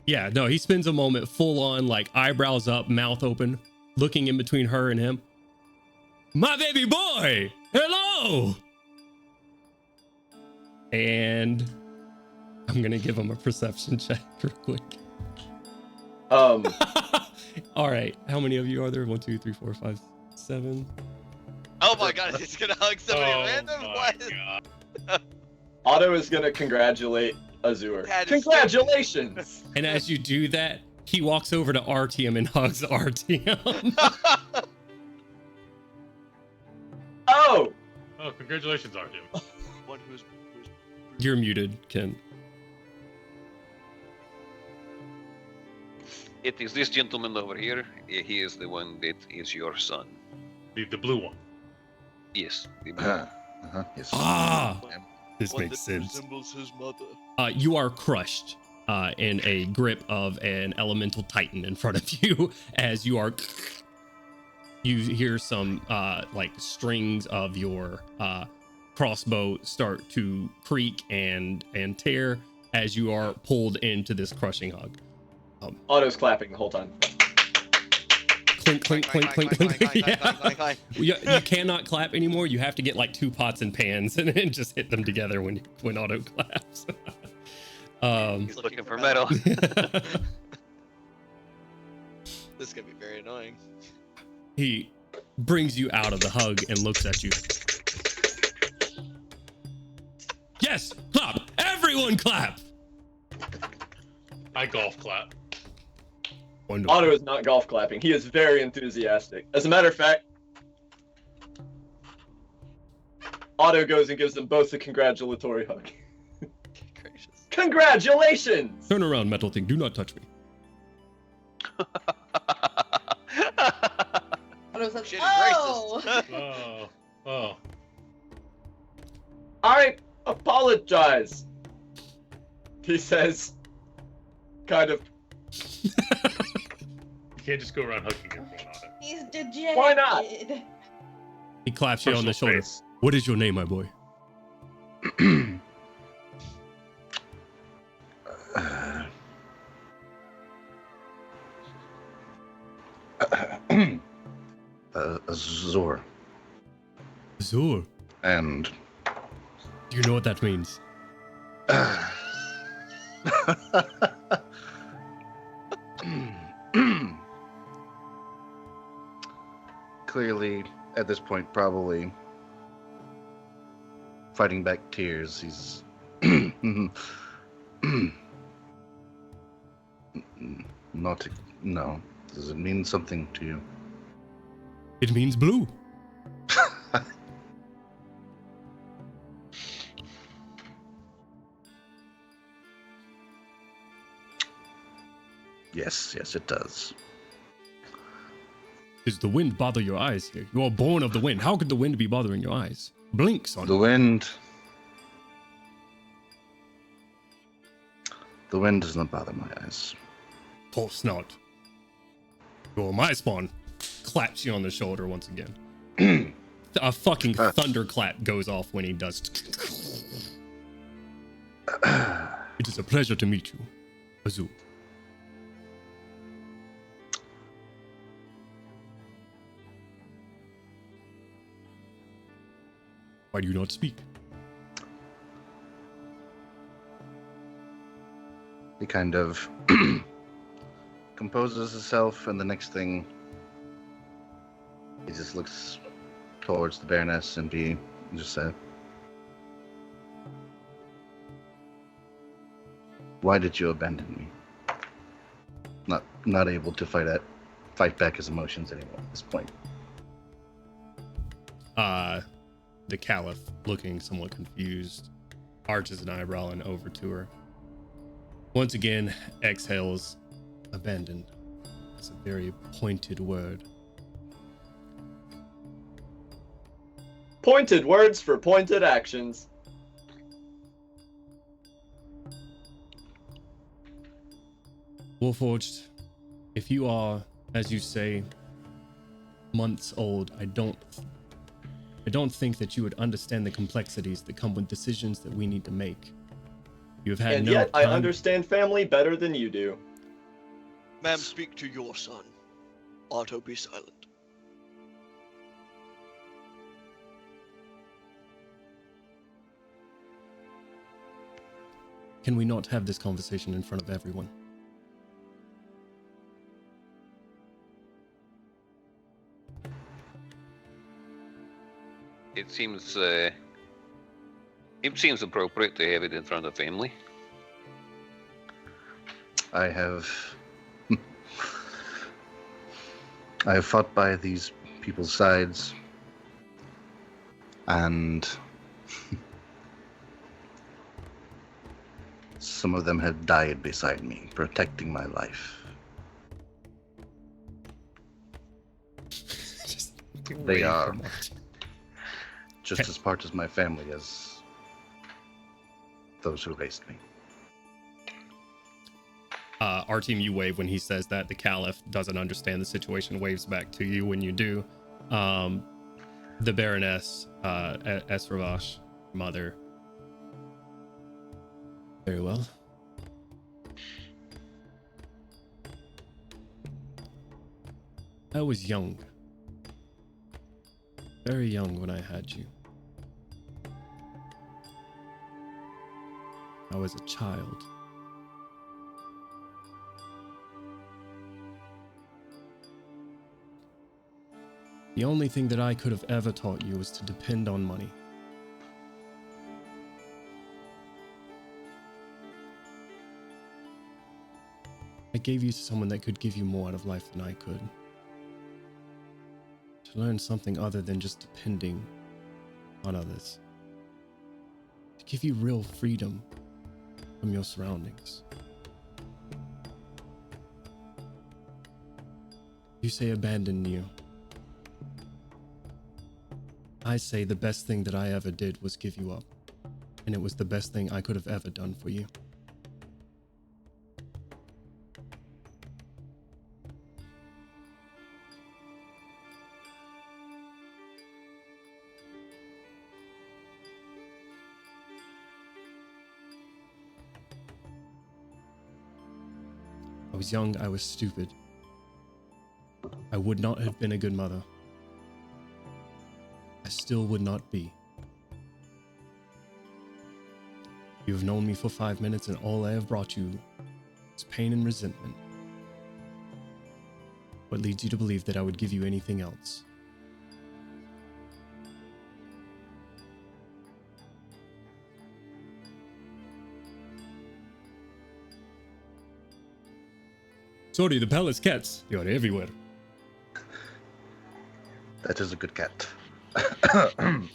Yeah, no, he spends a moment full on, like, eyebrows up, mouth open, looking in between her and him. My baby boy! Hello! And I'm gonna give him a perception check real quick. All right, how many of you are there? 1, 2, 3, 4, 5, 7. Oh my god, he's gonna hug somebody random? What? Otto is gonna congratulate Azur. Congratulations! And as you do that, he walks over to Artyom and hugs Artyom. Oh, congratulations, Artyom. One who's You're muted, Ken. It is this gentleman over here. He is the one that is your son. The blue one. Yes. The blue one. Yes. Ah! This one makes that sense. resembles his mother. You are crushed in a grip of an elemental titan in front of you as you are. You hear some like strings of your crossbow start to creak and tear as you are pulled into this crushing hug. Otto's clapping the whole time. Clink, clink, clink, clink, clink. Yeah. You cannot clap anymore. You have to get like 2 pots and pans and then just hit them together when Otto claps. He's looking for metal. This is gonna be very annoying. He brings you out of the hug and looks at you. Yes, clap! Everyone clap! I golf clap. Wonderful. Otto is not golf clapping. He is very enthusiastic. As a matter of fact, Otto goes and gives them both a congratulatory hug. Gracious. Congratulations! Turn around, metal thing. Do not touch me. Shit, he's Oh! racist. Oh. I apologize. He says, kind of. You can't just go around hugging everyone on it. He's dejected. Why not? He claps you on the Personal shoulder. space. What is your name, my boy? Azor. Azur. And Do you know what that means? Clearly, at this point, probably fighting back tears. He's not. No. Does it mean something to you? It means blue. Yes, it does. Does the wind bother your eyes here? You are born of the wind. How could the wind be bothering your eyes? Blink, son. The wind does not bother my eyes. Of course not. You're my spawn. Claps you on the shoulder once again. A fucking thunderclap goes off when he does. It is a pleasure to meet you, Azul. Why do you not speak? He kind of composes himself, and the next thing, he just looks towards the Baroness and just said, "Why did you abandon me?" Not able to fight back his emotions anymore at this point. The Caliph, looking somewhat confused, arches an eyebrow and over to her. Once again, exhales. Abandoned. That's a very pointed word. Pointed words for pointed actions. Warforged, if you are, as you say, months old, I don't think that you would understand the complexities that come with decisions that we need to make. You have had And no yet, I time. understand family better than you do. Ma'am, speak to your son. Otto, be silent. Can we not have this conversation in front of everyone? It seems appropriate to have it in front of family. I have fought by these people's sides, and some of them have died beside me, protecting my life. They are just as part of my family as those who raised me. Our team, you wave when he says that. The Caliph doesn't understand the situation, waves back to you when you do. The Baroness, Esravash, mother. Very well. I was young. Very young when I had you. I was a child. The only thing that I could have ever taught you was to depend on money. I gave you to someone that could give you more out of life than I could. To learn something other than just depending on others. To give you real freedom from your surroundings. You say abandon you. I say the best thing that I ever did was give you up. And it was the best thing I could have ever done for you. I was young, I was stupid. I would not have been a good mother. I still would not be. You have known me for 5 minutes, and all I have brought you is pain and resentment. What leads you to believe that I would give you anything else? Sorry, the palace cats. They are everywhere. That is a good cat. I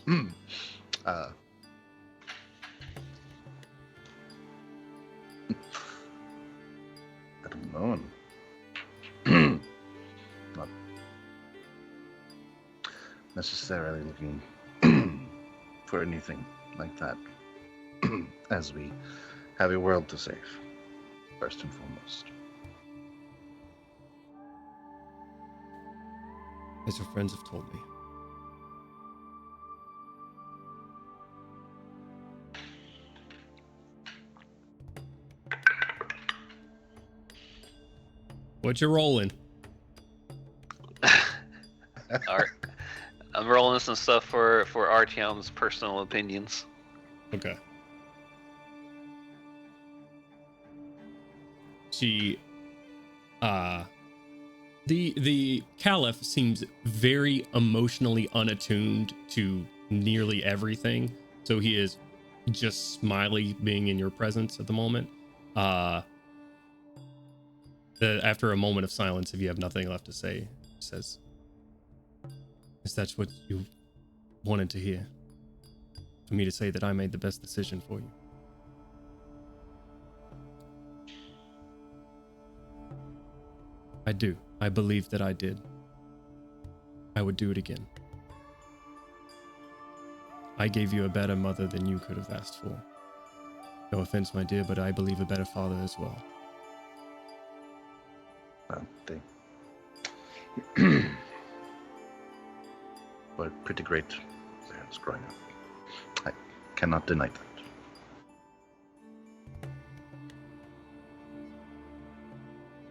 don't know. Not necessarily looking for anything like that, as we have a world to save, first and foremost. As your friends have told me. What you rolling? I'm rolling some stuff for Artyom's personal opinions. Okay. She, the Caliph seems very emotionally unattuned to nearly everything. So he is just smiley being in your presence at the moment. After a moment of silence, if you have nothing left to say, he says, "Is that what you wanted to hear? For me to say that I made the best decision for you?" I do. I believe that I did. I would do it again. I gave you a better mother than you could have asked for. No offense, my dear, but I believe a better father as well. They were pretty great parents growing up. I cannot deny that.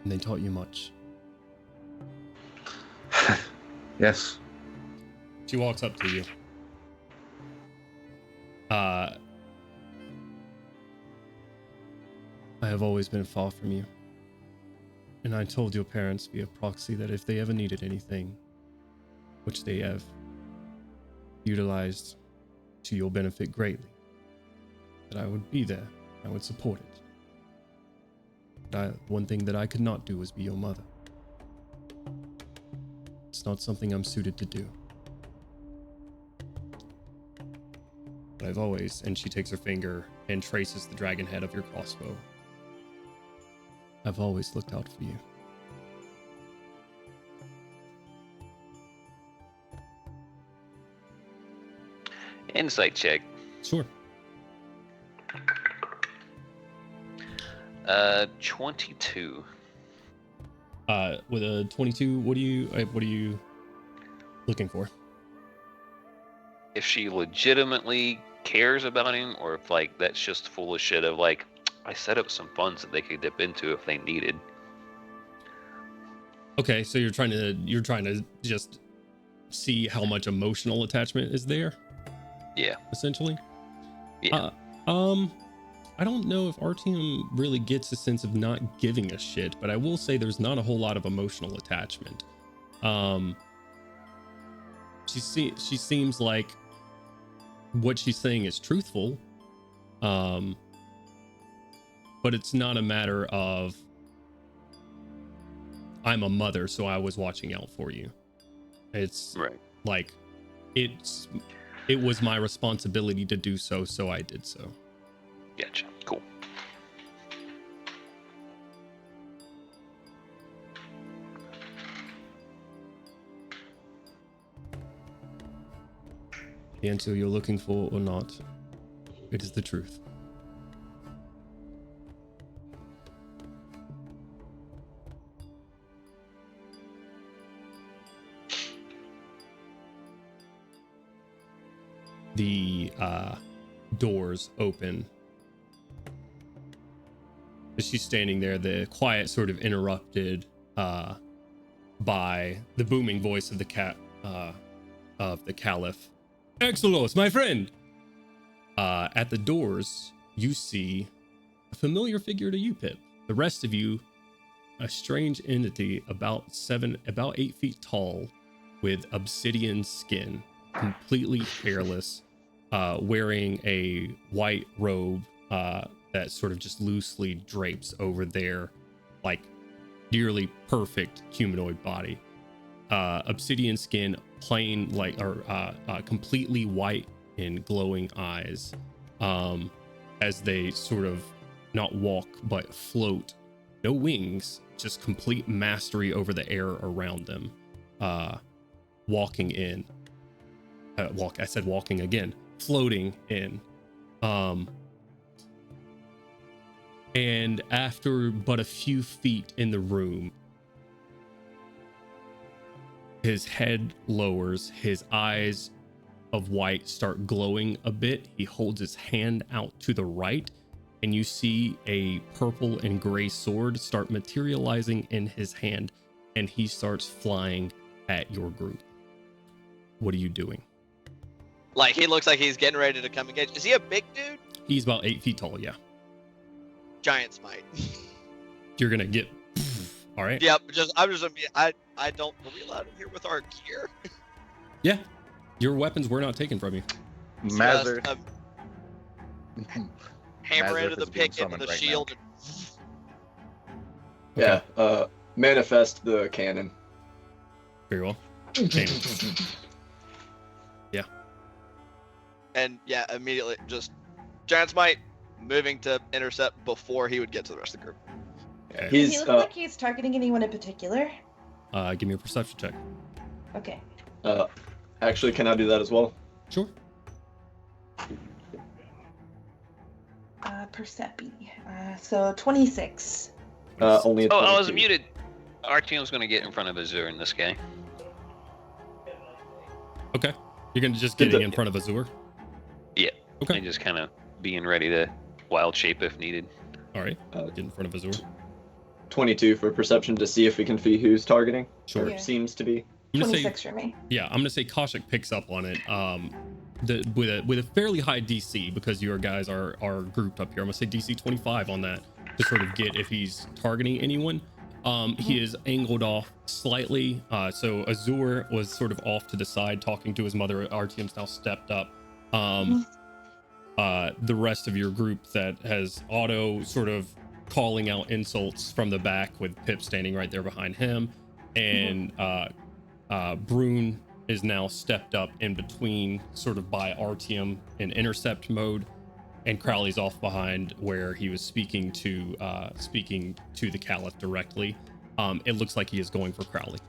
And they taught you much. Yes. She walks up to you. I have always been far from you. And I told your parents via proxy that if they ever needed anything, which they have utilized to your benefit greatly, that I would be there. I would support it. But one thing that I could not do was be your mother. It's not something I'm suited to do. But I've always, and she takes her finger and traces the dragon head of your crossbow. I've always looked out for you. Insight check. Sure. 22. With a 22, what are you looking for? If she legitimately cares about him, or if like that's just full of shit of like, I set up some funds that they could dip into if they needed. Okay, so you're trying to just see how much emotional attachment is there. Yeah. Essentially. Yeah. I don't know if Artyom really gets a sense of not giving a shit, but I will say there's not a whole lot of emotional attachment. She seems like what she's saying is truthful. But it's not a matter of I'm a mother, so I was watching out for you. It's right. Like it was my responsibility to do so, so I did so. Gotcha. Cool. The answer you're looking for or not, it is the truth. The doors open. As she's standing there, the quiet sort of interrupted by the booming voice of the Caliph. Exelos, my friend! At the doors, you see a familiar figure to you, Pip. The rest of you, a strange entity about 8 feet tall, with obsidian skin, completely hairless, wearing a white robe that sort of just loosely drapes over their like nearly perfect humanoid body. Obsidian skin, plain like completely white and glowing eyes, as they sort of not walk but float. No wings, just complete mastery over the air around them. Walking in. I said walking again. Floating in. And after but a few feet in the room, his head lowers, his eyes of white start glowing a bit. He holds his hand out to the right, and you see a purple and gray sword start materializing in his hand, and he starts flying at your group. What are you doing? Like, he looks like he's getting ready to come engage. Is he a big dude? He's about 8 feet tall, yeah. Giant smite. You're gonna get. All right. Yep. I don't. Are we allowed in here with our gear? Yeah. Your weapons were not taken from you. Mazzer. Hammer Mazzer into the is being pick, into the summoned right shield. Okay. Yeah. Manifest the cannon. Very well. Cannon. Yeah. And yeah, immediately just Giant's Might moving to intercept before he would get to the rest of the group. Okay. Does he look like he's targeting anyone in particular? Give me a perception check. Okay. Actually, can I do that as well? Sure. Percepi. So 26. Only a Oh, I was 22. muted. Artyom's gonna get in front of Azur in this guy. Okay. You're gonna just getting in front of Azur. Yeah. Okay. And just kind of being ready to wild shape if needed. All right. Get in front of Azur. 22 for perception to see if we can see who's targeting. Sure. Yeah. Seems to be. I'm gonna 26 say, for me. yeah, I'm gonna say Kaushik picks up on it. With a fairly high DC because your guys are grouped up here. I'm gonna say DC 25 on that to sort of get if he's targeting anyone. He is angled off slightly. So Azur was sort of off to the side talking to his mother. Artyom's now stepped up. The rest of your group that has Otto sort of calling out insults from the back with Pip standing right there behind him, and Brune is now stepped up in between, sort of by Artyom in intercept mode, and Crowley's off behind where he was speaking to the Caliph directly. It looks like he is going for Crowley.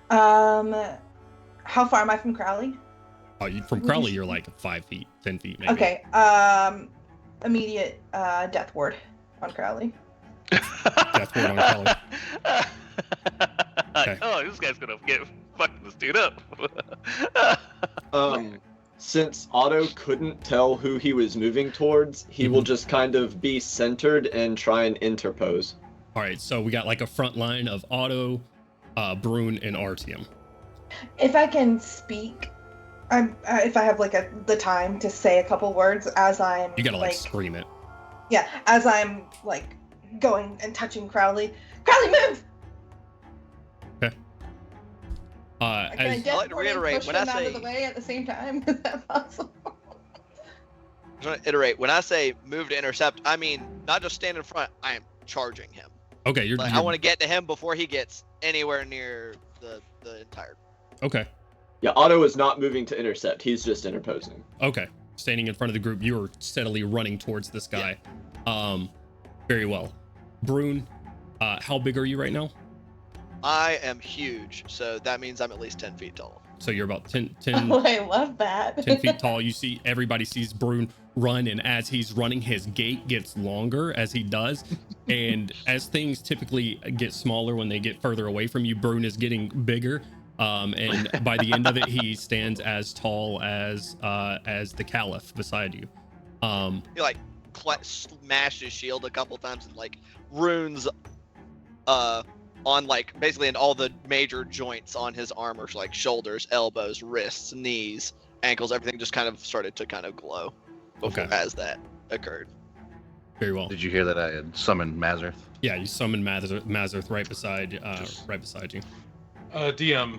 How far am I from Crowley? From Crowley, you're like 5 feet, 10 feet, maybe. Okay. Immediate death ward on Crowley. Death ward on Crowley. Okay. Oh, this guy's gonna get fucking this dude up. Since Otto couldn't tell who he was moving towards, he will just kind of be centered and try and interpose. All right, so we got like a front line of Otto, Brune, and Artyom. If I can speak, if I have like the time to say a couple words as I'm You gotta like scream it. Yeah, as I'm like going and touching Crowley. Crowley, move! Okay. Can I I'd like to reiterate, push when him I out say- of the way at the same time? Is that possible? I'm trying to iterate. When I say move to intercept, I mean not just stand in front. I am charging him. Okay, you're. Like, I want to get to him before he gets anywhere near the entire. Okay. Yeah, Otto is not moving to intercept. He's just interposing. Okay. Standing in front of the group, you are steadily running towards this guy. Very well. Brune, how big are you right now? I am huge, so that means I'm at least 10 feet tall. So you're about 10 Oh, I love that. 10 feet tall. You see, everybody sees Brune run, and as he's running, his gait gets longer as he does. And as things typically get smaller when they get further away from you, Brune is getting bigger. And by the end of it, he stands as tall as the Caliph beside you. He like smashed his shield a couple times and like runes on like basically in all the major joints on his armor, so like shoulders, elbows, wrists, knees, ankles, everything just kind of started to kind of glow before as that occurred. Very well. Did you hear that I had summoned Mazarth? Yeah, you summoned Mazarth right beside you. DM,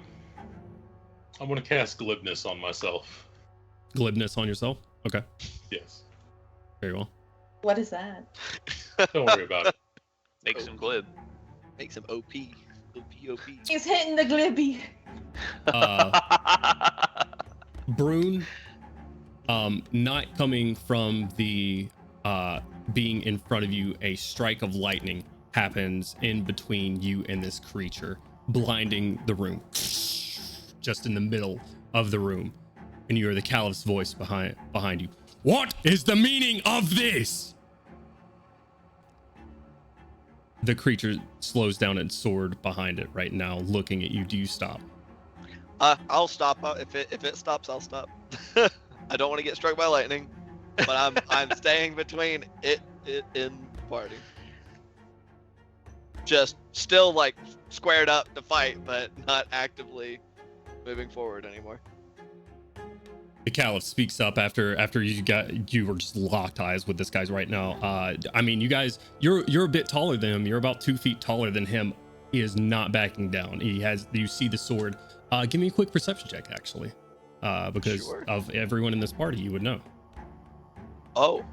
I'm gonna cast glibness on myself. Glibness on yourself? Okay. Yes. Very well. What is that? Don't worry about it. Makes him glib. Makes him OP. OP. He's hitting the glibby. Brune, not coming from the being in front of you, a strike of lightning happens in between you and this creature, blinding the room. Just in the middle of the room. And you hear the Caliph's voice behind you. What is the meaning of this? The creature slows down its sword behind it right now, looking at you. Do you stop? I'll stop. If it stops, I'll stop. I don't want to get struck by lightning, but I'm staying between it in the party. Just still like squared up to fight, but not actively moving forward anymore. The Caliph speaks up after you were just locked eyes with this guy's right now. I mean, you guys, you're a bit taller than him. You're about 2 feet taller than him. He is not backing down. You see the sword. Give me a quick perception check, actually, because Sure. of everyone in this party, you would know. Oh.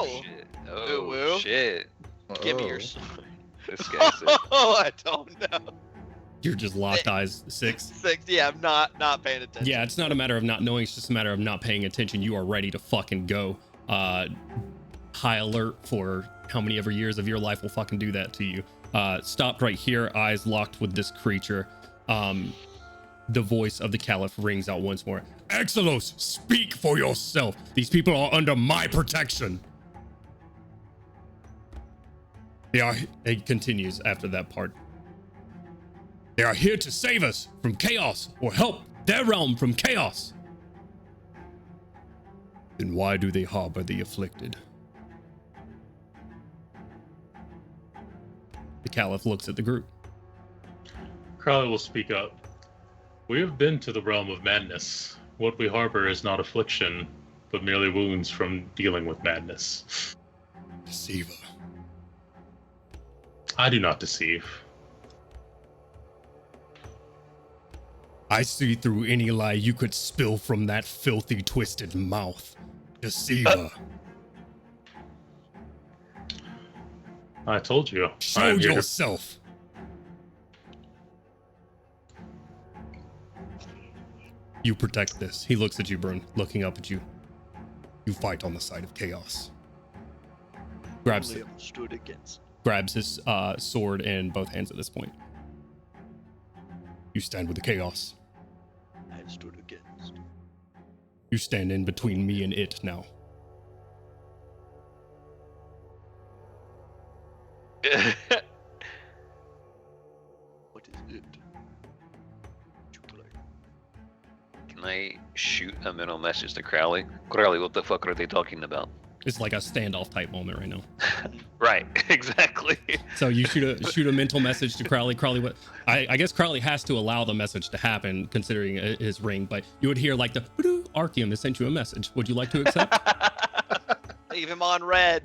Shit. It will. Oh shit. Give me Oh. your sword. This guy's Oh, I don't know. You're just locked eyes. 6. 6. Yeah, I'm not paying attention. Yeah, it's not a matter of not knowing. It's just a matter of not paying attention. You are ready to fucking go. High alert for how many ever years of your life will fucking do that to you. Stopped right here, eyes locked with this creature. The voice of the Caliph rings out once more. Exelos, speak for yourself. These people are under my protection. It continues after that part. They are here to save us from chaos or help their realm from chaos. Then why do they harbor the afflicted? The Caliph looks at the group. Crowley will speak up. We have been to the realm of madness. What we harbor is not affliction, but merely wounds from dealing with madness. Deceiver. I do not deceive. I see through any lie you could spill from that filthy, twisted mouth. Deceiver. I told you. Show I'm here to- yourself. You protect this. He looks at you, Brun, looking up at you. You fight on the side of chaos. Grabs Only ever stood against. his sword in both hands at this point. You stand with the chaos. I stood against. You stand in between me and it now. What is it? You play. Can I shoot a mental message to Crowley? Crowley, what the fuck are they talking about? It's like a standoff type moment right now. Right, exactly. So you shoot a mental message to Crowley. Crowley, what? I guess Crowley has to allow the message to happen, considering his ring. But you would hear like the Archeum has sent you a message. Would you like to accept? Leave him on red.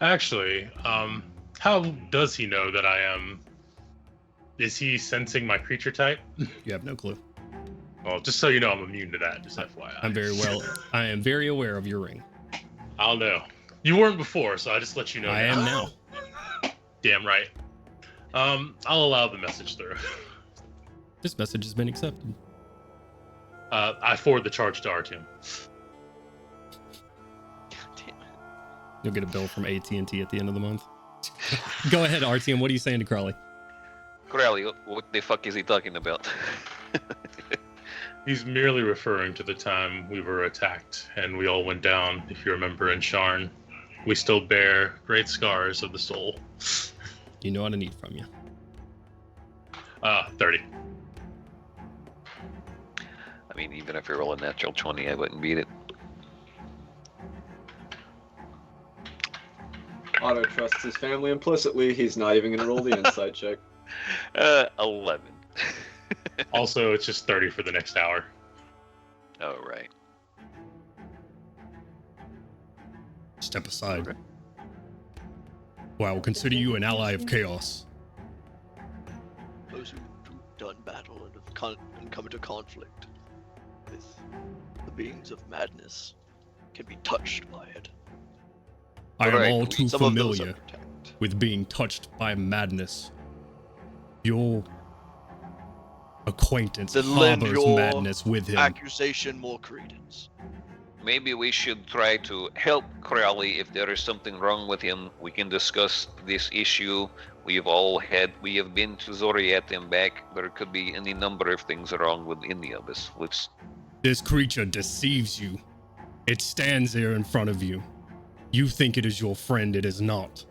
Actually, how does he know that I am? Is he sensing my creature type? You have no clue. Well, just so you know, I'm immune to that. Just FYI. I am very aware of your ring. I'll know. You weren't before, so I just let you know. I am now. Damn right. I'll allow the message through. This message has been accepted. I forward the charge to Artyom. You'll get a bill from AT&T at the end of the month. Go ahead, Artyom. What are you saying to Crowley? Crowley, what the fuck is he talking about? He's merely referring to the time we were attacked and we all went down, if you remember, in Sharn. We still bear great scars of the soul. You know what I need from you. 30. I mean, even if you roll a natural 20, I wouldn't beat it. Otto trusts his family implicitly. He's not even going to roll the insight check. 11. Also, it's just 30 for the next hour. Oh, right. Step aside. Or I will consider you an ally of chaos. Those who've done battle and have come into conflict with the beings of madness can be touched by it. I am Right. all too Some of those familiar are protect. with being touched by madness. Your acquaintance Then lend harbors your madness with him. Accusation more credence. Maybe we should try to help Crowley. If there is something wrong with him, we can discuss this issue. We have been to Zoriat and back. There could be any number of things wrong with any of us. This creature deceives you. It stands there in front of you. You think it is your friend, it is not.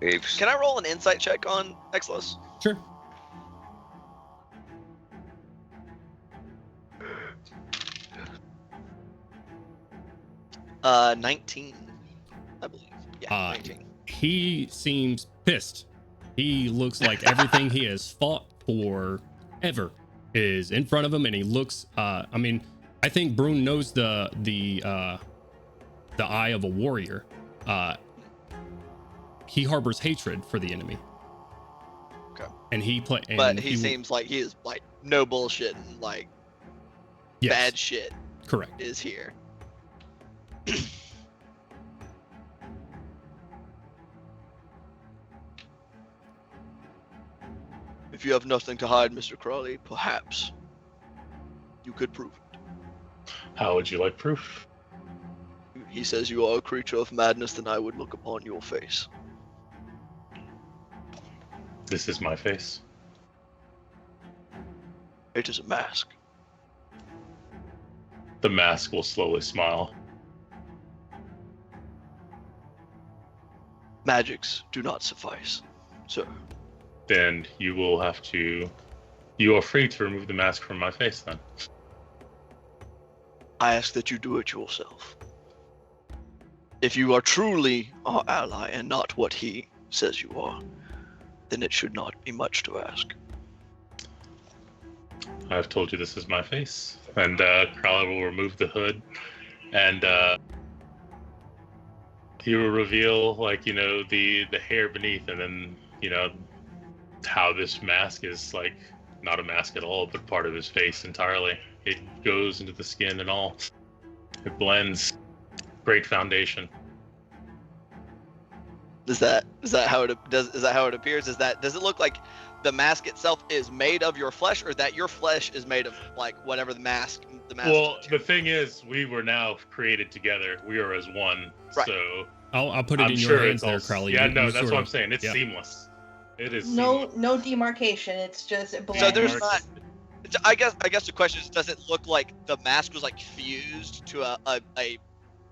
Can I roll an insight check on Exelos? Sure. Uh, 19, I believe. Yeah, 19. He seems pissed He looks like everything he has fought for ever is in front of him, and he looks. I mean, I think Brune knows the eye of a warrior. He harbors hatred for the enemy. Okay. And he But he seems like he is like no bullshit and like yes, bad shit correct. is here. If you have nothing to hide, Mr. Crowley, perhaps you could prove it. How would you like proof? He says you are a creature of madness, then I would look upon your face. This is my face. It is a mask. The mask will slowly smile. Magics do not suffice, sir. Then you will have to... You are free to remove the mask from my face, then. I ask that you do it yourself. If you are truly our ally and not what he says you are, then it should not be much to ask. I've told you this is my face. And Crowley will remove the hood, and he will reveal, like, you know, the hair beneath, and then, you know, how this mask is, like, not a mask at all, but part of his face entirely. It goes into the skin and all. It blends. Great foundation. Is that how it appears? Does it look like the mask itself is made of your flesh, or that your flesh is made of like whatever the mask Well, is? the thing is, we were now created together. We are as one. Right. So I'll put it I'm in sure your hands it's there, all... Crowley. Yeah, You no, that's sort what I'm of- saying. It's yeah. seamless. It is No demarcation. It's just it So there's blends. not. I guess the question is, does it look like the mask was like fused to a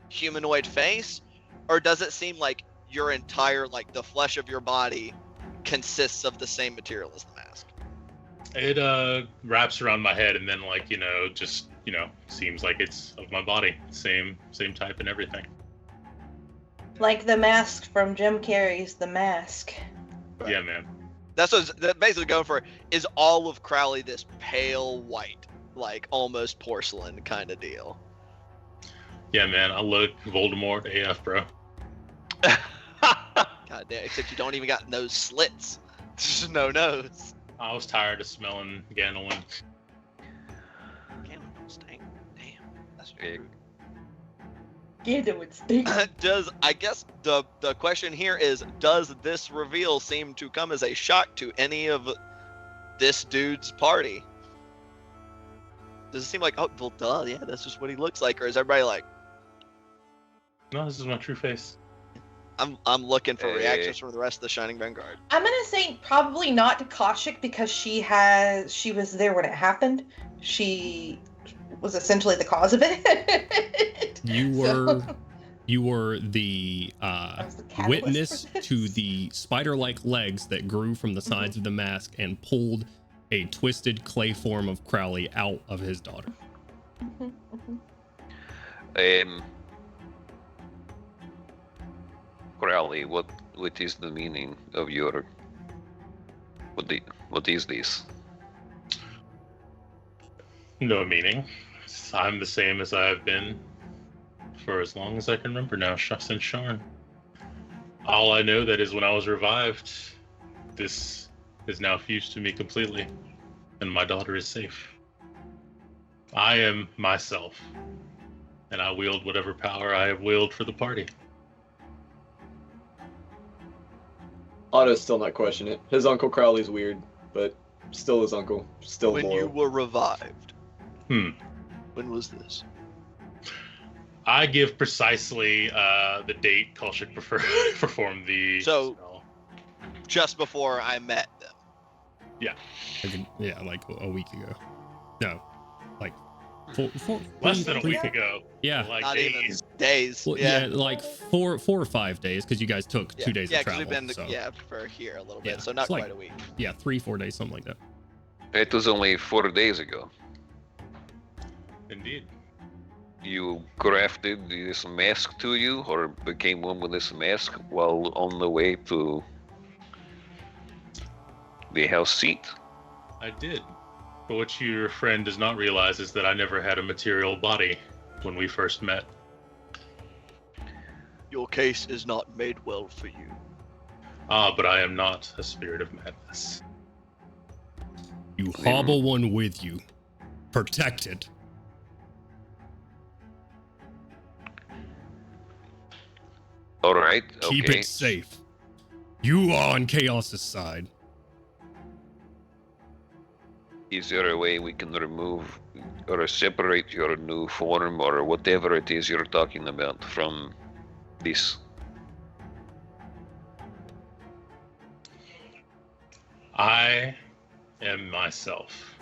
humanoid face, or does it seem like your entire, like, the flesh of your body consists of the same material as the mask? It wraps around my head, and then, like, you know, just, you know, seems like it's of my body. Same type and everything. Like the mask from Jim Carrey's The Mask. Right. Yeah, man. That's what that's basically going for. Is all of Crowley this pale white, like almost porcelain kind of deal? Yeah, man. I look Voldemort AF, bro. God damn! Except you don't even got nose slits. There's no nose. I was tired of smelling Ganolin. Damn, don't stink. Damn, that's Big. rude. Yeah, that would stink. I guess the question here is, does this reveal seem to come as a shock to any of this dude's party? Does it seem like, oh, well, duh, yeah, that's just what he looks like, or is everybody like, No, this is my true face. I'm looking for Hey. reactions from the rest of the Shining Vanguard? I'm gonna say probably not to Kaushik because she was there when it happened. She was essentially the cause of it. You were the was the catalyst for witness this. to the spider-like legs that grew from the sides of the mask and pulled a twisted clay form of Crowley out of his daughter. Crowley, what is the meaning of your... What is this? No meaning. I'm the same as I have been for as long as I can remember now, since Sharn. All I know that is when I was revived, this is now fused to me completely, and my daughter is safe. I am myself, and I wield whatever power I have wielded for the party. Otto's still not questioning it. His Uncle Crowley's weird, but still his uncle. Still When you moral. were revived, Hmm. when was this? I give precisely the date Kolchak performed the So- spell. Just before I met them. Like a week ago. No, like four Less than a three- week ago. Yeah. Like Not days. even days. Well, yeah, like four or 5 days because you guys took 2 days yeah, of travel. we've been so, for here a little Yeah, bit, so not it's like- quite a week. yeah, 3-4 days, something like that. It was only 4 days ago. Indeed. You crafted this mask to you, or became one with this mask while on the way to the house seat? I did. But what your friend does not realize is that I never had a material body when we first met. Your case is not made well for you. But I am not a spirit of madness. You hobble one with you. Protected. All right. Keep okay. it safe. You are on Chaos's side. Is there a way we can remove or separate your new form or whatever it is you're talking about from this? I am myself.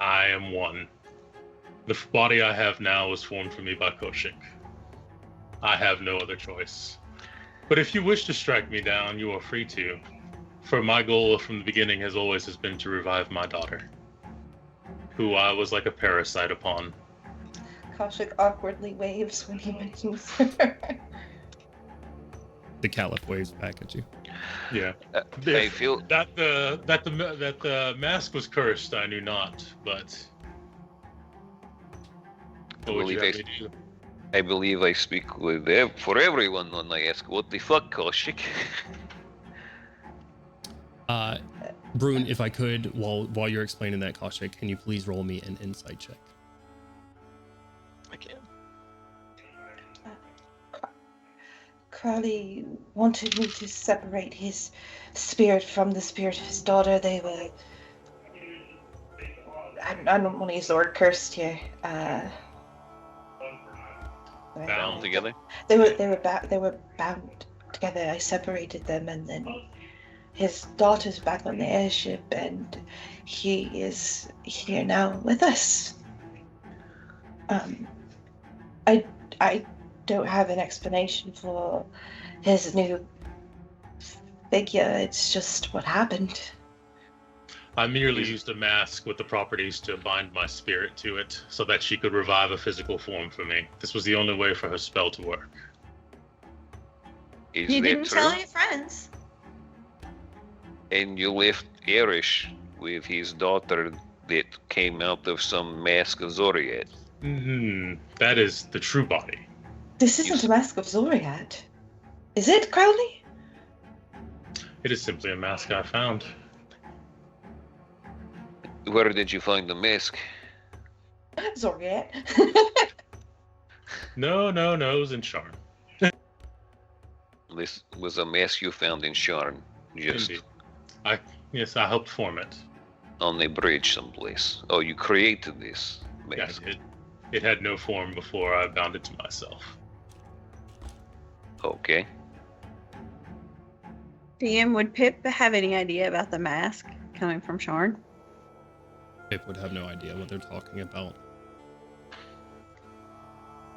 I am one. The body I have now was formed for me by Koshik. I have no other choice. But if you wish to strike me down, you are free to. For my goal from the beginning has been to revive my daughter, who I was like a parasite upon. Koshik awkwardly waves when he mentions her. The Caliph waves back at you. Yeah. I feel that the mask was cursed, I knew not, but what would you have me do? I believe I speak for everyone when I ask, what the fuck, Koshik? Brune, if I could, while you're explaining that, Koshik, can you please roll me an insight check? I can. Crowley wanted me to separate his spirit from the spirit of his daughter. They were... I don't want to use the word cursed here. Bound together? They were bound together. I separated them, and then his daughter's back on the airship, and he is here now with us. I don't have an explanation for his new figure. It's just what happened. I merely used a mask with the properties to bind my spirit to it so that she could revive a physical form for me. This was the only way for her spell to work. Is You that didn't true? tell your friends. And you left Erish with his daughter that came out of some mask of Zoriat. That is the true body. This isn't a mask of Zoriat. Is it, Crowley? It is simply a mask I found. Where did you find the mask? Zoriat. No, it was in Sharn. This was a mask you found in Sharn, just Indeed. I helped form it. on the bridge someplace. Oh, you created this mask. Yeah, it had no form before I bound it to myself. Okay. DM, would Pip have any idea about the mask coming from Sharn? Pip would have no idea what they're talking about.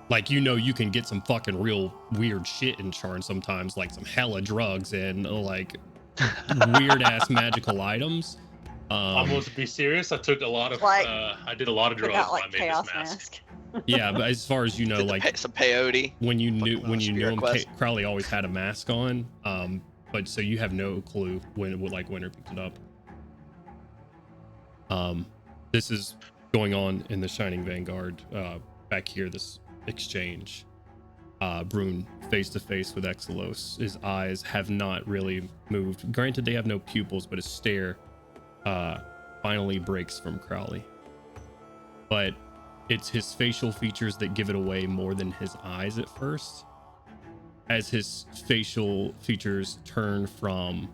Like, you can get some fucking real weird shit in Sharn sometimes, like some hella drugs and like weird ass magical items. I'm going to be serious. I took a lot of, Like, I did a lot of But drugs not when like I made Chaos this mask. Mask. Yeah, but as far as you know, Did like some peyote. when you knew Spirit him, Quest. Crowley always had a mask on. But so you have no clue when Winter picked it up. This is going on in the Shining Vanguard. Back here, this exchange. Brune face to face with Exelos. His eyes have not really moved. Granted, they have no pupils, but his stare finally breaks from Crowley. But it's his facial features that give it away more than his eyes at first. As his facial features turn from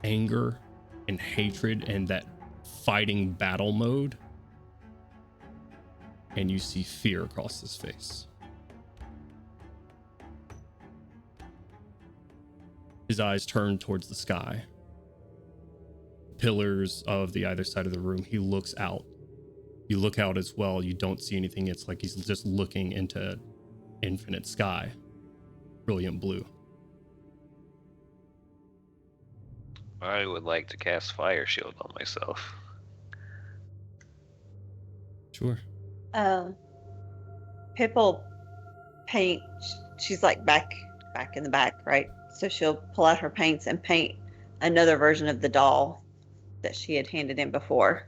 anger and hatred and that fighting battle mode, and you see fear across his face. His eyes turn towards the sky. Pillars of the either side of the room. He looks out. You look out as well. You don't see anything. It's like he's just looking into infinite sky. Brilliant blue. I would like to cast Fire Shield on myself. Sure. Pip will paint. She's like back in the back, right? So she'll pull out her paints and paint another version of the doll that she had handed in before.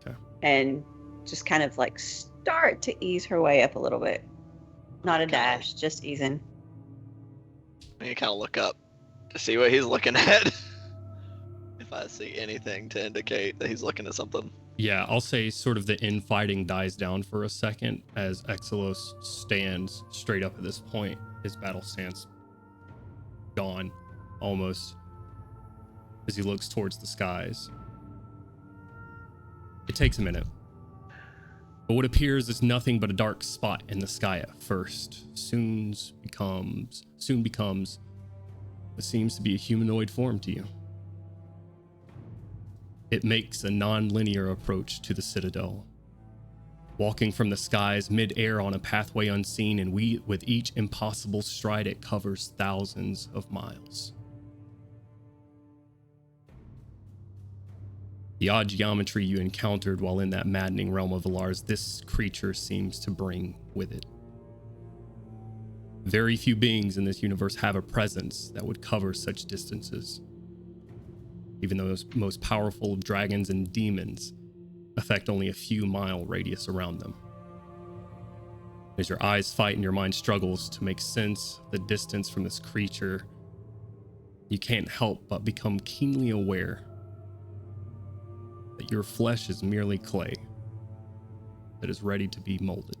Okay. And just kind of like start to ease her way up a little bit. Not a dash, just easing. I kind of look up to see what he's looking at. If I see anything to indicate that he's looking at something. Yeah, I'll say sort of the infighting dies down for a second as Exelos stands straight up at this point. His battle stance gone, almost, as he looks towards the skies. It takes a minute, but what appears is nothing but a dark spot in the sky at first. Soon becomes what seems to be a humanoid form to you. It makes a non-linear approach to the citadel, walking from the skies mid-air on a pathway unseen, and with each impossible stride it covers thousands of miles. The odd geometry you encountered while in that maddening realm of Alars, this creature seems to bring with it. Very few beings in this universe have a presence that would cover such distances. Even those most powerful dragons and demons affect only a few mile radius around them. As your eyes fight and your mind struggles to make sense of the distance from this creature, you can't help but become keenly aware that your flesh is merely clay that is ready to be molded.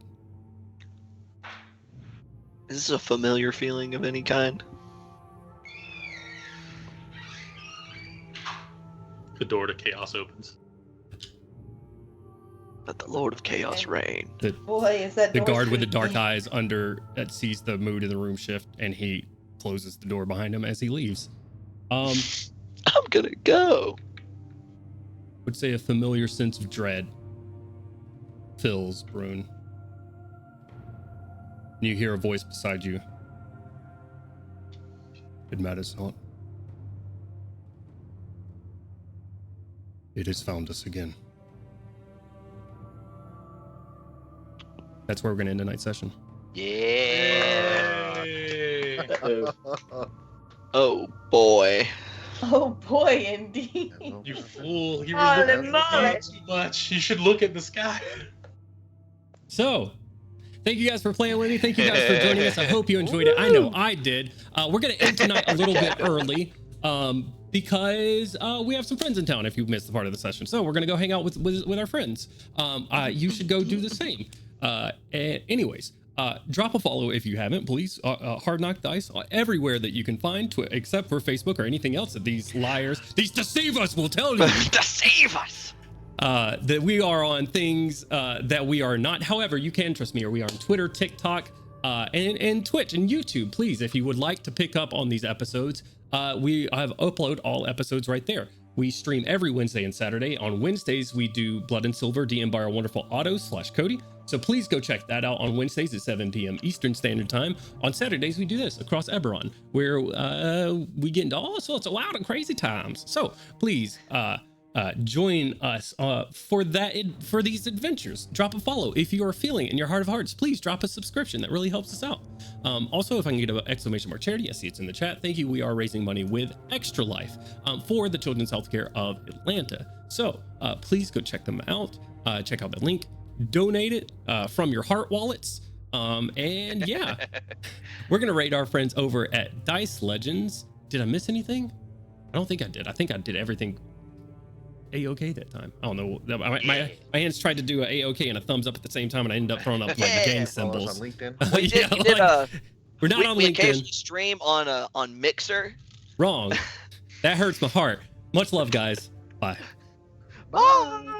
Is this a familiar feeling of any kind? The door to chaos opens. Let the Lord of Chaos reign. Boy, is that The door guard with the creepy. dark eyes that sees the mood in the room shift, and he closes the door behind him as he leaves. I'm gonna go. Would say a familiar sense of dread fills Brune. You hear a voice beside you. It matters not. It has found us again. That's where we're going to end tonight's session. Yeah. Hey. Oh boy. Oh boy, indeed. You fool. You Holy were looking moly. at too much. You should look at the sky. So, thank you guys for playing with me. Thank you guys for joining us. I hope you enjoyed it. I know I did. We're going to end tonight a little bit early because we have some friends in town if you missed the part of the session. So we're going to go hang out with our friends. You should go do the same. Anyways, drop a follow if you haven't, please. Hard Knock Dice everywhere that you can find, except for Facebook or anything else that these liars, these deceivers will tell you. Deceive us. That we are on things that we are not. However, you can trust me, or we are on Twitter, TikTok, and Twitch and YouTube. Please, if you would like to pick up on these episodes, we have upload all episodes right there. We stream every Wednesday and Saturday. On Wednesdays, we do Blood and Silver, DM by our wonderful Otto/Cody. So please go check that out on Wednesdays at 7 p.m. Eastern Standard Time. On Saturdays, we do this across Eberron, where we get into all sorts of wild and crazy times. So please join us for these adventures. Drop a follow if you are feeling it in your heart of hearts. Please drop a subscription. That really helps us out. Also, if I can get an exclamation mark charity, I see it's in the chat. Thank you. We are raising money with Extra Life for the Children's Healthcare of Atlanta. So please go check them out. Check out the link. Donate it from your heart wallets. And yeah, we're gonna rate our friends over at Dice Legends. Did I miss anything? I don't think I did. I think I did everything A-OK that time. I don't know. My hands tried to do a A-OK and a thumbs up at the same time, and I ended up throwing up like the gang Follow us symbols. on LinkedIn. We did, we did we're not on we LinkedIn. occasionally stream on Mixer. Wrong. That hurts my heart. Much love, guys. Bye. Bye.